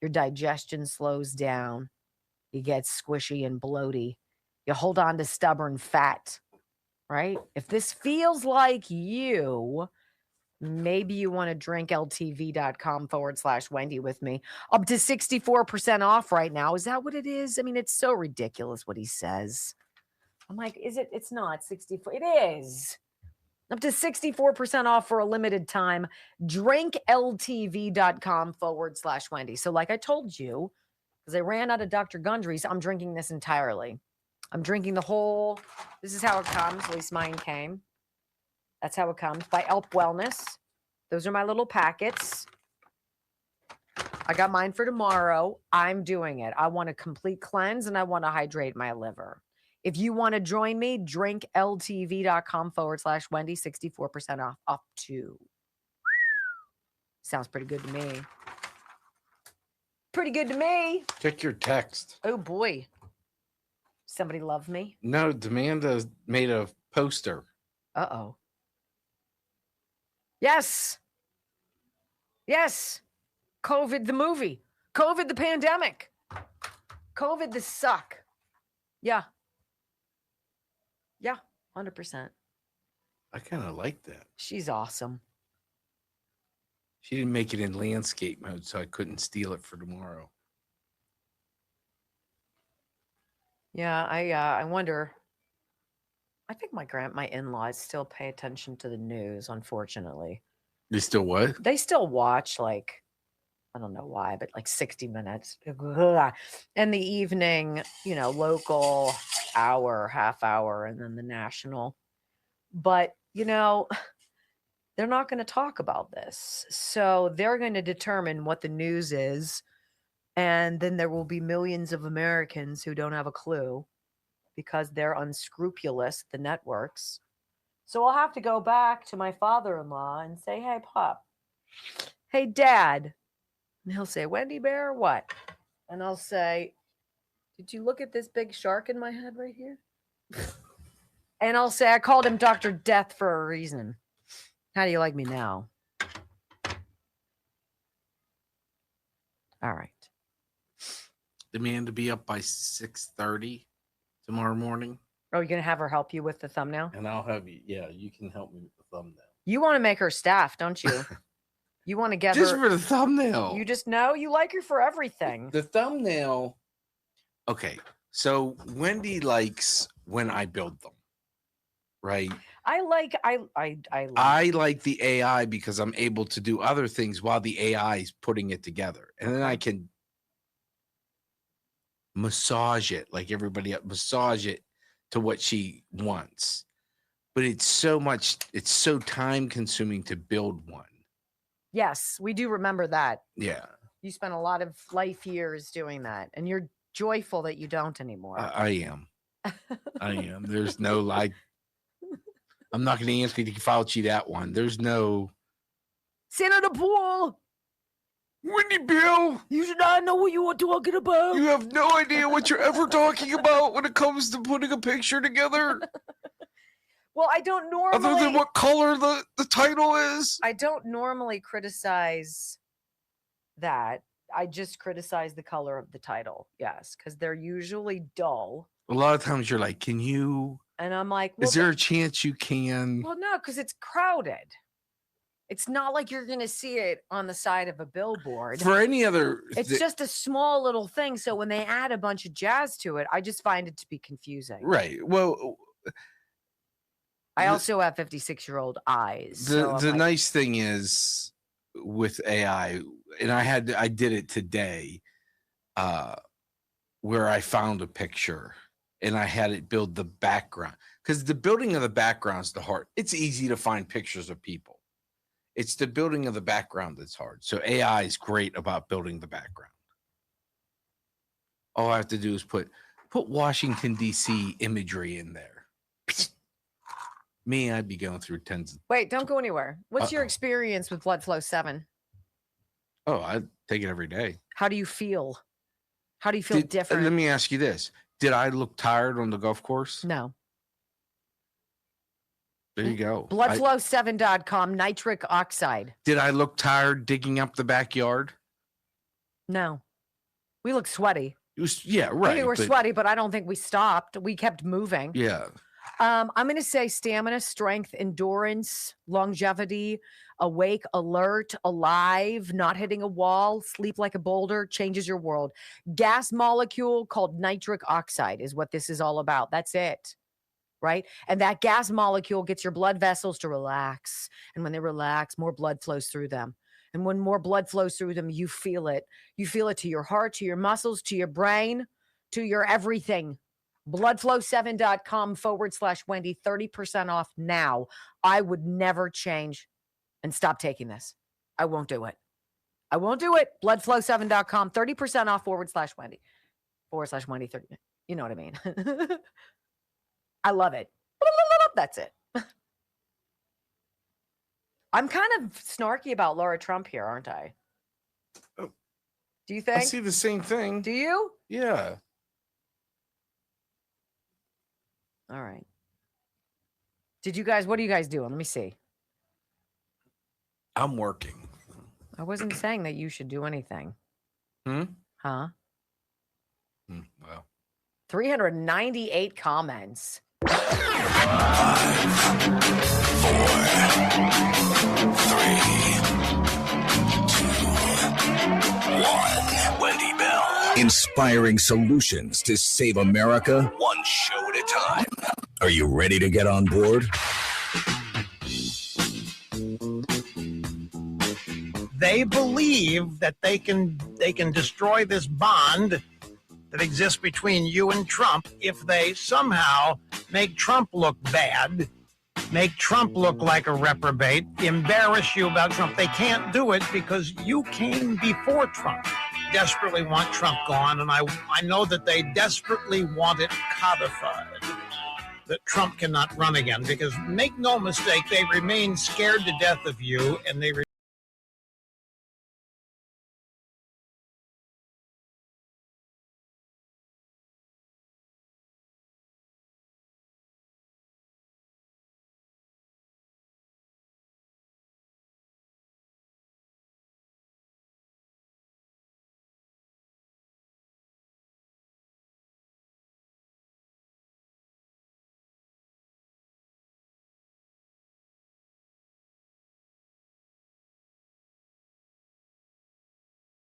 your digestion slows down, you get squishy and bloaty, you hold on to stubborn fat, right? If this feels like you, maybe you want to drink ltv.com/Wendy with me. Up to 64% off right now. Is that what it is? I mean, it's so ridiculous what he says. I'm like, is it? It's not 64. It is. Up to 64% off for a limited time. drinkltv.com/Wendy. So like I told you, because I ran out of Dr. Gundry's, I'm drinking this entirely. I'm drinking the whole, this is how it comes. At least mine came. That's how it comes, by Elp Wellness. Those are my little packets. I got mine for tomorrow. I'm doing it. I want a complete cleanse and I want to hydrate my liver. If you want to join me, drinkltv.com/Wendy, 64% off, up to. Sounds pretty good to me. Pretty good to me. Check your text. Oh boy. Somebody love me? No, Demanda made a poster. Uh-oh. Yes. Yes. COVID the movie. COVID the pandemic. COVID the suck. Yeah. Yeah, 100%. I kind of like that. She's awesome. She didn't make it in landscape mode, so I couldn't steal it for tomorrow. Yeah, I wonder. I think my in-laws still pay attention to the news, unfortunately. You still what? They still watch, like, I don't know why, but like 60 Minutes. In the evening, you know, local hour, half hour, and then the national. But, you know, they're not going to talk about this. So they're going to determine what the news is. And then there will be millions of Americans who don't have a clue because they're unscrupulous, the networks. So I'll have to go back to my father-in-law and say, hey, Pop, hey, Dad. And he'll say, Wendy Bear, what? And I'll say, did you look at this big shark in my head right here? And I'll say, I called him Dr. Death for a reason. How do you like me now? All right. Demand to be up by 6:30 tomorrow morning. Oh, you're going to have her help you with the thumbnail? And I'll have you. Yeah, you can help me with the thumbnail. You want to make her staff, don't you? You want to get just her. For the thumbnail. You just know you like her for everything. The thumbnail. Okay. So Wendy likes when I build them. Right. I like the AI because I'm able to do other things while the AI is putting it together. And then I can massage it like everybody else, massage it to what she wants. But it's so time consuming to build one. Yes, we do remember that. Yeah. You spent a lot of life years doing that, and you're joyful that you don't anymore. I am. I am. There's no like. I'm not going to Anthony Fauci that one. There's no. Senator Poole. Wendy Bill. You should not know what you are talking about. You have no idea what you're ever talking about when it comes to putting a picture together. Well, I don't normally. Other than what color the title is. I don't normally criticize that. I just criticize the color of the title. Yes, because they're usually dull. A lot of times you're like, can you? And I'm like, well, is there a chance you can? Well, no, because it's crowded. It's not like you're going to see it on the side of a billboard. For any other. It's just a small little thing. So when they add a bunch of jazz to it, I just find it to be confusing. Right. Well, I also have 56-year-old eyes. The nice thing is with AI, and I did it today, where I found a picture and I had it build the background, because the building of the background is the hard. It's easy to find pictures of people. It's the building of the background that's hard. So AI is great about building the background. All I have to do is put Washington, D.C. imagery in there. Me, I'd be going through tens. Wait, don't go anywhere. What's your experience with Blood Flow 7? Oh, I take it every day. How do you feel? How do you feel different? Let me ask you this. Did I look tired on the golf course? No. There you go. Bloodflow7.com, nitric oxide. Did I look tired digging up the backyard? No. We look sweaty. Yeah, right. We were sweaty, but I don't think we stopped. We kept moving. Yeah. I'm going to say stamina, strength, endurance, longevity, awake, alert, alive, not hitting a wall, sleep like a boulder, changes your world. Gas molecule called nitric oxide is what this is all about. That's it. Right? And that gas molecule gets your blood vessels to relax. And when they relax, more blood flows through them. And when more blood flows through them, you feel it. You feel it to your heart, to your muscles, to your brain, to your everything. Bloodflow7.com/Wendy, 30% off now. I would never change and stop taking this. I won't do it. I won't do it. Bloodflow7.com, 30% off /Wendy. /Wendy 30. You know what I mean? I love it. That's it. I'm kind of snarky about Laura Trump here, aren't I? Oh, do you think? I see the same thing. Do you? Yeah. All right. What are you guys doing? Let me see. I'm working. I wasn't saying that you should do anything. Huh? Well. 398 comments. 5, 4, 3, 2, 1. Wendy Bell. Inspiring solutions to save America, one show at a time. Are you ready to get on board? They believe that they can destroy this bond that exists between you and Trump if they somehow make Trump look bad, make Trump look like a reprobate, embarrass you about Trump. They can't do it because you came before Trump. Desperately want Trump gone, and I know that they desperately want it codified, that Trump cannot run again, because make no mistake, they remain scared to death of you, and they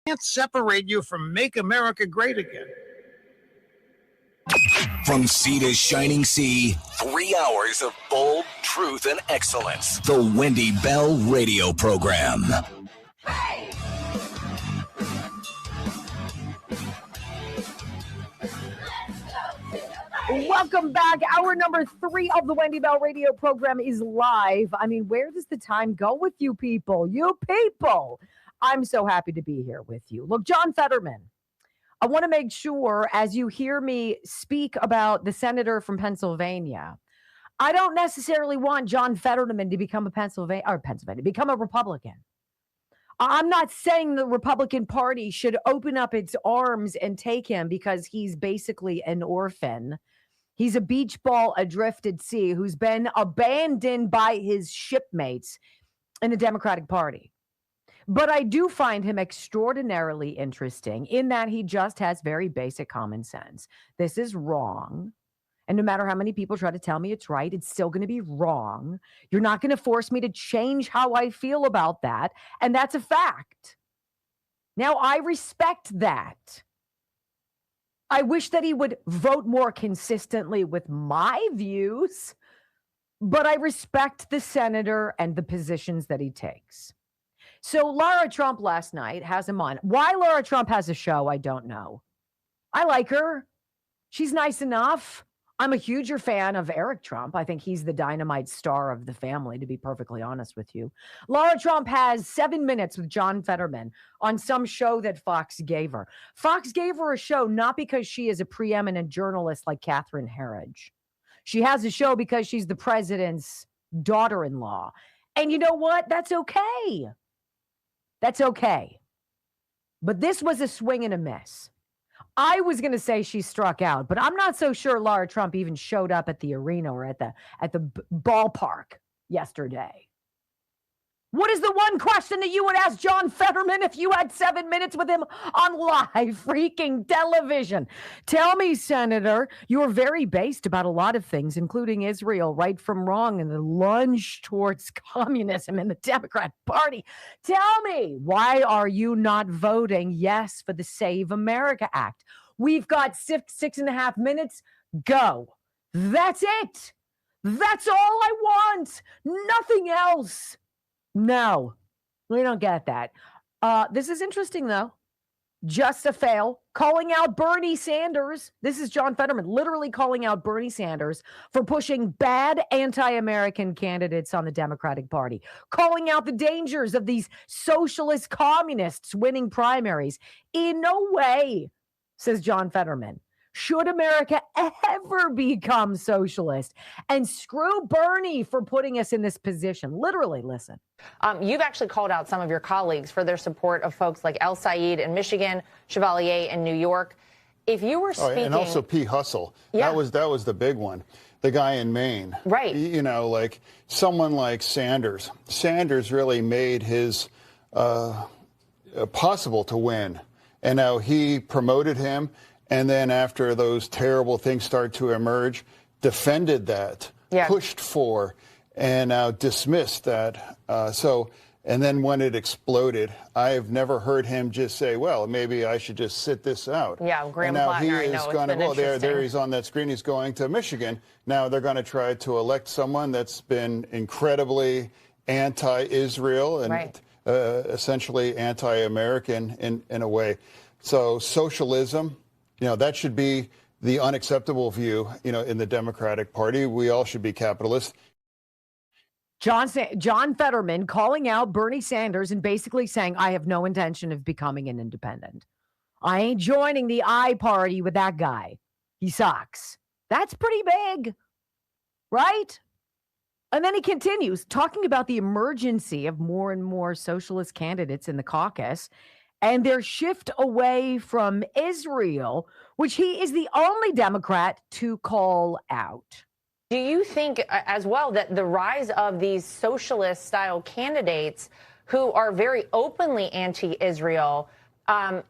can't separate you from Make America Great Again. From sea to shining sea, 3 hours of bold truth and excellence. The Wendy Bell Radio Program. Welcome back. Hour number 3 of the Wendy Bell Radio Program is live. I mean, where does the time go with you people? You people. I'm so happy to be here with you. Look, John Fetterman, I want to make sure as you hear me speak about the senator from Pennsylvania, I don't necessarily want John Fetterman to become become a Republican. I'm not saying the Republican Party should open up its arms and take him because he's basically an orphan. He's a beach ball adrift at sea who's been abandoned by his shipmates in the Democratic Party. But I do find him extraordinarily interesting in that he just has very basic common sense. This is wrong. And no matter how many people try to tell me it's right, it's still going to be wrong. You're not going to force me to change how I feel about that. And that's a fact. Now, I respect that. I wish that he would vote more consistently with my views, but I respect the senator and the positions that he takes. So Laura Trump last night has him on. Why Laura Trump has a show, I don't know. I like her. She's nice enough. I'm a huger fan of Eric Trump. I think he's the dynamite star of the family, to be perfectly honest with you. Laura Trump has 7 minutes with John Fetterman on some show that Fox gave her. Fox gave her a show not because she is a preeminent journalist like Catherine Herridge. She has a show because she's the president's daughter-in-law. And you know what? That's okay. That's okay. But this was a swing and a miss. I was going to say she struck out, but I'm not so sure Lara Trump even showed up at the arena or at the ballpark yesterday. What is the one question that you would ask John Fetterman if you had 7 minutes with him on live freaking television? Tell me, Senator, you're very based about a lot of things, including Israel, right from wrong, and the lunge towards communism in the Democrat Party. Tell me, why are you not voting yes for the Save America Act? We've got 6.5 minutes. Go. That's it. That's all I want. Nothing else. No, we don't get that. This is interesting, though. Just a fail. Calling out Bernie Sanders. This is John Fetterman literally calling out Bernie Sanders for pushing bad anti-American candidates on the Democratic Party. Calling out the dangers of these socialist communists winning primaries. In no way, says John Fetterman, should America ever become socialist. And screw Bernie for putting us in this position. Literally, listen. You've actually called out some of your colleagues for their support of folks like El Said in Michigan, Chevalier in New York. If you were speaking... and also P. Hustle. Yeah. That was the big one. The guy in Maine. Right. You know, like someone like Sanders. Sanders really made his possible to win. And now he promoted him. And then after those terrible things start to emerge, defended that, pushed for, and now dismissed that. And then when it exploded, I have never heard him just say, well, maybe I should just sit this out. Yeah, Graham and now Plattner, he is going to, well, there he's on that screen, he's going to Michigan. Now they're going to try to elect someone that's been incredibly anti-Israel and essentially anti-American in a way. So socialism, you know, that should be the unacceptable view, you know, in the Democratic Party. We all should be capitalists. John Fetterman calling out Bernie Sanders and basically saying, I have no intention of becoming an independent. I ain't joining the I party with that guy. He sucks. That's pretty big, right? And then he continues talking about the emergency of more and more socialist candidates in the caucus and their shift away from Israel, which he is the only Democrat to call out. Do you think as well that the rise of these socialist-style candidates who are very openly anti-Israel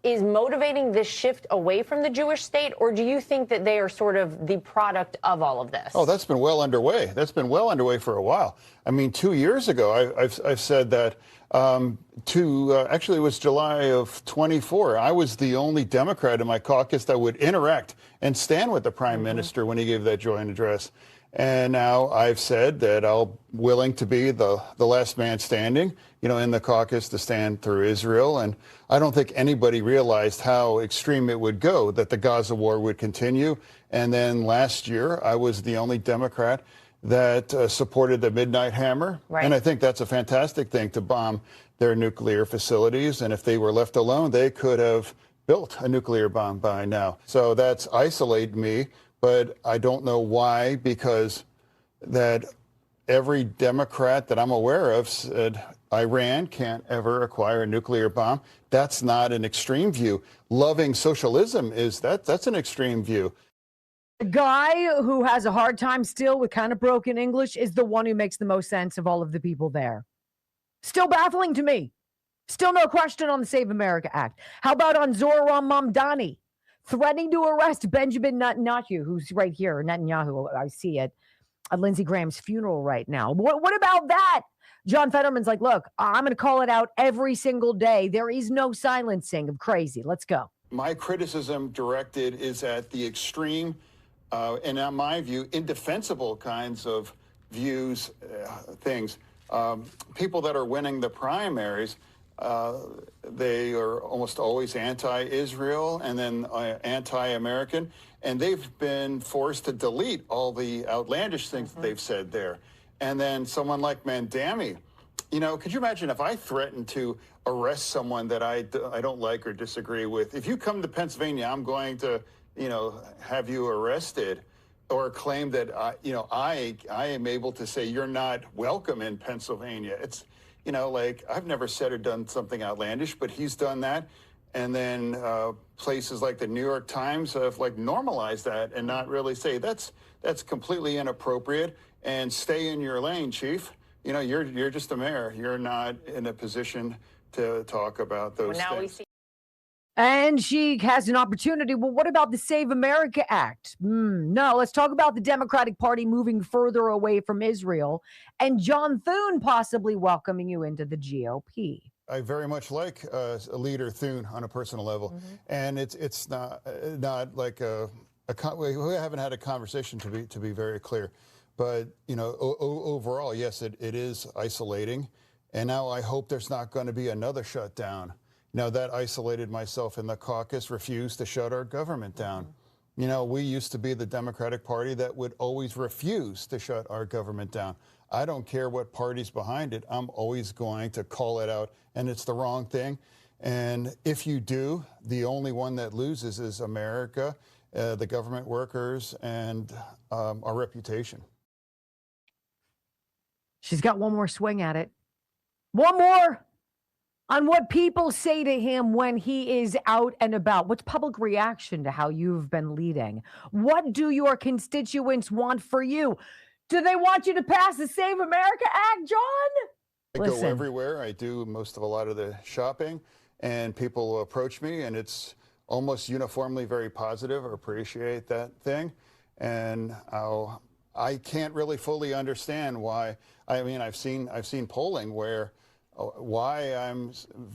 is motivating this shift away from the Jewish state, or do you think that they are sort of the product of all of this? Oh, that's been well underway. That's been well underway for a while. I mean, 2 years ago, I've said that actually it was July of 24. I was the only Democrat in my caucus that would interact and stand with the prime minister when he gave that joint address. And now I've said that I'm willing to be the last man standing, you know, in the caucus to stand through Israel. And I don't think anybody realized how extreme it would go, that the Gaza war would continue. And then last year, I was the only Democrat that supported the Midnight Hammer. Right. And I think that's a fantastic thing, to bomb their nuclear facilities. And if they were left alone, they could have built a nuclear bomb by now. So that's isolated me. But I don't know why, because that every Democrat that I'm aware of said Iran can't ever acquire a nuclear bomb. That's not an extreme view. Loving socialism that's an extreme view. The guy who has a hard time still with kind of broken English is the one who makes the most sense of all of the people there. Still baffling to me. Still no question on the Save America Act. How about on Zohran Mamdani? Threatening to arrest Benjamin Netanyahu, who's right here, Netanyahu, I see it, at Lindsey Graham's funeral right now. What about that? John Fetterman's like, look, I'm going to call it out every single day. There is no silencing of crazy. Let's go. My criticism directed is at the extreme, and in my view, indefensible kinds of views, things. People that are winning the primaries, they are almost always anti-Israel and then anti-American, and they've been forced to delete all the outlandish things that they've said there. And then someone like Mamdani, you know, could you imagine if I threatened to arrest someone that I don't like or disagree with? If you come to Pennsylvania, I'm going to, you know, have you arrested. or claim that I am able to say you're not welcome in Pennsylvania. It's like I've never said or done something outlandish, but he's done that. And then places like the New York Times have like normalized that and not really say that's completely inappropriate and stay in your lane, chief. You're just a mayor. You're not in a position to talk about those things. And she has an opportunity. Well, what about the Save America Act? No, let's talk about the Democratic Party moving further away from Israel and John Thune possibly welcoming you into the GOP. I very much like Leader Thune on a personal level, and it's not like we haven't had a conversation to be very clear, but overall, yes, it is isolating, and now I hope there's not going to be another shutdown. That isolated myself in the caucus, refused to shut our government down. We used to be the Democratic Party that would always refuse to shut our government down. I don't care what party's behind it. I'm always going to call it out, and it's the wrong thing. And if you do, the only one that loses is America, the government workers, and our reputation. She's got one more swing at it. One more on what people say to him when he is out and about. What's public reaction to how you've been leading? What do your constituents want for you? Do they want you to pass the Save America Act, John? I go everywhere. I do a lot of the shopping, and people approach me, and it's almost uniformly very positive or appreciate that thing. And I can't really fully understand why. I mean, I've seen polling where why I'm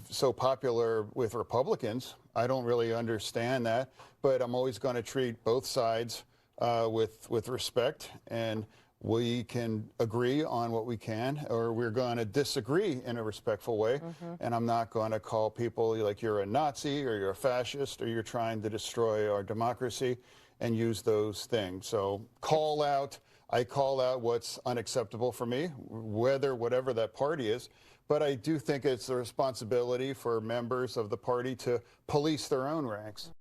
so popular with Republicans. I don't really understand that, but I'm always going to treat both sides with respect, and we can agree on what we can, or we're going to disagree in a respectful way. And I'm not going to call people like you're a Nazi or you're a fascist or you're trying to destroy our democracy and use those things. So I call out what's unacceptable for me, whatever that party is. But I do think it's a responsibility for members of the party to police their own ranks.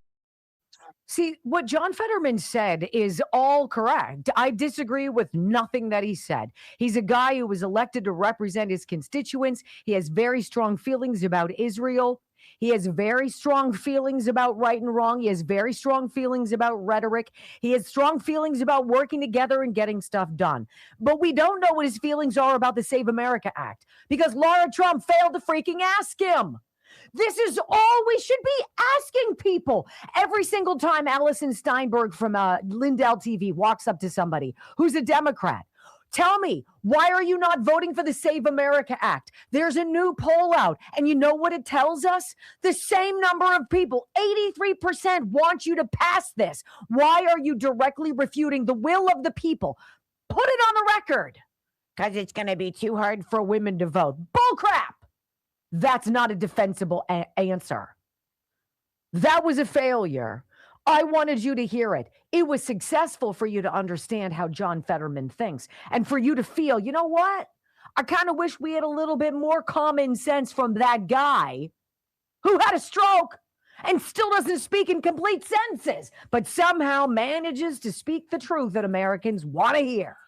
See, what John Fetterman said is all correct. I disagree with nothing that he said. He's a guy who was elected to represent his constituents. He has very strong feelings about Israel. He has very strong feelings about right and wrong. He has very strong feelings about rhetoric. He has strong feelings about working together and getting stuff done. But we don't know what his feelings are about the Save America Act because Laura Trump failed to freaking ask him. This is all we should be asking people. Every single time Allison Steinberg from Lindell TV walks up to somebody who's a Democrat, tell me, why are you not voting for the Save America Act? There's a new poll out, and you know what it tells us? The same number of people, 83%, want you to pass this. Why are you directly refuting the will of the people? Put it on the record. Because it's going to be too hard for women to vote. Bullcrap. That's not a defensible answer. That was a failure. I wanted you to hear it. It was successful for you to understand how John Fetterman thinks and for you to feel, you know what? I kind of wish we had a little bit more common sense from that guy who had a stroke and still doesn't speak in complete sentences, but somehow manages to speak the truth that Americans want to hear.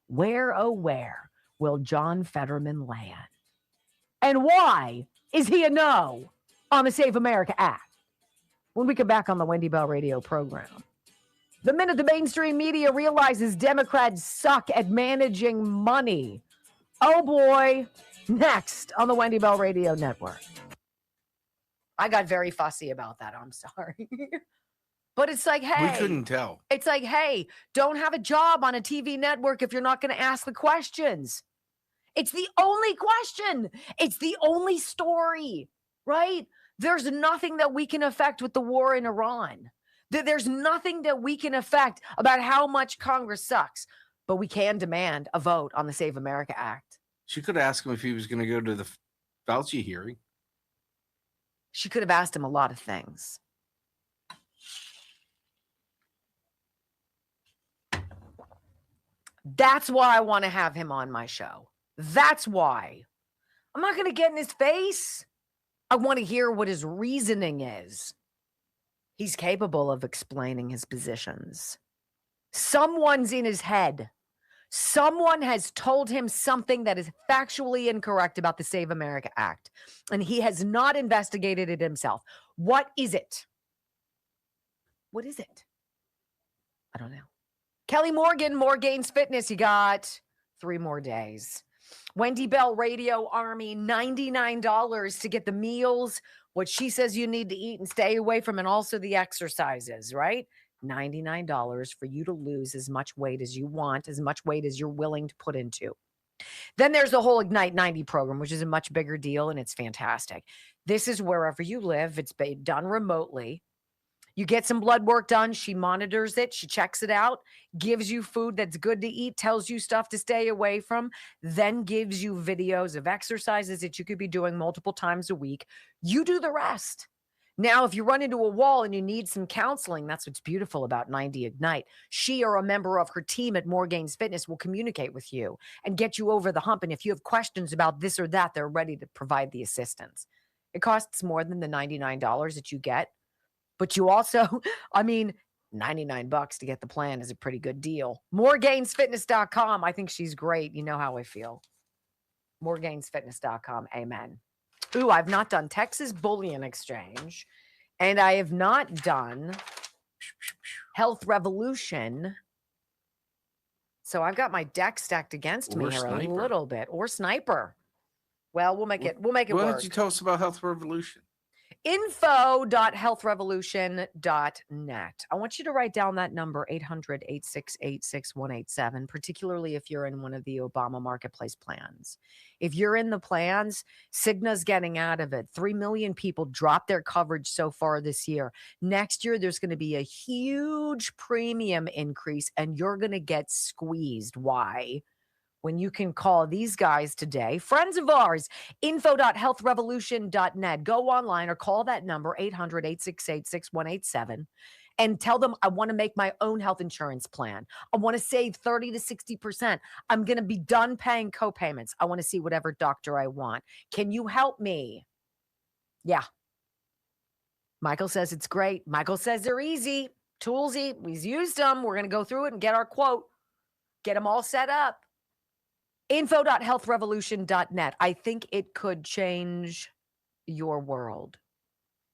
Where, oh, where will John Fetterman land? And why is he a no on the Save America Act? When we come back on the Wendy Bell radio program. The minute the mainstream media realizes Democrats suck at managing money. Oh boy, next on the Wendy Bell radio network. I got very fussy about that. I'm sorry. But it's like, hey. We couldn't tell. It's like, hey, don't have a job on a TV network if you're not going to ask the questions. It's the only question. It's the only story, right? There's nothing that we can affect with the war in Iran. There's nothing that we can affect about how much Congress sucks. But we can demand a vote on the Save America Act. She could ask him if he was going to go to the Fauci hearing. She could have asked him a lot of things. That's why I want to have him on my show. That's why. I'm not going to get in his face. I want to hear what his reasoning is. He's capable of explaining his positions. Someone's in his head. Someone has told him something that is factually incorrect about the Save America Act, and he has not investigated it himself. What is it? What is it? I don't know. Kelly Morgan, Morgane's Fitness. You got 3 more days. Wendy Bell Radio Army, $99 to get the meals, what she says you need to eat and stay away from, and also the exercises, right? $99 for you to lose as much weight as you want, as much weight as you're willing to put into. Then there's the whole Ignite 90 program, which is a much bigger deal, and it's fantastic. This is wherever you live. It's done remotely. You get some blood work done. She monitors it. She checks it out, gives you food that's good to eat, tells you stuff to stay away from, then gives you videos of exercises that you could be doing multiple times a week. You do the rest. Now, if you run into a wall and you need some counseling, that's what's beautiful about 90 Ignite. She or a member of her team at Morgane's Fitness will communicate with you and get you over the hump. And if you have questions about this or that, they're ready to provide the assistance. It costs more than the $99 that you get. But you also, $99 to get the plan is a pretty good deal. MoreGainsFitness.com. I think she's great. You know how I feel. MoreGainsFitness.com. Amen. Ooh, I've not done Texas Bullion Exchange. And I have not done Health Revolution. So I've got my deck stacked against me here a little bit. Or Sniper. Well, we'll make it Why work. don't you tell us about Health Revolution? info.healthrevolution.net. I want you to write down that number, 800-868-6187, particularly if you're in one of the Obama Marketplace plans. If you're in the plans, Cigna's getting out of it. 3 million people dropped their coverage so far this year. Next year, there's going to be a huge premium increase, and you're going to get squeezed. Why? When you can call these guys today, friends of ours, info.healthrevolution.net. Go online or call that number, 800-868-6187, and tell them, I want to make my own health insurance plan. I want to save 30 to 60%. I'm going to be done paying co-payments. I want to see whatever doctor I want. Can you help me? Yeah. Michael says it's great. Michael says they're easy, toolsy. We've used them. We're going to go through it and get our quote, get them all set up. info.healthrevolution.net. I think it could change your world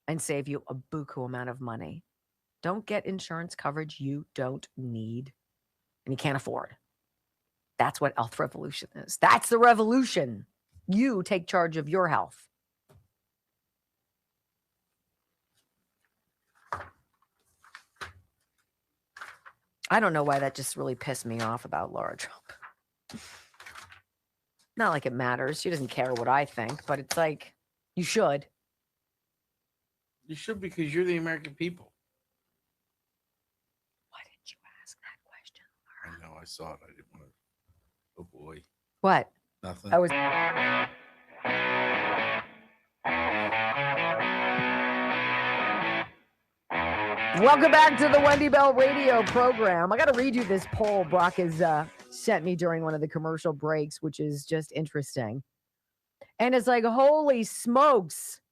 and save you a buku amount of money. Don't get insurance coverage you don't need and you can't afford. That's what Health Revolution is. That's the revolution. You take charge of your health. I don't know why that just really pissed me off about Laura Trump. Not like it matters. She doesn't care what I think, but it's like, you should. You should, because you're the American people. Why didn't you ask that question, Laura? I know, I saw it. I didn't want to. Oh, boy. What? Nothing. I was... Welcome back to the Wendy Bell Radio program. I got to read you this poll Brock has sent me during one of the commercial breaks, which is just interesting. And it's like, holy smokes.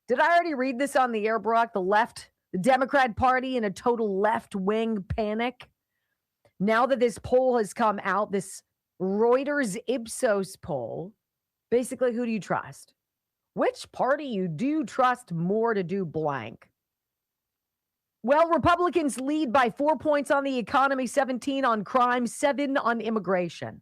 Did I already read this on the air, Brock? The Democrat Party in a total left-wing panic. Now that this poll has come out, this Reuters Ipsos poll, basically, who do you trust? Which party do you trust more to do blank? Well, Republicans lead by 4 points on the economy, 17 on crime, 7 on immigration.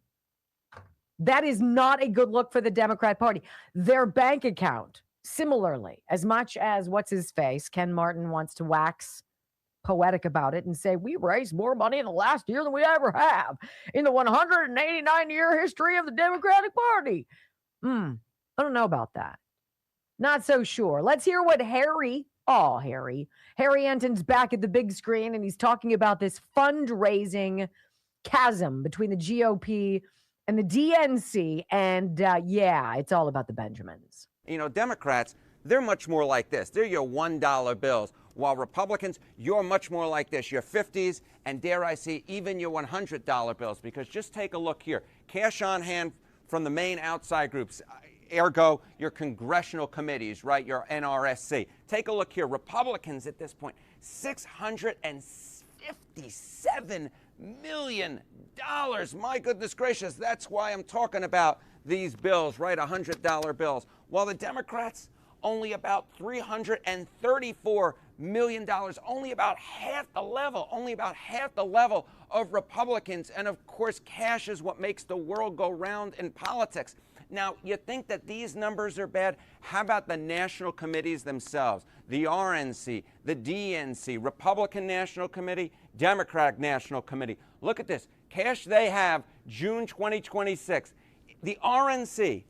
That is not a good look for the Democrat Party. Their bank account, similarly, as much as what's-his-face, Ken Martin wants to wax poetic about it and say, we raised more money in the last year than we ever have in the 189-year history of the Democratic Party. I don't know about that. Not so sure. Let's hear what Harry Anton's back at the big screen, and he's talking about this fundraising chasm between the GOP and the DNC, and it's all about the Benjamins. You know, Democrats, they're much more like this. They're your $1 bills, while Republicans, you're much more like this, your 50s, and dare I say, even your $100 bills, because just take a look here. Cash on hand from the main outside groups. Ergo, your congressional committees, right, your NRSC. Take a look here. Republicans at this point, $657 million. My goodness gracious, that's why I'm talking about these bills, right? $100 bills. While the Democrats, only about $334 million, only about half the level of Republicans. And of course, cash is what makes the world go round in politics. Now, you think that these numbers are bad? How about the national committees themselves? The RNC, the DNC, Republican National Committee, Democratic National Committee. Look at this. Cash they have, June 2026. The RNC,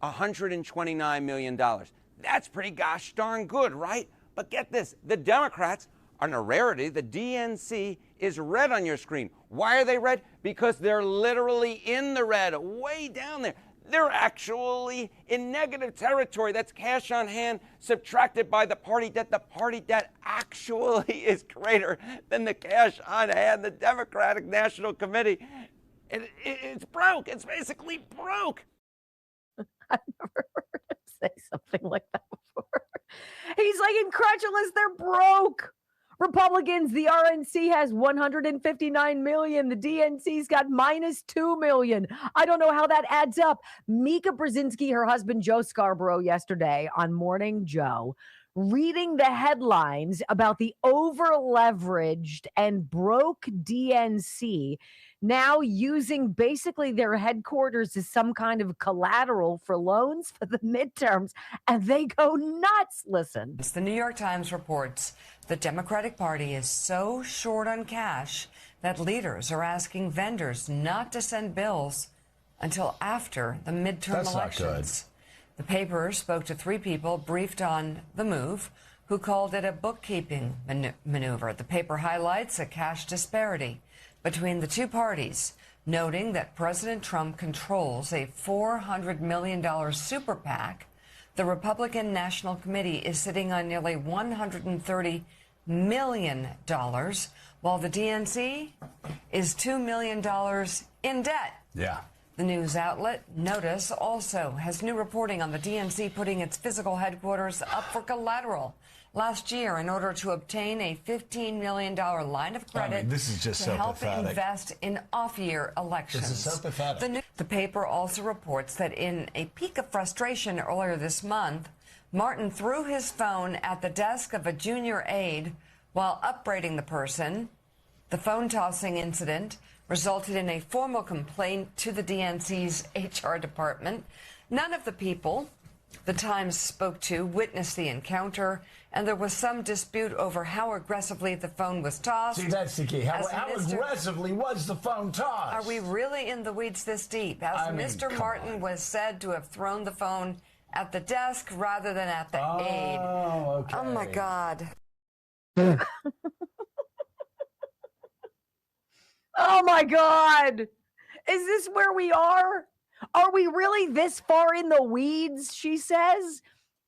$129 million. That's pretty gosh darn good, right? But get this, the Democrats are a rarity. The DNC is red on your screen. Why are they red? Because they're literally in the red, way down there. They're actually in negative territory. That's cash on hand subtracted by the party debt. The party debt actually is greater than the cash on hand. The Democratic National Committee, it's broke. It's basically broke. I've never heard him say something like that before. He's like incredulous. They're broke. Republicans, the RNC has 159 million. The DNC's got minus 2 million. I don't know how that adds up. Mika Brzezinski, her husband Joe Scarborough, yesterday on Morning Joe, reading the headlines about the over-leveraged and broke DNC now using basically their headquarters as some kind of collateral for loans for the midterms, and they go nuts. Listen. The New York Times reports the Democratic Party is so short on cash that leaders are asking vendors not to send bills until after the midterm elections. The paper spoke to 3 people briefed on the move who called it a bookkeeping maneuver. The paper highlights a cash disparity between the two parties, noting that President Trump controls a $400 million super PAC. The Republican National Committee is sitting on nearly $130 million, while the DNC is $2 million in debt. Yeah. The news outlet Notice also has new reporting on the DNC putting its physical headquarters up for collateral last year in order to obtain a $15 million line of credit this is just to so help pathetic. invest in off-year elections. This is so pathetic. The paper also reports that in a peak of frustration earlier this month, Martin threw his phone at the desk of a junior aide while upbraiding the person. The phone tossing incident resulted in a formal complaint to the DNC's HR department. None of the people the Times spoke to witnessed the encounter, and there was some dispute over how aggressively the phone was tossed. See, that's the key. How aggressively was the phone tossed? Are we really in the weeds this deep? As Mr. Martin was said to have thrown the phone at the desk rather than at the aide. Okay. Oh, my God. Oh, my God. Is this where we are? Are we really this far in the weeds, she says?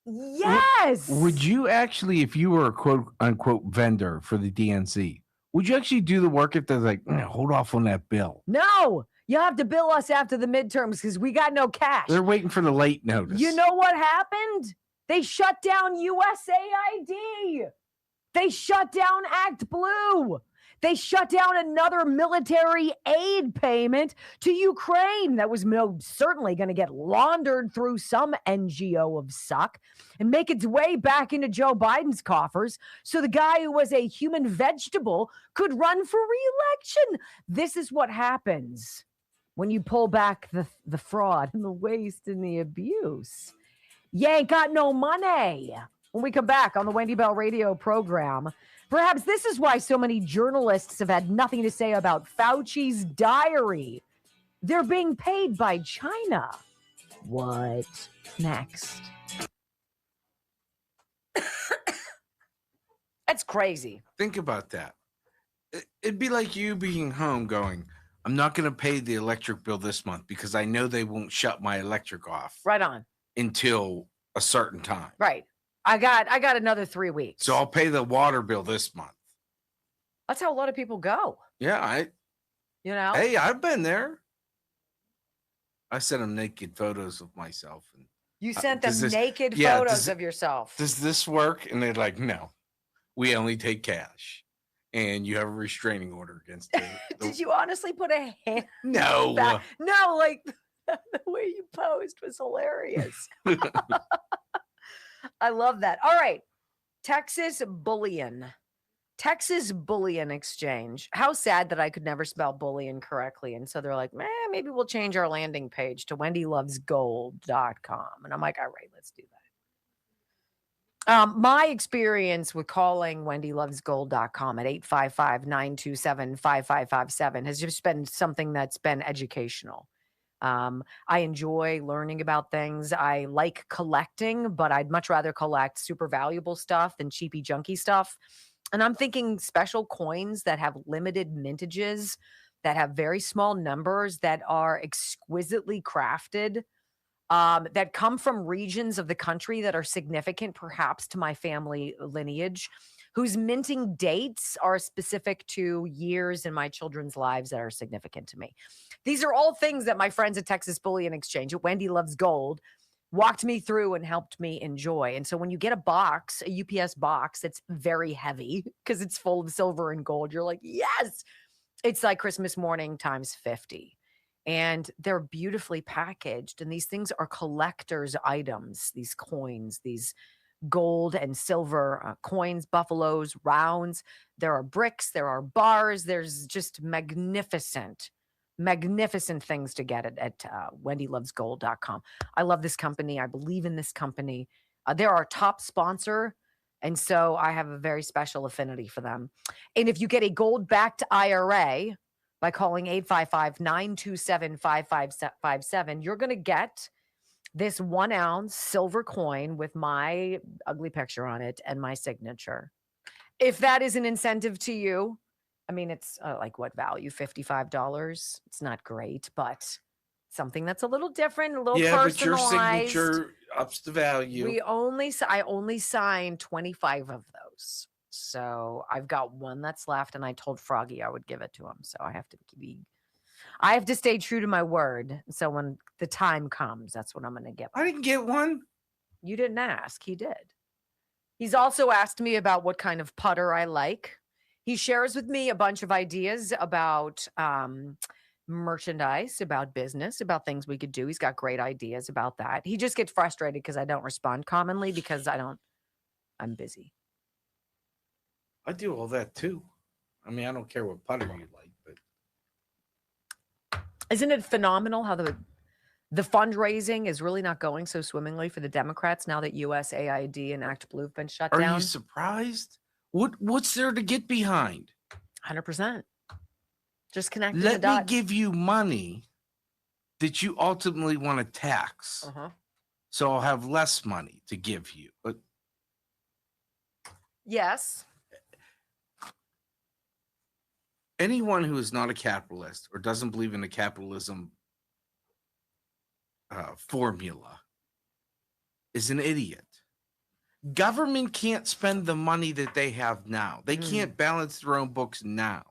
Yes. Would you actually, if you were a quote unquote vendor for the DNC, would you actually do the work if they're like, hold off on that bill? No, you have to bill us after the midterms because we got no cash. They're waiting for the late notice. You know what happened? They shut down USAID. They shut down Act Blue. They shut down another military aid payment to Ukraine that was certainly going to get laundered through some NGO of suck and make its way back into Joe Biden's coffers so the guy who was a human vegetable could run for re-election. This is what happens when you pull back the fraud and the waste and the abuse. You ain't got no money. When we come back on the Wendy Bell radio program, perhaps this is why so many journalists have had nothing to say about Fauci's diary. They're being paid by China. What next? That's crazy. Think about that. It'd be like you being home going, I'm not going to pay the electric bill this month because I know they won't shut my electric off. Right on. Until a certain time. Right. I got another 3 weeks. So I'll pay the water bill this month. That's how a lot of people go. Yeah, Hey, I've been there. I sent them naked photos of myself. And you sent them naked photos of yourself. Does this work? And they're like, no, we only take cash. and you have a restraining order against the Did you honestly put a hand? No. back? No, like the way you posed was hilarious. I love that. All right. Texas Bullion Exchange. How sad that I could never spell bullion correctly. And so they're like, maybe we'll change our landing page to wendylovesgold.com. And I'm like, all right, let's do that. My experience with calling wendylovesgold.com at 855-927-5557 has just been something that's been educational. I enjoy learning about things. I like collecting, but I'd much rather collect super valuable stuff than cheapy, junky stuff. And I'm thinking special coins that have limited mintages, that have very small numbers, that are exquisitely crafted, that come from regions of the country that are significant, perhaps, to my family lineage, whose minting dates are specific to years in my children's lives that are significant to me. These are all things that my friends at Texas Bullion Exchange, at Wendy Loves Gold, walked me through and helped me enjoy. And so when you get a UPS box that's very heavy because it's full of silver and gold, you're like, yes, it's like Christmas morning times 50. And they're beautifully packaged. And these things are collector's items, these coins, these gold and silver coins, buffaloes, rounds. There are bricks, there are bars. There's just magnificent things to get at wendylovesgold.com. I love this company. I believe in this company. They're our top sponsor. And so I have a very special affinity for them. And if you get a gold-backed IRA, by calling 855-927-5557, you're going to get this 1 ounce silver coin with my ugly picture on it and my signature. If that is an incentive to you, I mean, it's like what value? $55. It's not great, but something that's a little different, a little personalized. But your signature ups the value. I only signed 25 of those. So I've got one that's left, and I told Froggy I would give it to him. So I have to stay true to my word. So when the time comes, that's what I'm going to give him. I didn't get one. You didn't ask. He did. He's also asked me about what kind of putter I like. He shares with me a bunch of ideas about merchandise, about business, about things we could do. He's got great ideas about that. He just gets frustrated because I don't respond commonly because I'm busy. I do all that too. I mean, I don't care what putter you like, but isn't it phenomenal how the fundraising is really not going so swimmingly for the Democrats now that USAID and Act Blue have been shut down? Are you surprised? What's there to get behind? 100%. Just connecting Let the dots. me give you money that you ultimately want to tax. So I'll have less money to give you. But yes. Anyone who is not a capitalist or doesn't believe in the capitalism formula is an idiot. Government can't spend the money that they have now. They can't balance their own books now.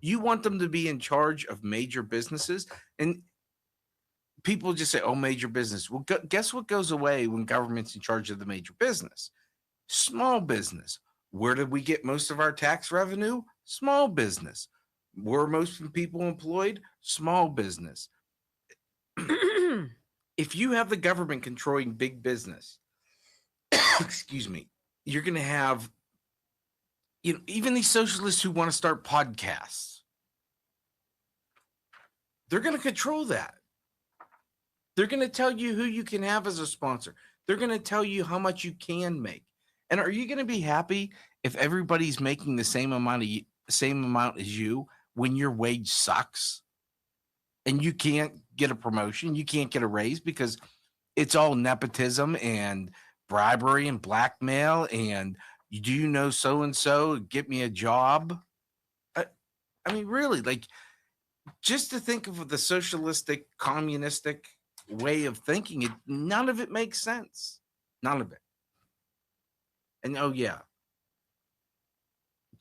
You want them to be in charge of major businesses, and people just say, oh, major business. Well, guess what goes away when government's in charge of the major business? Small business. Where did we get most of our tax revenue? Small business. Where are most people employed? Small business. If you have the government controlling big business, excuse me, you're going to have, even these socialists who want to start podcasts, they're going to control that. They're going to tell you who you can have as a sponsor. They're going to tell you how much you can make. And are you going to be happy if everybody's making the same amount as you when your wage sucks and you can't get a promotion, you can't get a raise because it's all nepotism and bribery and blackmail and do you know so-and-so, get me a job? I mean, really, like, just to think of the socialistic, communistic way of thinking, none of it makes sense. None of it. And oh yeah,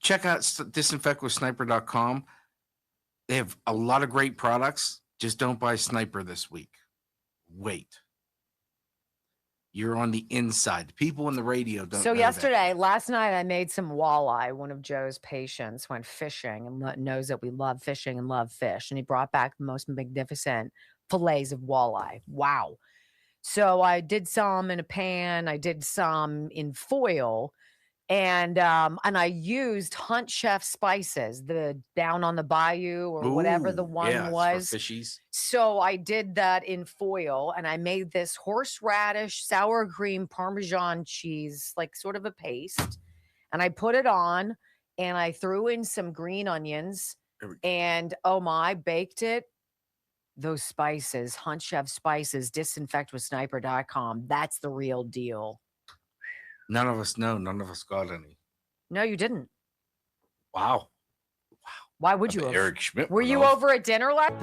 check out disinfectwithsniper.com. They have a lot of great products. Just don't buy Sniper this week. Wait. You're on the inside. The people in the radio don't So know last night, I made some walleye. One of Joe's patients went fishing and knows that we love fishing and love fish. And he brought back the most magnificent fillets of walleye. Wow. So I did some in a pan. I did some in foil. And I used Hunt Chef spices, the down on the bayou or whatever the one was. For fishies. So I did that in foil, and I made this horseradish, sour cream, Parmesan cheese, like sort of a paste. And I put it on, and I threw in some green onions, and oh my, baked it. Those spices, Hunt Chef spices, disinfectwithsniper.com. That's the real deal. None of us know. None of us got any. No, you didn't. Wow. Why would you have? Eric Schmidt. Were you over at dinner last?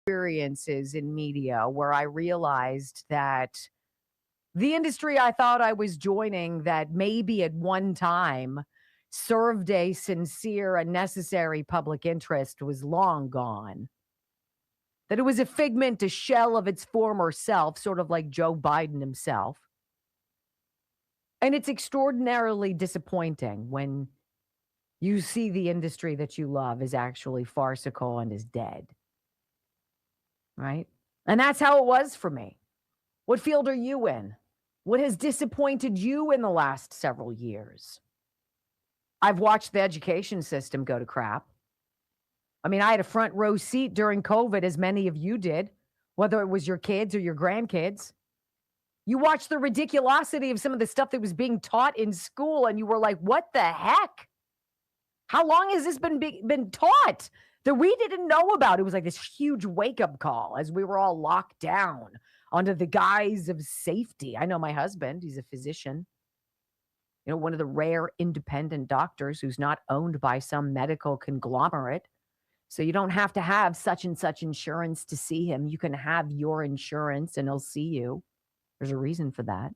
Experiences in media where I realized that the industry I thought I was joining, that maybe at one time served a sincere and necessary public interest, was long gone. That it was a figment, a shell of its former self, sort of like Joe Biden himself. And it's extraordinarily disappointing when you see the industry that you love is actually farcical and is dead. Right? And that's how it was for me. What field are you in? What has disappointed you in the last several years? I've watched the education system go to crap. I mean, I had a front row seat during COVID, as many of you did, whether it was your kids or your grandkids. You watched the ridiculosity of some of the stuff that was being taught in school, and you were like, what the heck? How long has this been taught that we didn't know about? It was like this huge wake-up call as we were all locked down under the guise of safety. I know my husband, he's a physician, you know, one of the rare independent doctors who's not owned by some medical conglomerate. So you don't have to have such and such insurance to see him. You can have your insurance and he'll see you. There's a reason for that.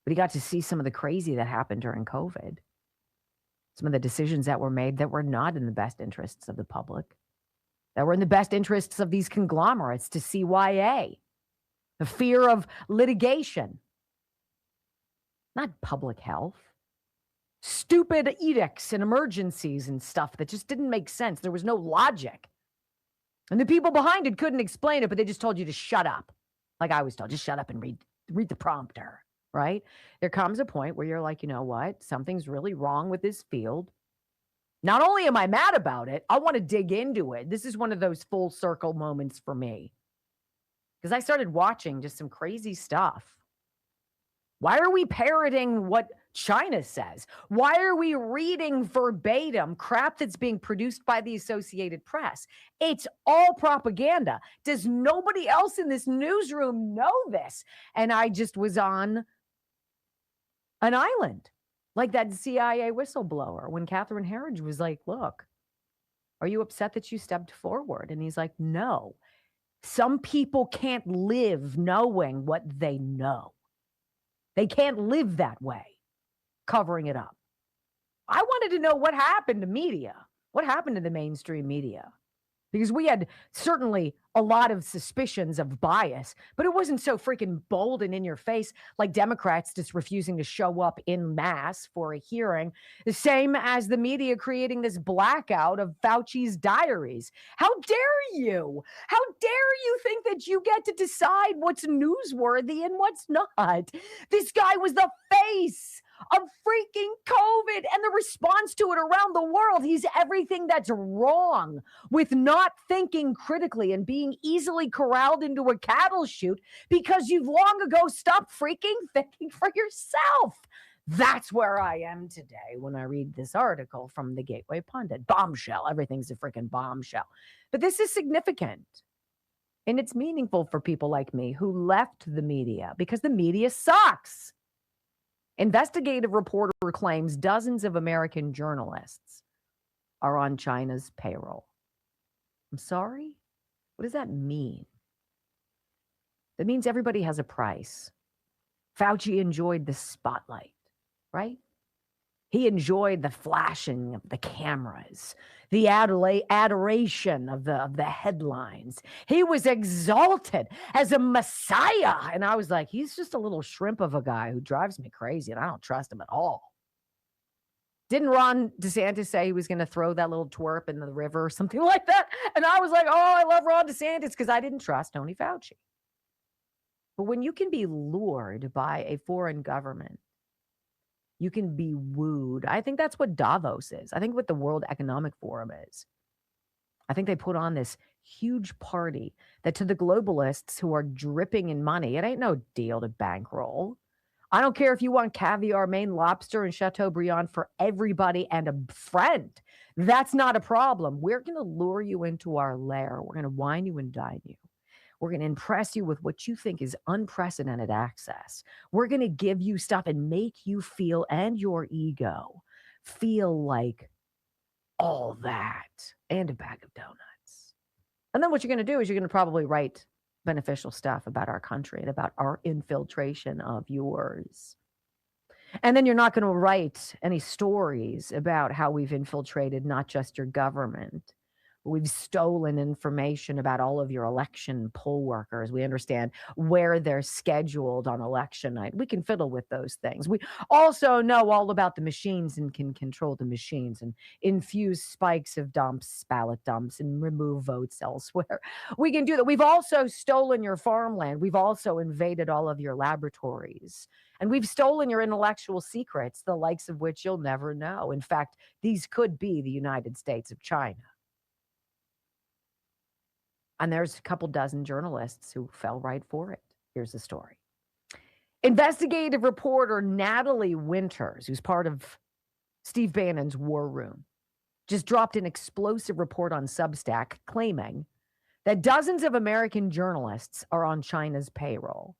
But he got to see some of the crazy that happened during COVID. Some of the decisions that were made that were not in the best interests of the public, that were in the best interests of these conglomerates to CYA, the fear of litigation, not public health, stupid edicts and emergencies and stuff that just didn't make sense. There was no logic. And the people behind it couldn't explain it, but they just told you to shut up. Like I was told, just shut up and read the prompter. Right? There comes a point where you're like, you know what? Something's really wrong with this field. Not only am I mad about it, I want to dig into it. This is one of those full circle moments for me. Because I started watching just some crazy stuff. Why are we parroting what China says? Why are we reading verbatim crap that's being produced by the Associated Press? It's all propaganda. Does nobody else in this newsroom know this? And I just was on an island, like that CIA whistleblower when Catherine Herridge was like, look, are you upset that you stepped forward? And he's like, no. Some people can't live knowing what they know. They can't live that way, covering it up. I wanted to know what happened to media. What happened to the mainstream media? because we had certainly a lot of suspicions of bias, but it wasn't so freaking bold and in your face like Democrats just refusing to show up in mass for a hearing, the same as the media creating this blackout of Fauci's diaries. How dare you? How dare you think that you get to decide what's newsworthy and what's not? This guy was the face of freaking COVID and the response to it around the world. He's everything that's wrong with not thinking critically and being easily corralled into a cattle chute because you've long ago stopped freaking thinking for yourself. That's where I am today when I read this article from the Gateway Pundit. Bombshell. Everything's a freaking bombshell. But this is significant. And it's meaningful for people like me who left the media because the media sucks. Investigative reporter claims dozens of American journalists are on China's payroll. I'm sorry? What does that mean? That means everybody has a price. Fauci enjoyed the spotlight, right? He enjoyed the flashing of the cameras, the adoration of the headlines. He was exalted as a messiah. And I was like, he's just a little shrimp of a guy who drives me crazy, and I don't trust him at all. Didn't Ron DeSantis say he was going to throw that little twerp in the river or something like that? And I was like, oh, I love Ron DeSantis because I didn't trust Tony Fauci. But when you can be lured by a foreign government, you can be wooed. I think that's what Davos is. I think what the World Economic Forum is. I think they put on this huge party that to the globalists who are dripping in money, it ain't no deal to bankroll. I don't care if you want caviar, Maine lobster, and Chateaubriand for everybody and a friend. That's not a problem. We're going to lure you into our lair. We're going to wine you and dine you. We're going to impress you with what you think is unprecedented access. We're going to give you stuff and make you feel, and your ego, feel like all that and a bag of donuts. And then what you're going to do is you're going to probably write beneficial stuff about our country and about our infiltration of yours. And then you're not going to write any stories about how we've infiltrated not just your government. We've stolen information about all of your election poll workers. We understand where they're scheduled on election night. We can fiddle with those things. We also know all about the machines and can control the machines and infuse spikes of dumps, ballot dumps, and remove votes elsewhere. We can do that. We've also stolen your farmland. We've also invaded all of your laboratories. And we've stolen your intellectual secrets, the likes of which you'll never know. In fact, these could be the United States of China. And there's a couple dozen journalists who fell right for it. Here's the story. Investigative reporter Natalie Winters, who's part of Steve Bannon's War Room, just dropped an explosive report on Substack claiming that dozens of American journalists are on China's payroll.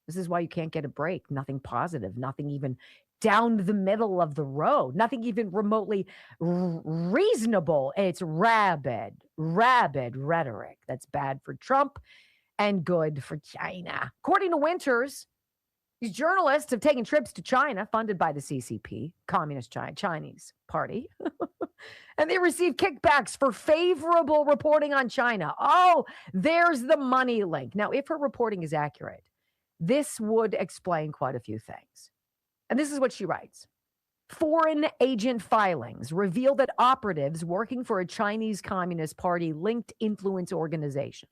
This is why you can't get a break. Nothing positive, nothing even down the middle of the road, nothing even remotely reasonable. It's rabid rhetoric that's bad for Trump and good for China. According to Winters, these journalists have taken trips to China funded by the CCP, Communist Chinese Party, and they receive kickbacks for favorable reporting on China. Oh, there's the money link. Now, if her reporting is accurate, this would explain quite a few things. And this is what she writes. Foreign agent filings reveal that operatives working for a Chinese Communist Party linked influence organization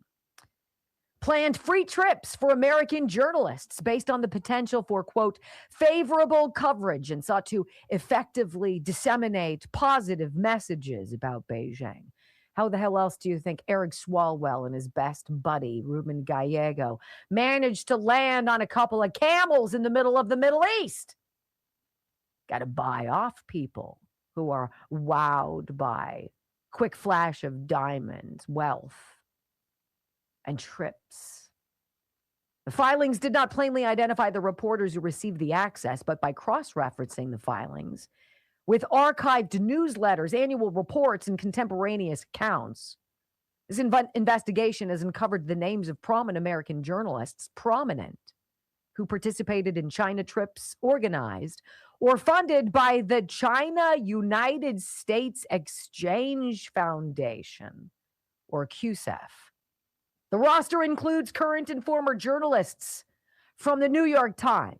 planned free trips for American journalists based on the potential for, quote, favorable coverage and sought to effectively disseminate positive messages about Beijing. How the hell else do you think Eric Swalwell and his best buddy, Ruben Gallego, managed to land on a couple of camels in the middle of the Middle East? Got to buy off people who are wowed by quick flash of diamonds, wealth, and trips. The filings did not plainly identify the reporters who received the access, but by cross-referencing the filings with archived newsletters, annual reports, and contemporaneous accounts, this investigation has uncovered the names of prominent American journalists, who participated in China trips organized or funded by the China United States Exchange Foundation, or CUSEF. The roster includes current and former journalists from the New York Times,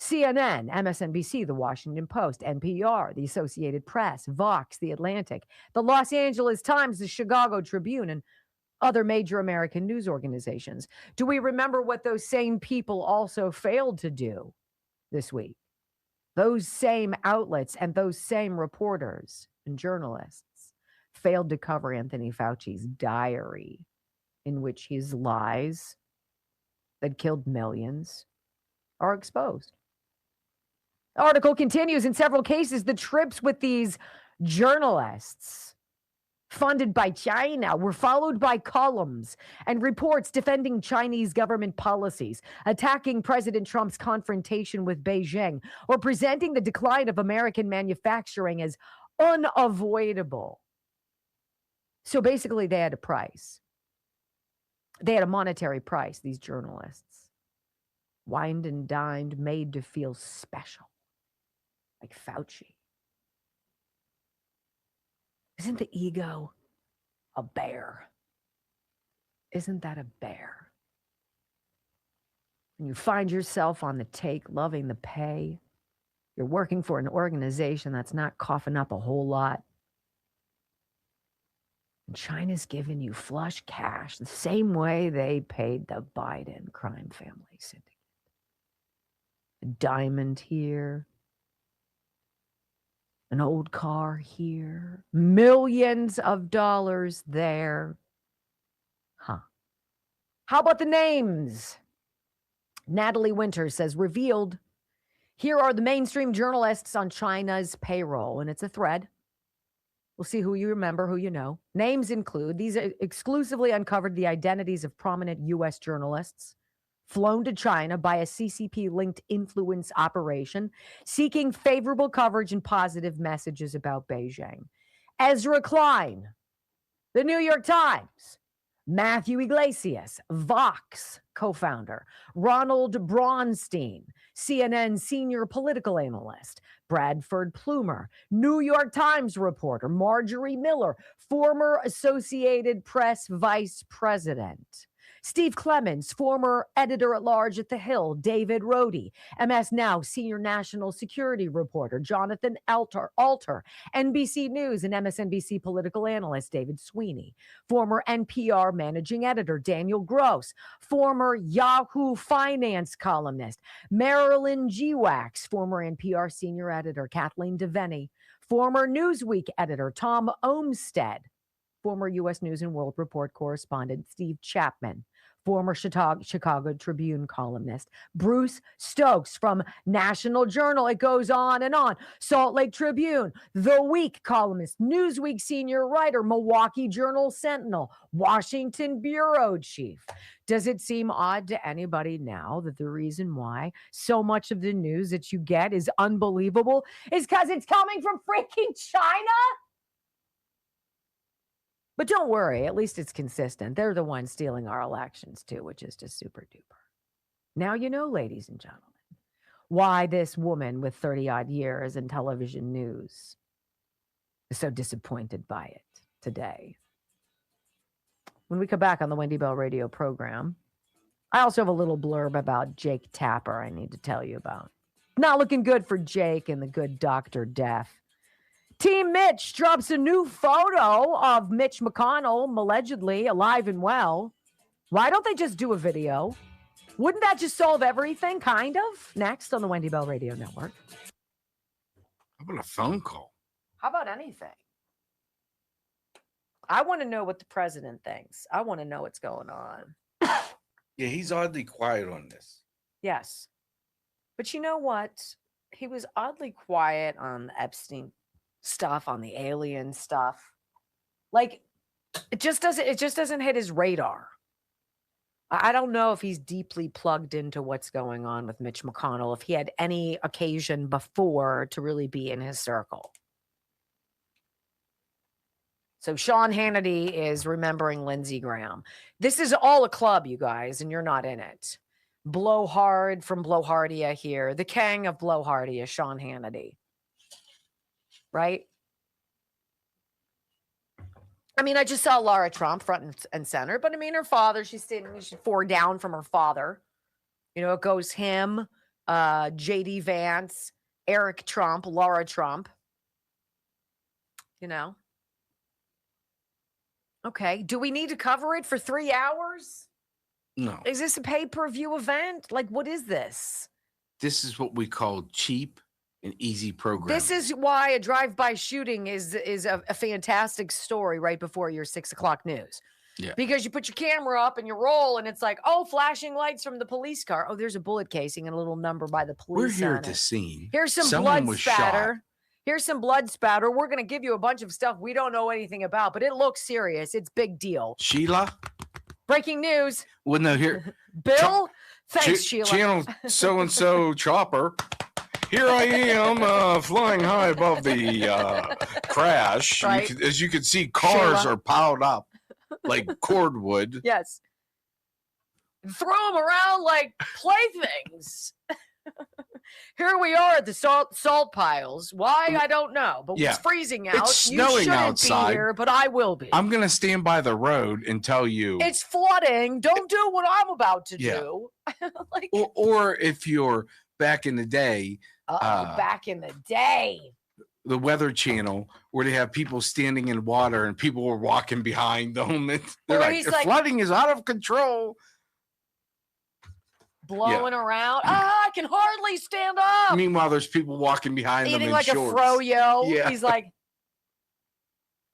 CNN, MSNBC, The Washington Post, NPR, The Associated Press, Vox, The Atlantic, The Los Angeles Times, The Chicago Tribune, and other major American news organizations. Do we remember what those same people also failed to do this week? Those same outlets and those same reporters and journalists failed to cover Anthony Fauci's diary, in which his lies that killed millions are exposed. The article continues, in several cases, the trips with these journalists funded by China were followed by columns and reports defending Chinese government policies, attacking President Trump's confrontation with Beijing, or presenting the decline of American manufacturing as unavoidable. So basically, they had a price. They had a monetary price, these journalists. Wined and dined, made to feel special, like Fauci. Isn't the ego a bear? Isn't that a bear? When you find yourself on the take, loving the pay, you're working for an organization that's not coughing up a whole lot, and China's giving you flush cash the same way they paid the Biden crime family syndicate. A diamond here, an old car here, millions of dollars there. Huh. How about the names? Natalie Winters says, revealed, here are the mainstream journalists on China's payroll. And it's a thread. We'll see who you remember, who you know. Names include, these are exclusively uncovered the identities of prominent U.S. journalists flown to China by a CCP-linked influence operation, seeking favorable coverage and positive messages about Beijing. Ezra Klein, The New York Times, Matthew Iglesias, Vox co-founder, Ronald Braunstein, CNN senior political analyst, Bradford Plumer, New York Times reporter, Marjorie Miller, former Associated Press vice president, Steve Clemens, former editor-at-large at The Hill, David Rhodey, MS Now senior national security reporter, Jonathan Alter, NBC News and MSNBC political analyst, David Sweeney, former NPR managing editor, Daniel Gross, former Yahoo Finance columnist, Marilyn G. Wax, former NPR senior editor, Kathleen DeVenney, former Newsweek editor, Tom Olmstead, former U.S. News and World Report correspondent, Steve Chapman, former Chicago Tribune columnist, Bruce Stokes from National Journal. It goes on and on. Salt Lake Tribune, The Week columnist, Newsweek senior writer, Milwaukee Journal Sentinel, Washington bureau chief. Does it seem odd to anybody now that the reason why so much of the news that you get is unbelievable is because it's coming from freaking China? But don't worry, at least it's consistent. They're the ones stealing our elections too, which is just super duper. Now you know, ladies and gentlemen, why this woman with 30-odd years in television news is so disappointed by it today. When we come back on the Wendy Bell radio program, I also have a little blurb about Jake Tapper I need to tell you about. Not looking good for Jake and the good Dr. Death. Team Mitch drops a new photo of Mitch McConnell, allegedly alive and well. Why don't they just do a video? Wouldn't that just solve everything, kind of? Next on the Wendy Bell Radio Network. How about a phone call? How about anything? I want to know what the president thinks. I want to know what's going on. Yeah, he's oddly quiet on this. Yes. But you know what? He was oddly quiet on the Epstein stuff, on the alien stuff. Like, it just doesn't hit his radar. I don't know if he's deeply plugged into what's going on with Mitch McConnell, if he had any occasion before to really be in his circle. So Sean Hannity is remembering Lindsey Graham. This is all a club, you guys, and you're not in it. Blowhard from Blowhardia here. The king of Blowhardia, Sean Hannity. Right? I mean, I just saw Laura Trump front and center, but I mean, her father, she's 4 down from her father. You know, it goes him, J.D. Vance, Eric Trump, Laura Trump. You know. Okay. Do we need to cover it for 3 hours? No. Is this a pay-per-view event? Like, what is this? This is what we call cheap and easy programming. This is why a drive-by shooting is a fantastic story right before your 6 o'clock news. Yeah. Because you put your camera up and you roll, and it's like, oh, flashing lights from the police car. Oh, there's a bullet casing and a little number by the police. We're here on at the it. scene. Here's some Someone blood was spatter. shot. Here's some blood spatter. We're going to give you a bunch of stuff we don't know anything about, but it looks serious. It's big deal. Sheila? Breaking news. Well, no, here. Bill? Thanks, Sheila. Channel so-and-so chopper. Here I am flying high above the crash. Right. As you can see, cars Sheila. are piled up like cordwood. Yes. Throw them around like playthings. Here we are at the salt piles. Why? I don't know. But Yeah. it's freezing out. It's You snowing shouldn't outside. be here, but I will be. I'm going to stand by the road and tell you. It's flooding. Don't do what I'm about to Yeah. do. Like, or if you're back in the day, back in the day. the Weather Channel, where they have people standing in water and people were walking behind them. And they're Or like, he's the like- flooding is out of control. Blowing around. I can hardly stand up. Meanwhile, there's people walking behind them Eating in like shorts. a froyo. Yeah. He's like,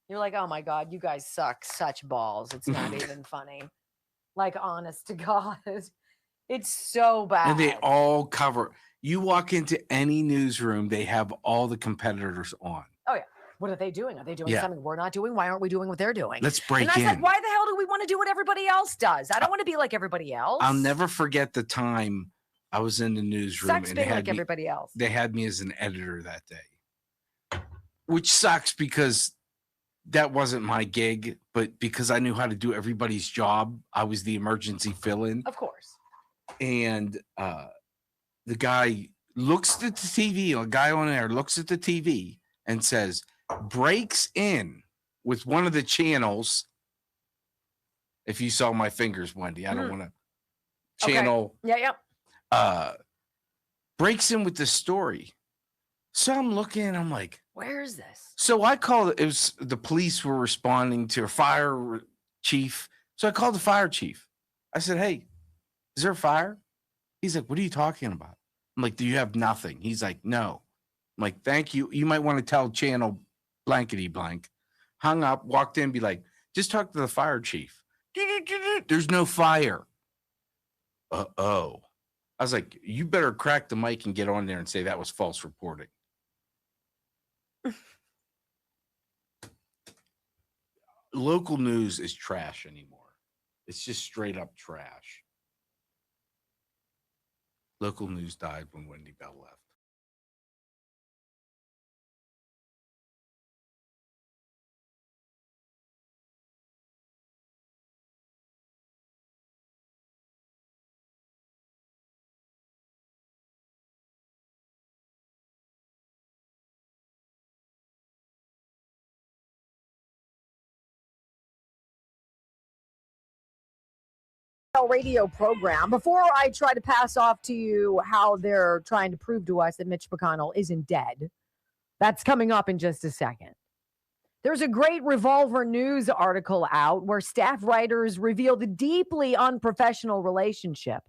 you're like, oh my God, you guys suck such balls. It's not even funny. Like, honest to God. It's so bad. And they all cover. You walk into any newsroom, they have all the competitors on. Oh, yeah. What are they doing? Are they doing Yeah. something we're not doing? Why aren't we doing what they're doing? Let's break and I was in. like, why the hell do we want to do what everybody else does? I don't want to be like everybody else. I'll never forget the time I was in the newsroom Sucks and they being had like me, everybody else. they had me as an editor that day, which sucks because that wasn't my gig, but because I knew how to do everybody's job, I was the emergency fill-in. Of course. And the guy looks at the TV, a guy on air looks at the TV and says, breaks in with one of the channels. If you saw my fingers, Wendy, I don't want to channel. Okay. Yeah. Breaks in with the story. So I'm looking, I'm like, Where is this? so I called, it was the police were responding to a fire chief. So I called the fire chief. I said, hey, is there a fire? He's like, what are you talking about? I'm like, do you have nothing? He's like, no. I'm like, thank you. You might want to tell channel blankety blank. Hung up, walked in, be like, just talk to the fire chief. There's no fire. Uh-oh. I was like, you better crack the mic and get on there and say that was false reporting. Local news is trash anymore. It's just straight up trash. Local news died when Wendy Bell left. Radio program. Before I try to pass off to you how they're trying to prove to us that Mitch McConnell isn't dead, that's coming up in just a second. There's a great Revolver News article out where staff writers reveal the deeply unprofessional relationship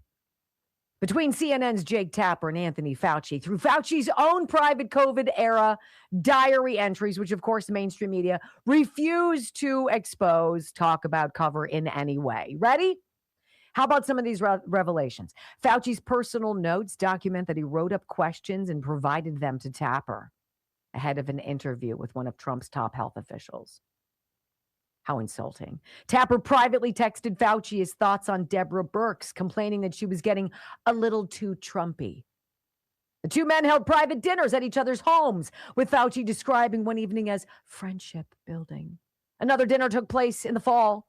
between CNN's Jake Tapper and Anthony Fauci through Fauci's own private COVID era diary entries, which of course the mainstream media refused to expose, talk about, cover in any way. Ready? How about some of these revelations? Fauci's personal notes document that he wrote up questions and provided them to Tapper ahead of an interview with one of Trump's top health officials. How insulting. Tapper privately texted Fauci his thoughts on Deborah Birx, complaining that she was getting a little too Trumpy. The two men held private dinners at each other's homes, with Fauci describing one evening as friendship building. Another dinner took place in the fall.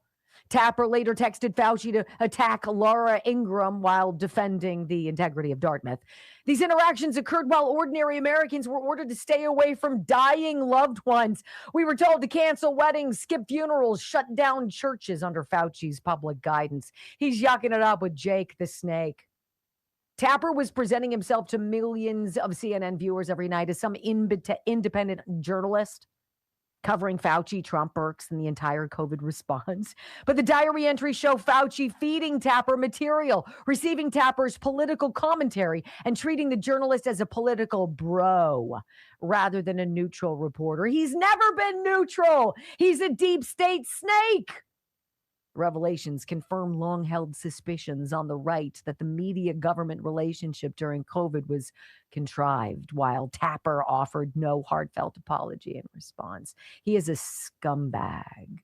Tapper later texted Fauci to attack Laura Ingraham while defending the integrity of Dartmouth. These interactions occurred while ordinary Americans were ordered to stay away from dying loved ones. We were told to cancel weddings, skip funerals, shut down churches under Fauci's public guidance. He's yucking it up with Jake the Snake. Tapper was presenting himself to millions of CNN viewers every night as some independent journalist covering Fauci, Trump, Birx, and the entire COVID response. But the diary entries show Fauci feeding Tapper material, receiving Tapper's political commentary, and treating the journalist as a political bro rather than a neutral reporter. He's never been neutral. He's a deep state snake. Revelations confirm long-held suspicions on the right that the media-government relationship during COVID was contrived, while Tapper offered no heartfelt apology in response. He is a scumbag.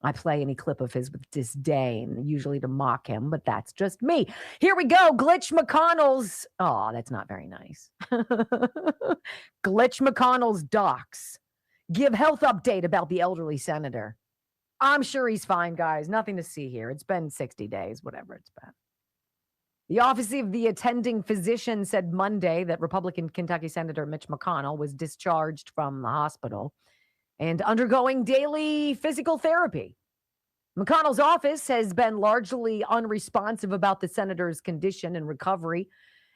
I play any clip of his with disdain, usually to mock him, but that's just me. Here we go. Glitch McConnell's... Oh, that's not very nice. Glitch McConnell's docs give health update about the elderly senator. I'm sure he's fine, guys. Nothing to see here. It's been 60 days, whatever it's been. The Office of the Attending Physician said Monday that Republican Kentucky Senator Mitch McConnell was discharged from the hospital and undergoing daily physical therapy. McConnell's office has been largely unresponsive about the senator's condition and recovery.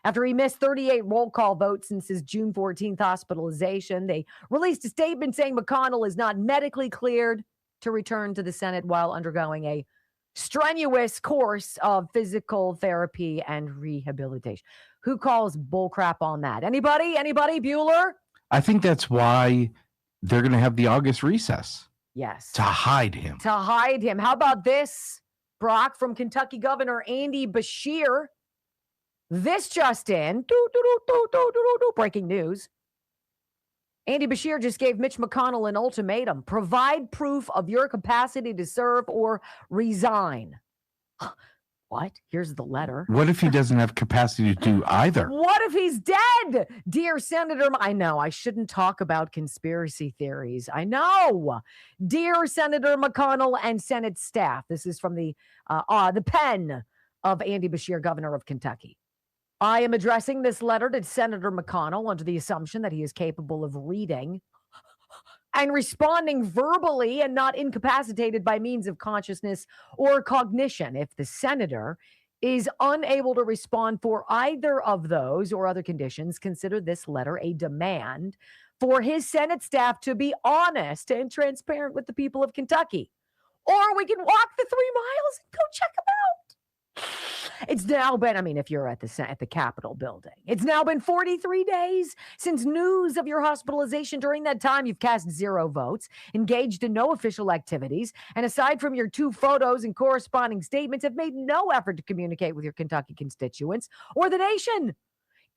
After he missed 38 roll call votes since his June 14th hospitalization, they released a statement saying McConnell is not medically cleared to return to the Senate while undergoing a strenuous course of physical therapy and rehabilitation. Who calls bullcrap on that? Anybody? Bueller? I think that's why they're going to have the August recess. Yes. To hide him. How about this, Brock, from Kentucky Governor Andy Beshear? This just in. Breaking news. Andy Beshear just gave Mitch McConnell an ultimatum. Provide proof of your capacity to serve or resign. What? Here's the letter. What if he doesn't have capacity to do either? What if he's dead? Dear Senator, I know I shouldn't talk about conspiracy theories. I know. Dear Senator McConnell and Senate staff. This is from the pen of Andy Beshear, governor of Kentucky. I am addressing this letter to Senator McConnell under the assumption that he is capable of reading and responding verbally and not incapacitated by means of consciousness or cognition. If the senator is unable to respond for either of those or other conditions, consider this letter a demand for his Senate staff to be honest and transparent with the people of Kentucky. Or we can walk the 3 miles and go check them out. It's now been, if you're at the Capitol building, it's now been 43 days since news of your hospitalization. During that time, you've cast 0 votes, engaged in no official activities, and aside from your 2 photos and corresponding statements, have made no effort to communicate with your Kentucky constituents or the nation.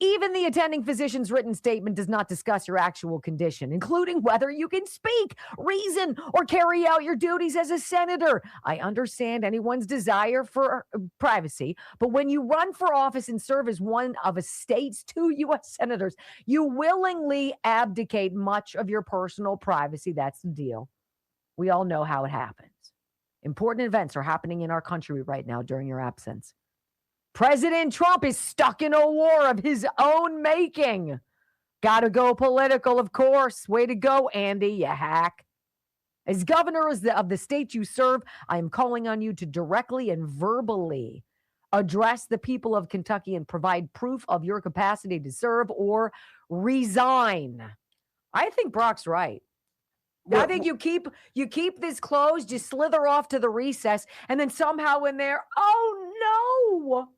Even the attending physician's written statement does not discuss your actual condition, including whether you can speak, reason, or carry out your duties as a senator. I understand anyone's desire for privacy, but when you run for office and serve as one of a state's 2 U.S. senators, you willingly abdicate much of your personal privacy. That's the deal. We all know how it happens. Important events are happening in our country right now during your absence. President Trump is stuck in a war of his own making. Gotta go political, of course. Way to go, Andy, you hack. As governor of the state you serve, I am calling on you to directly and verbally address the people of Kentucky and provide proof of your capacity to serve or resign. I think Brock's right. I think you keep this closed, you slither off to the recess, and then somehow in there, oh no,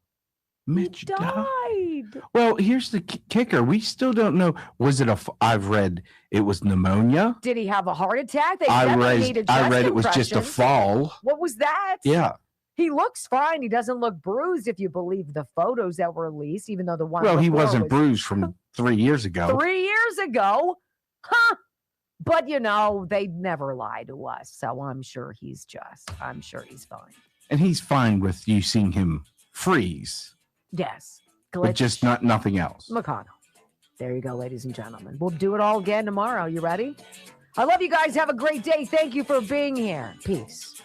Mitch died. Well, here's the kicker. We still don't know. Was it I've read it was pneumonia. Did he have a heart attack? I read it was just a fall. What was that? Yeah. He looks fine. He doesn't look bruised if you believe the photos that were released, even though the one Well, he before wasn't was bruised from 3 years ago. 3 years ago? Huh. But, they never lie to us. So I'm sure he's fine. And he's fine with you seeing him freeze. Yes. But just nothing else. McConnell. There you go, ladies and gentlemen. We'll do it all again tomorrow. You ready? I love you guys. Have a great day. Thank you for being here. Peace.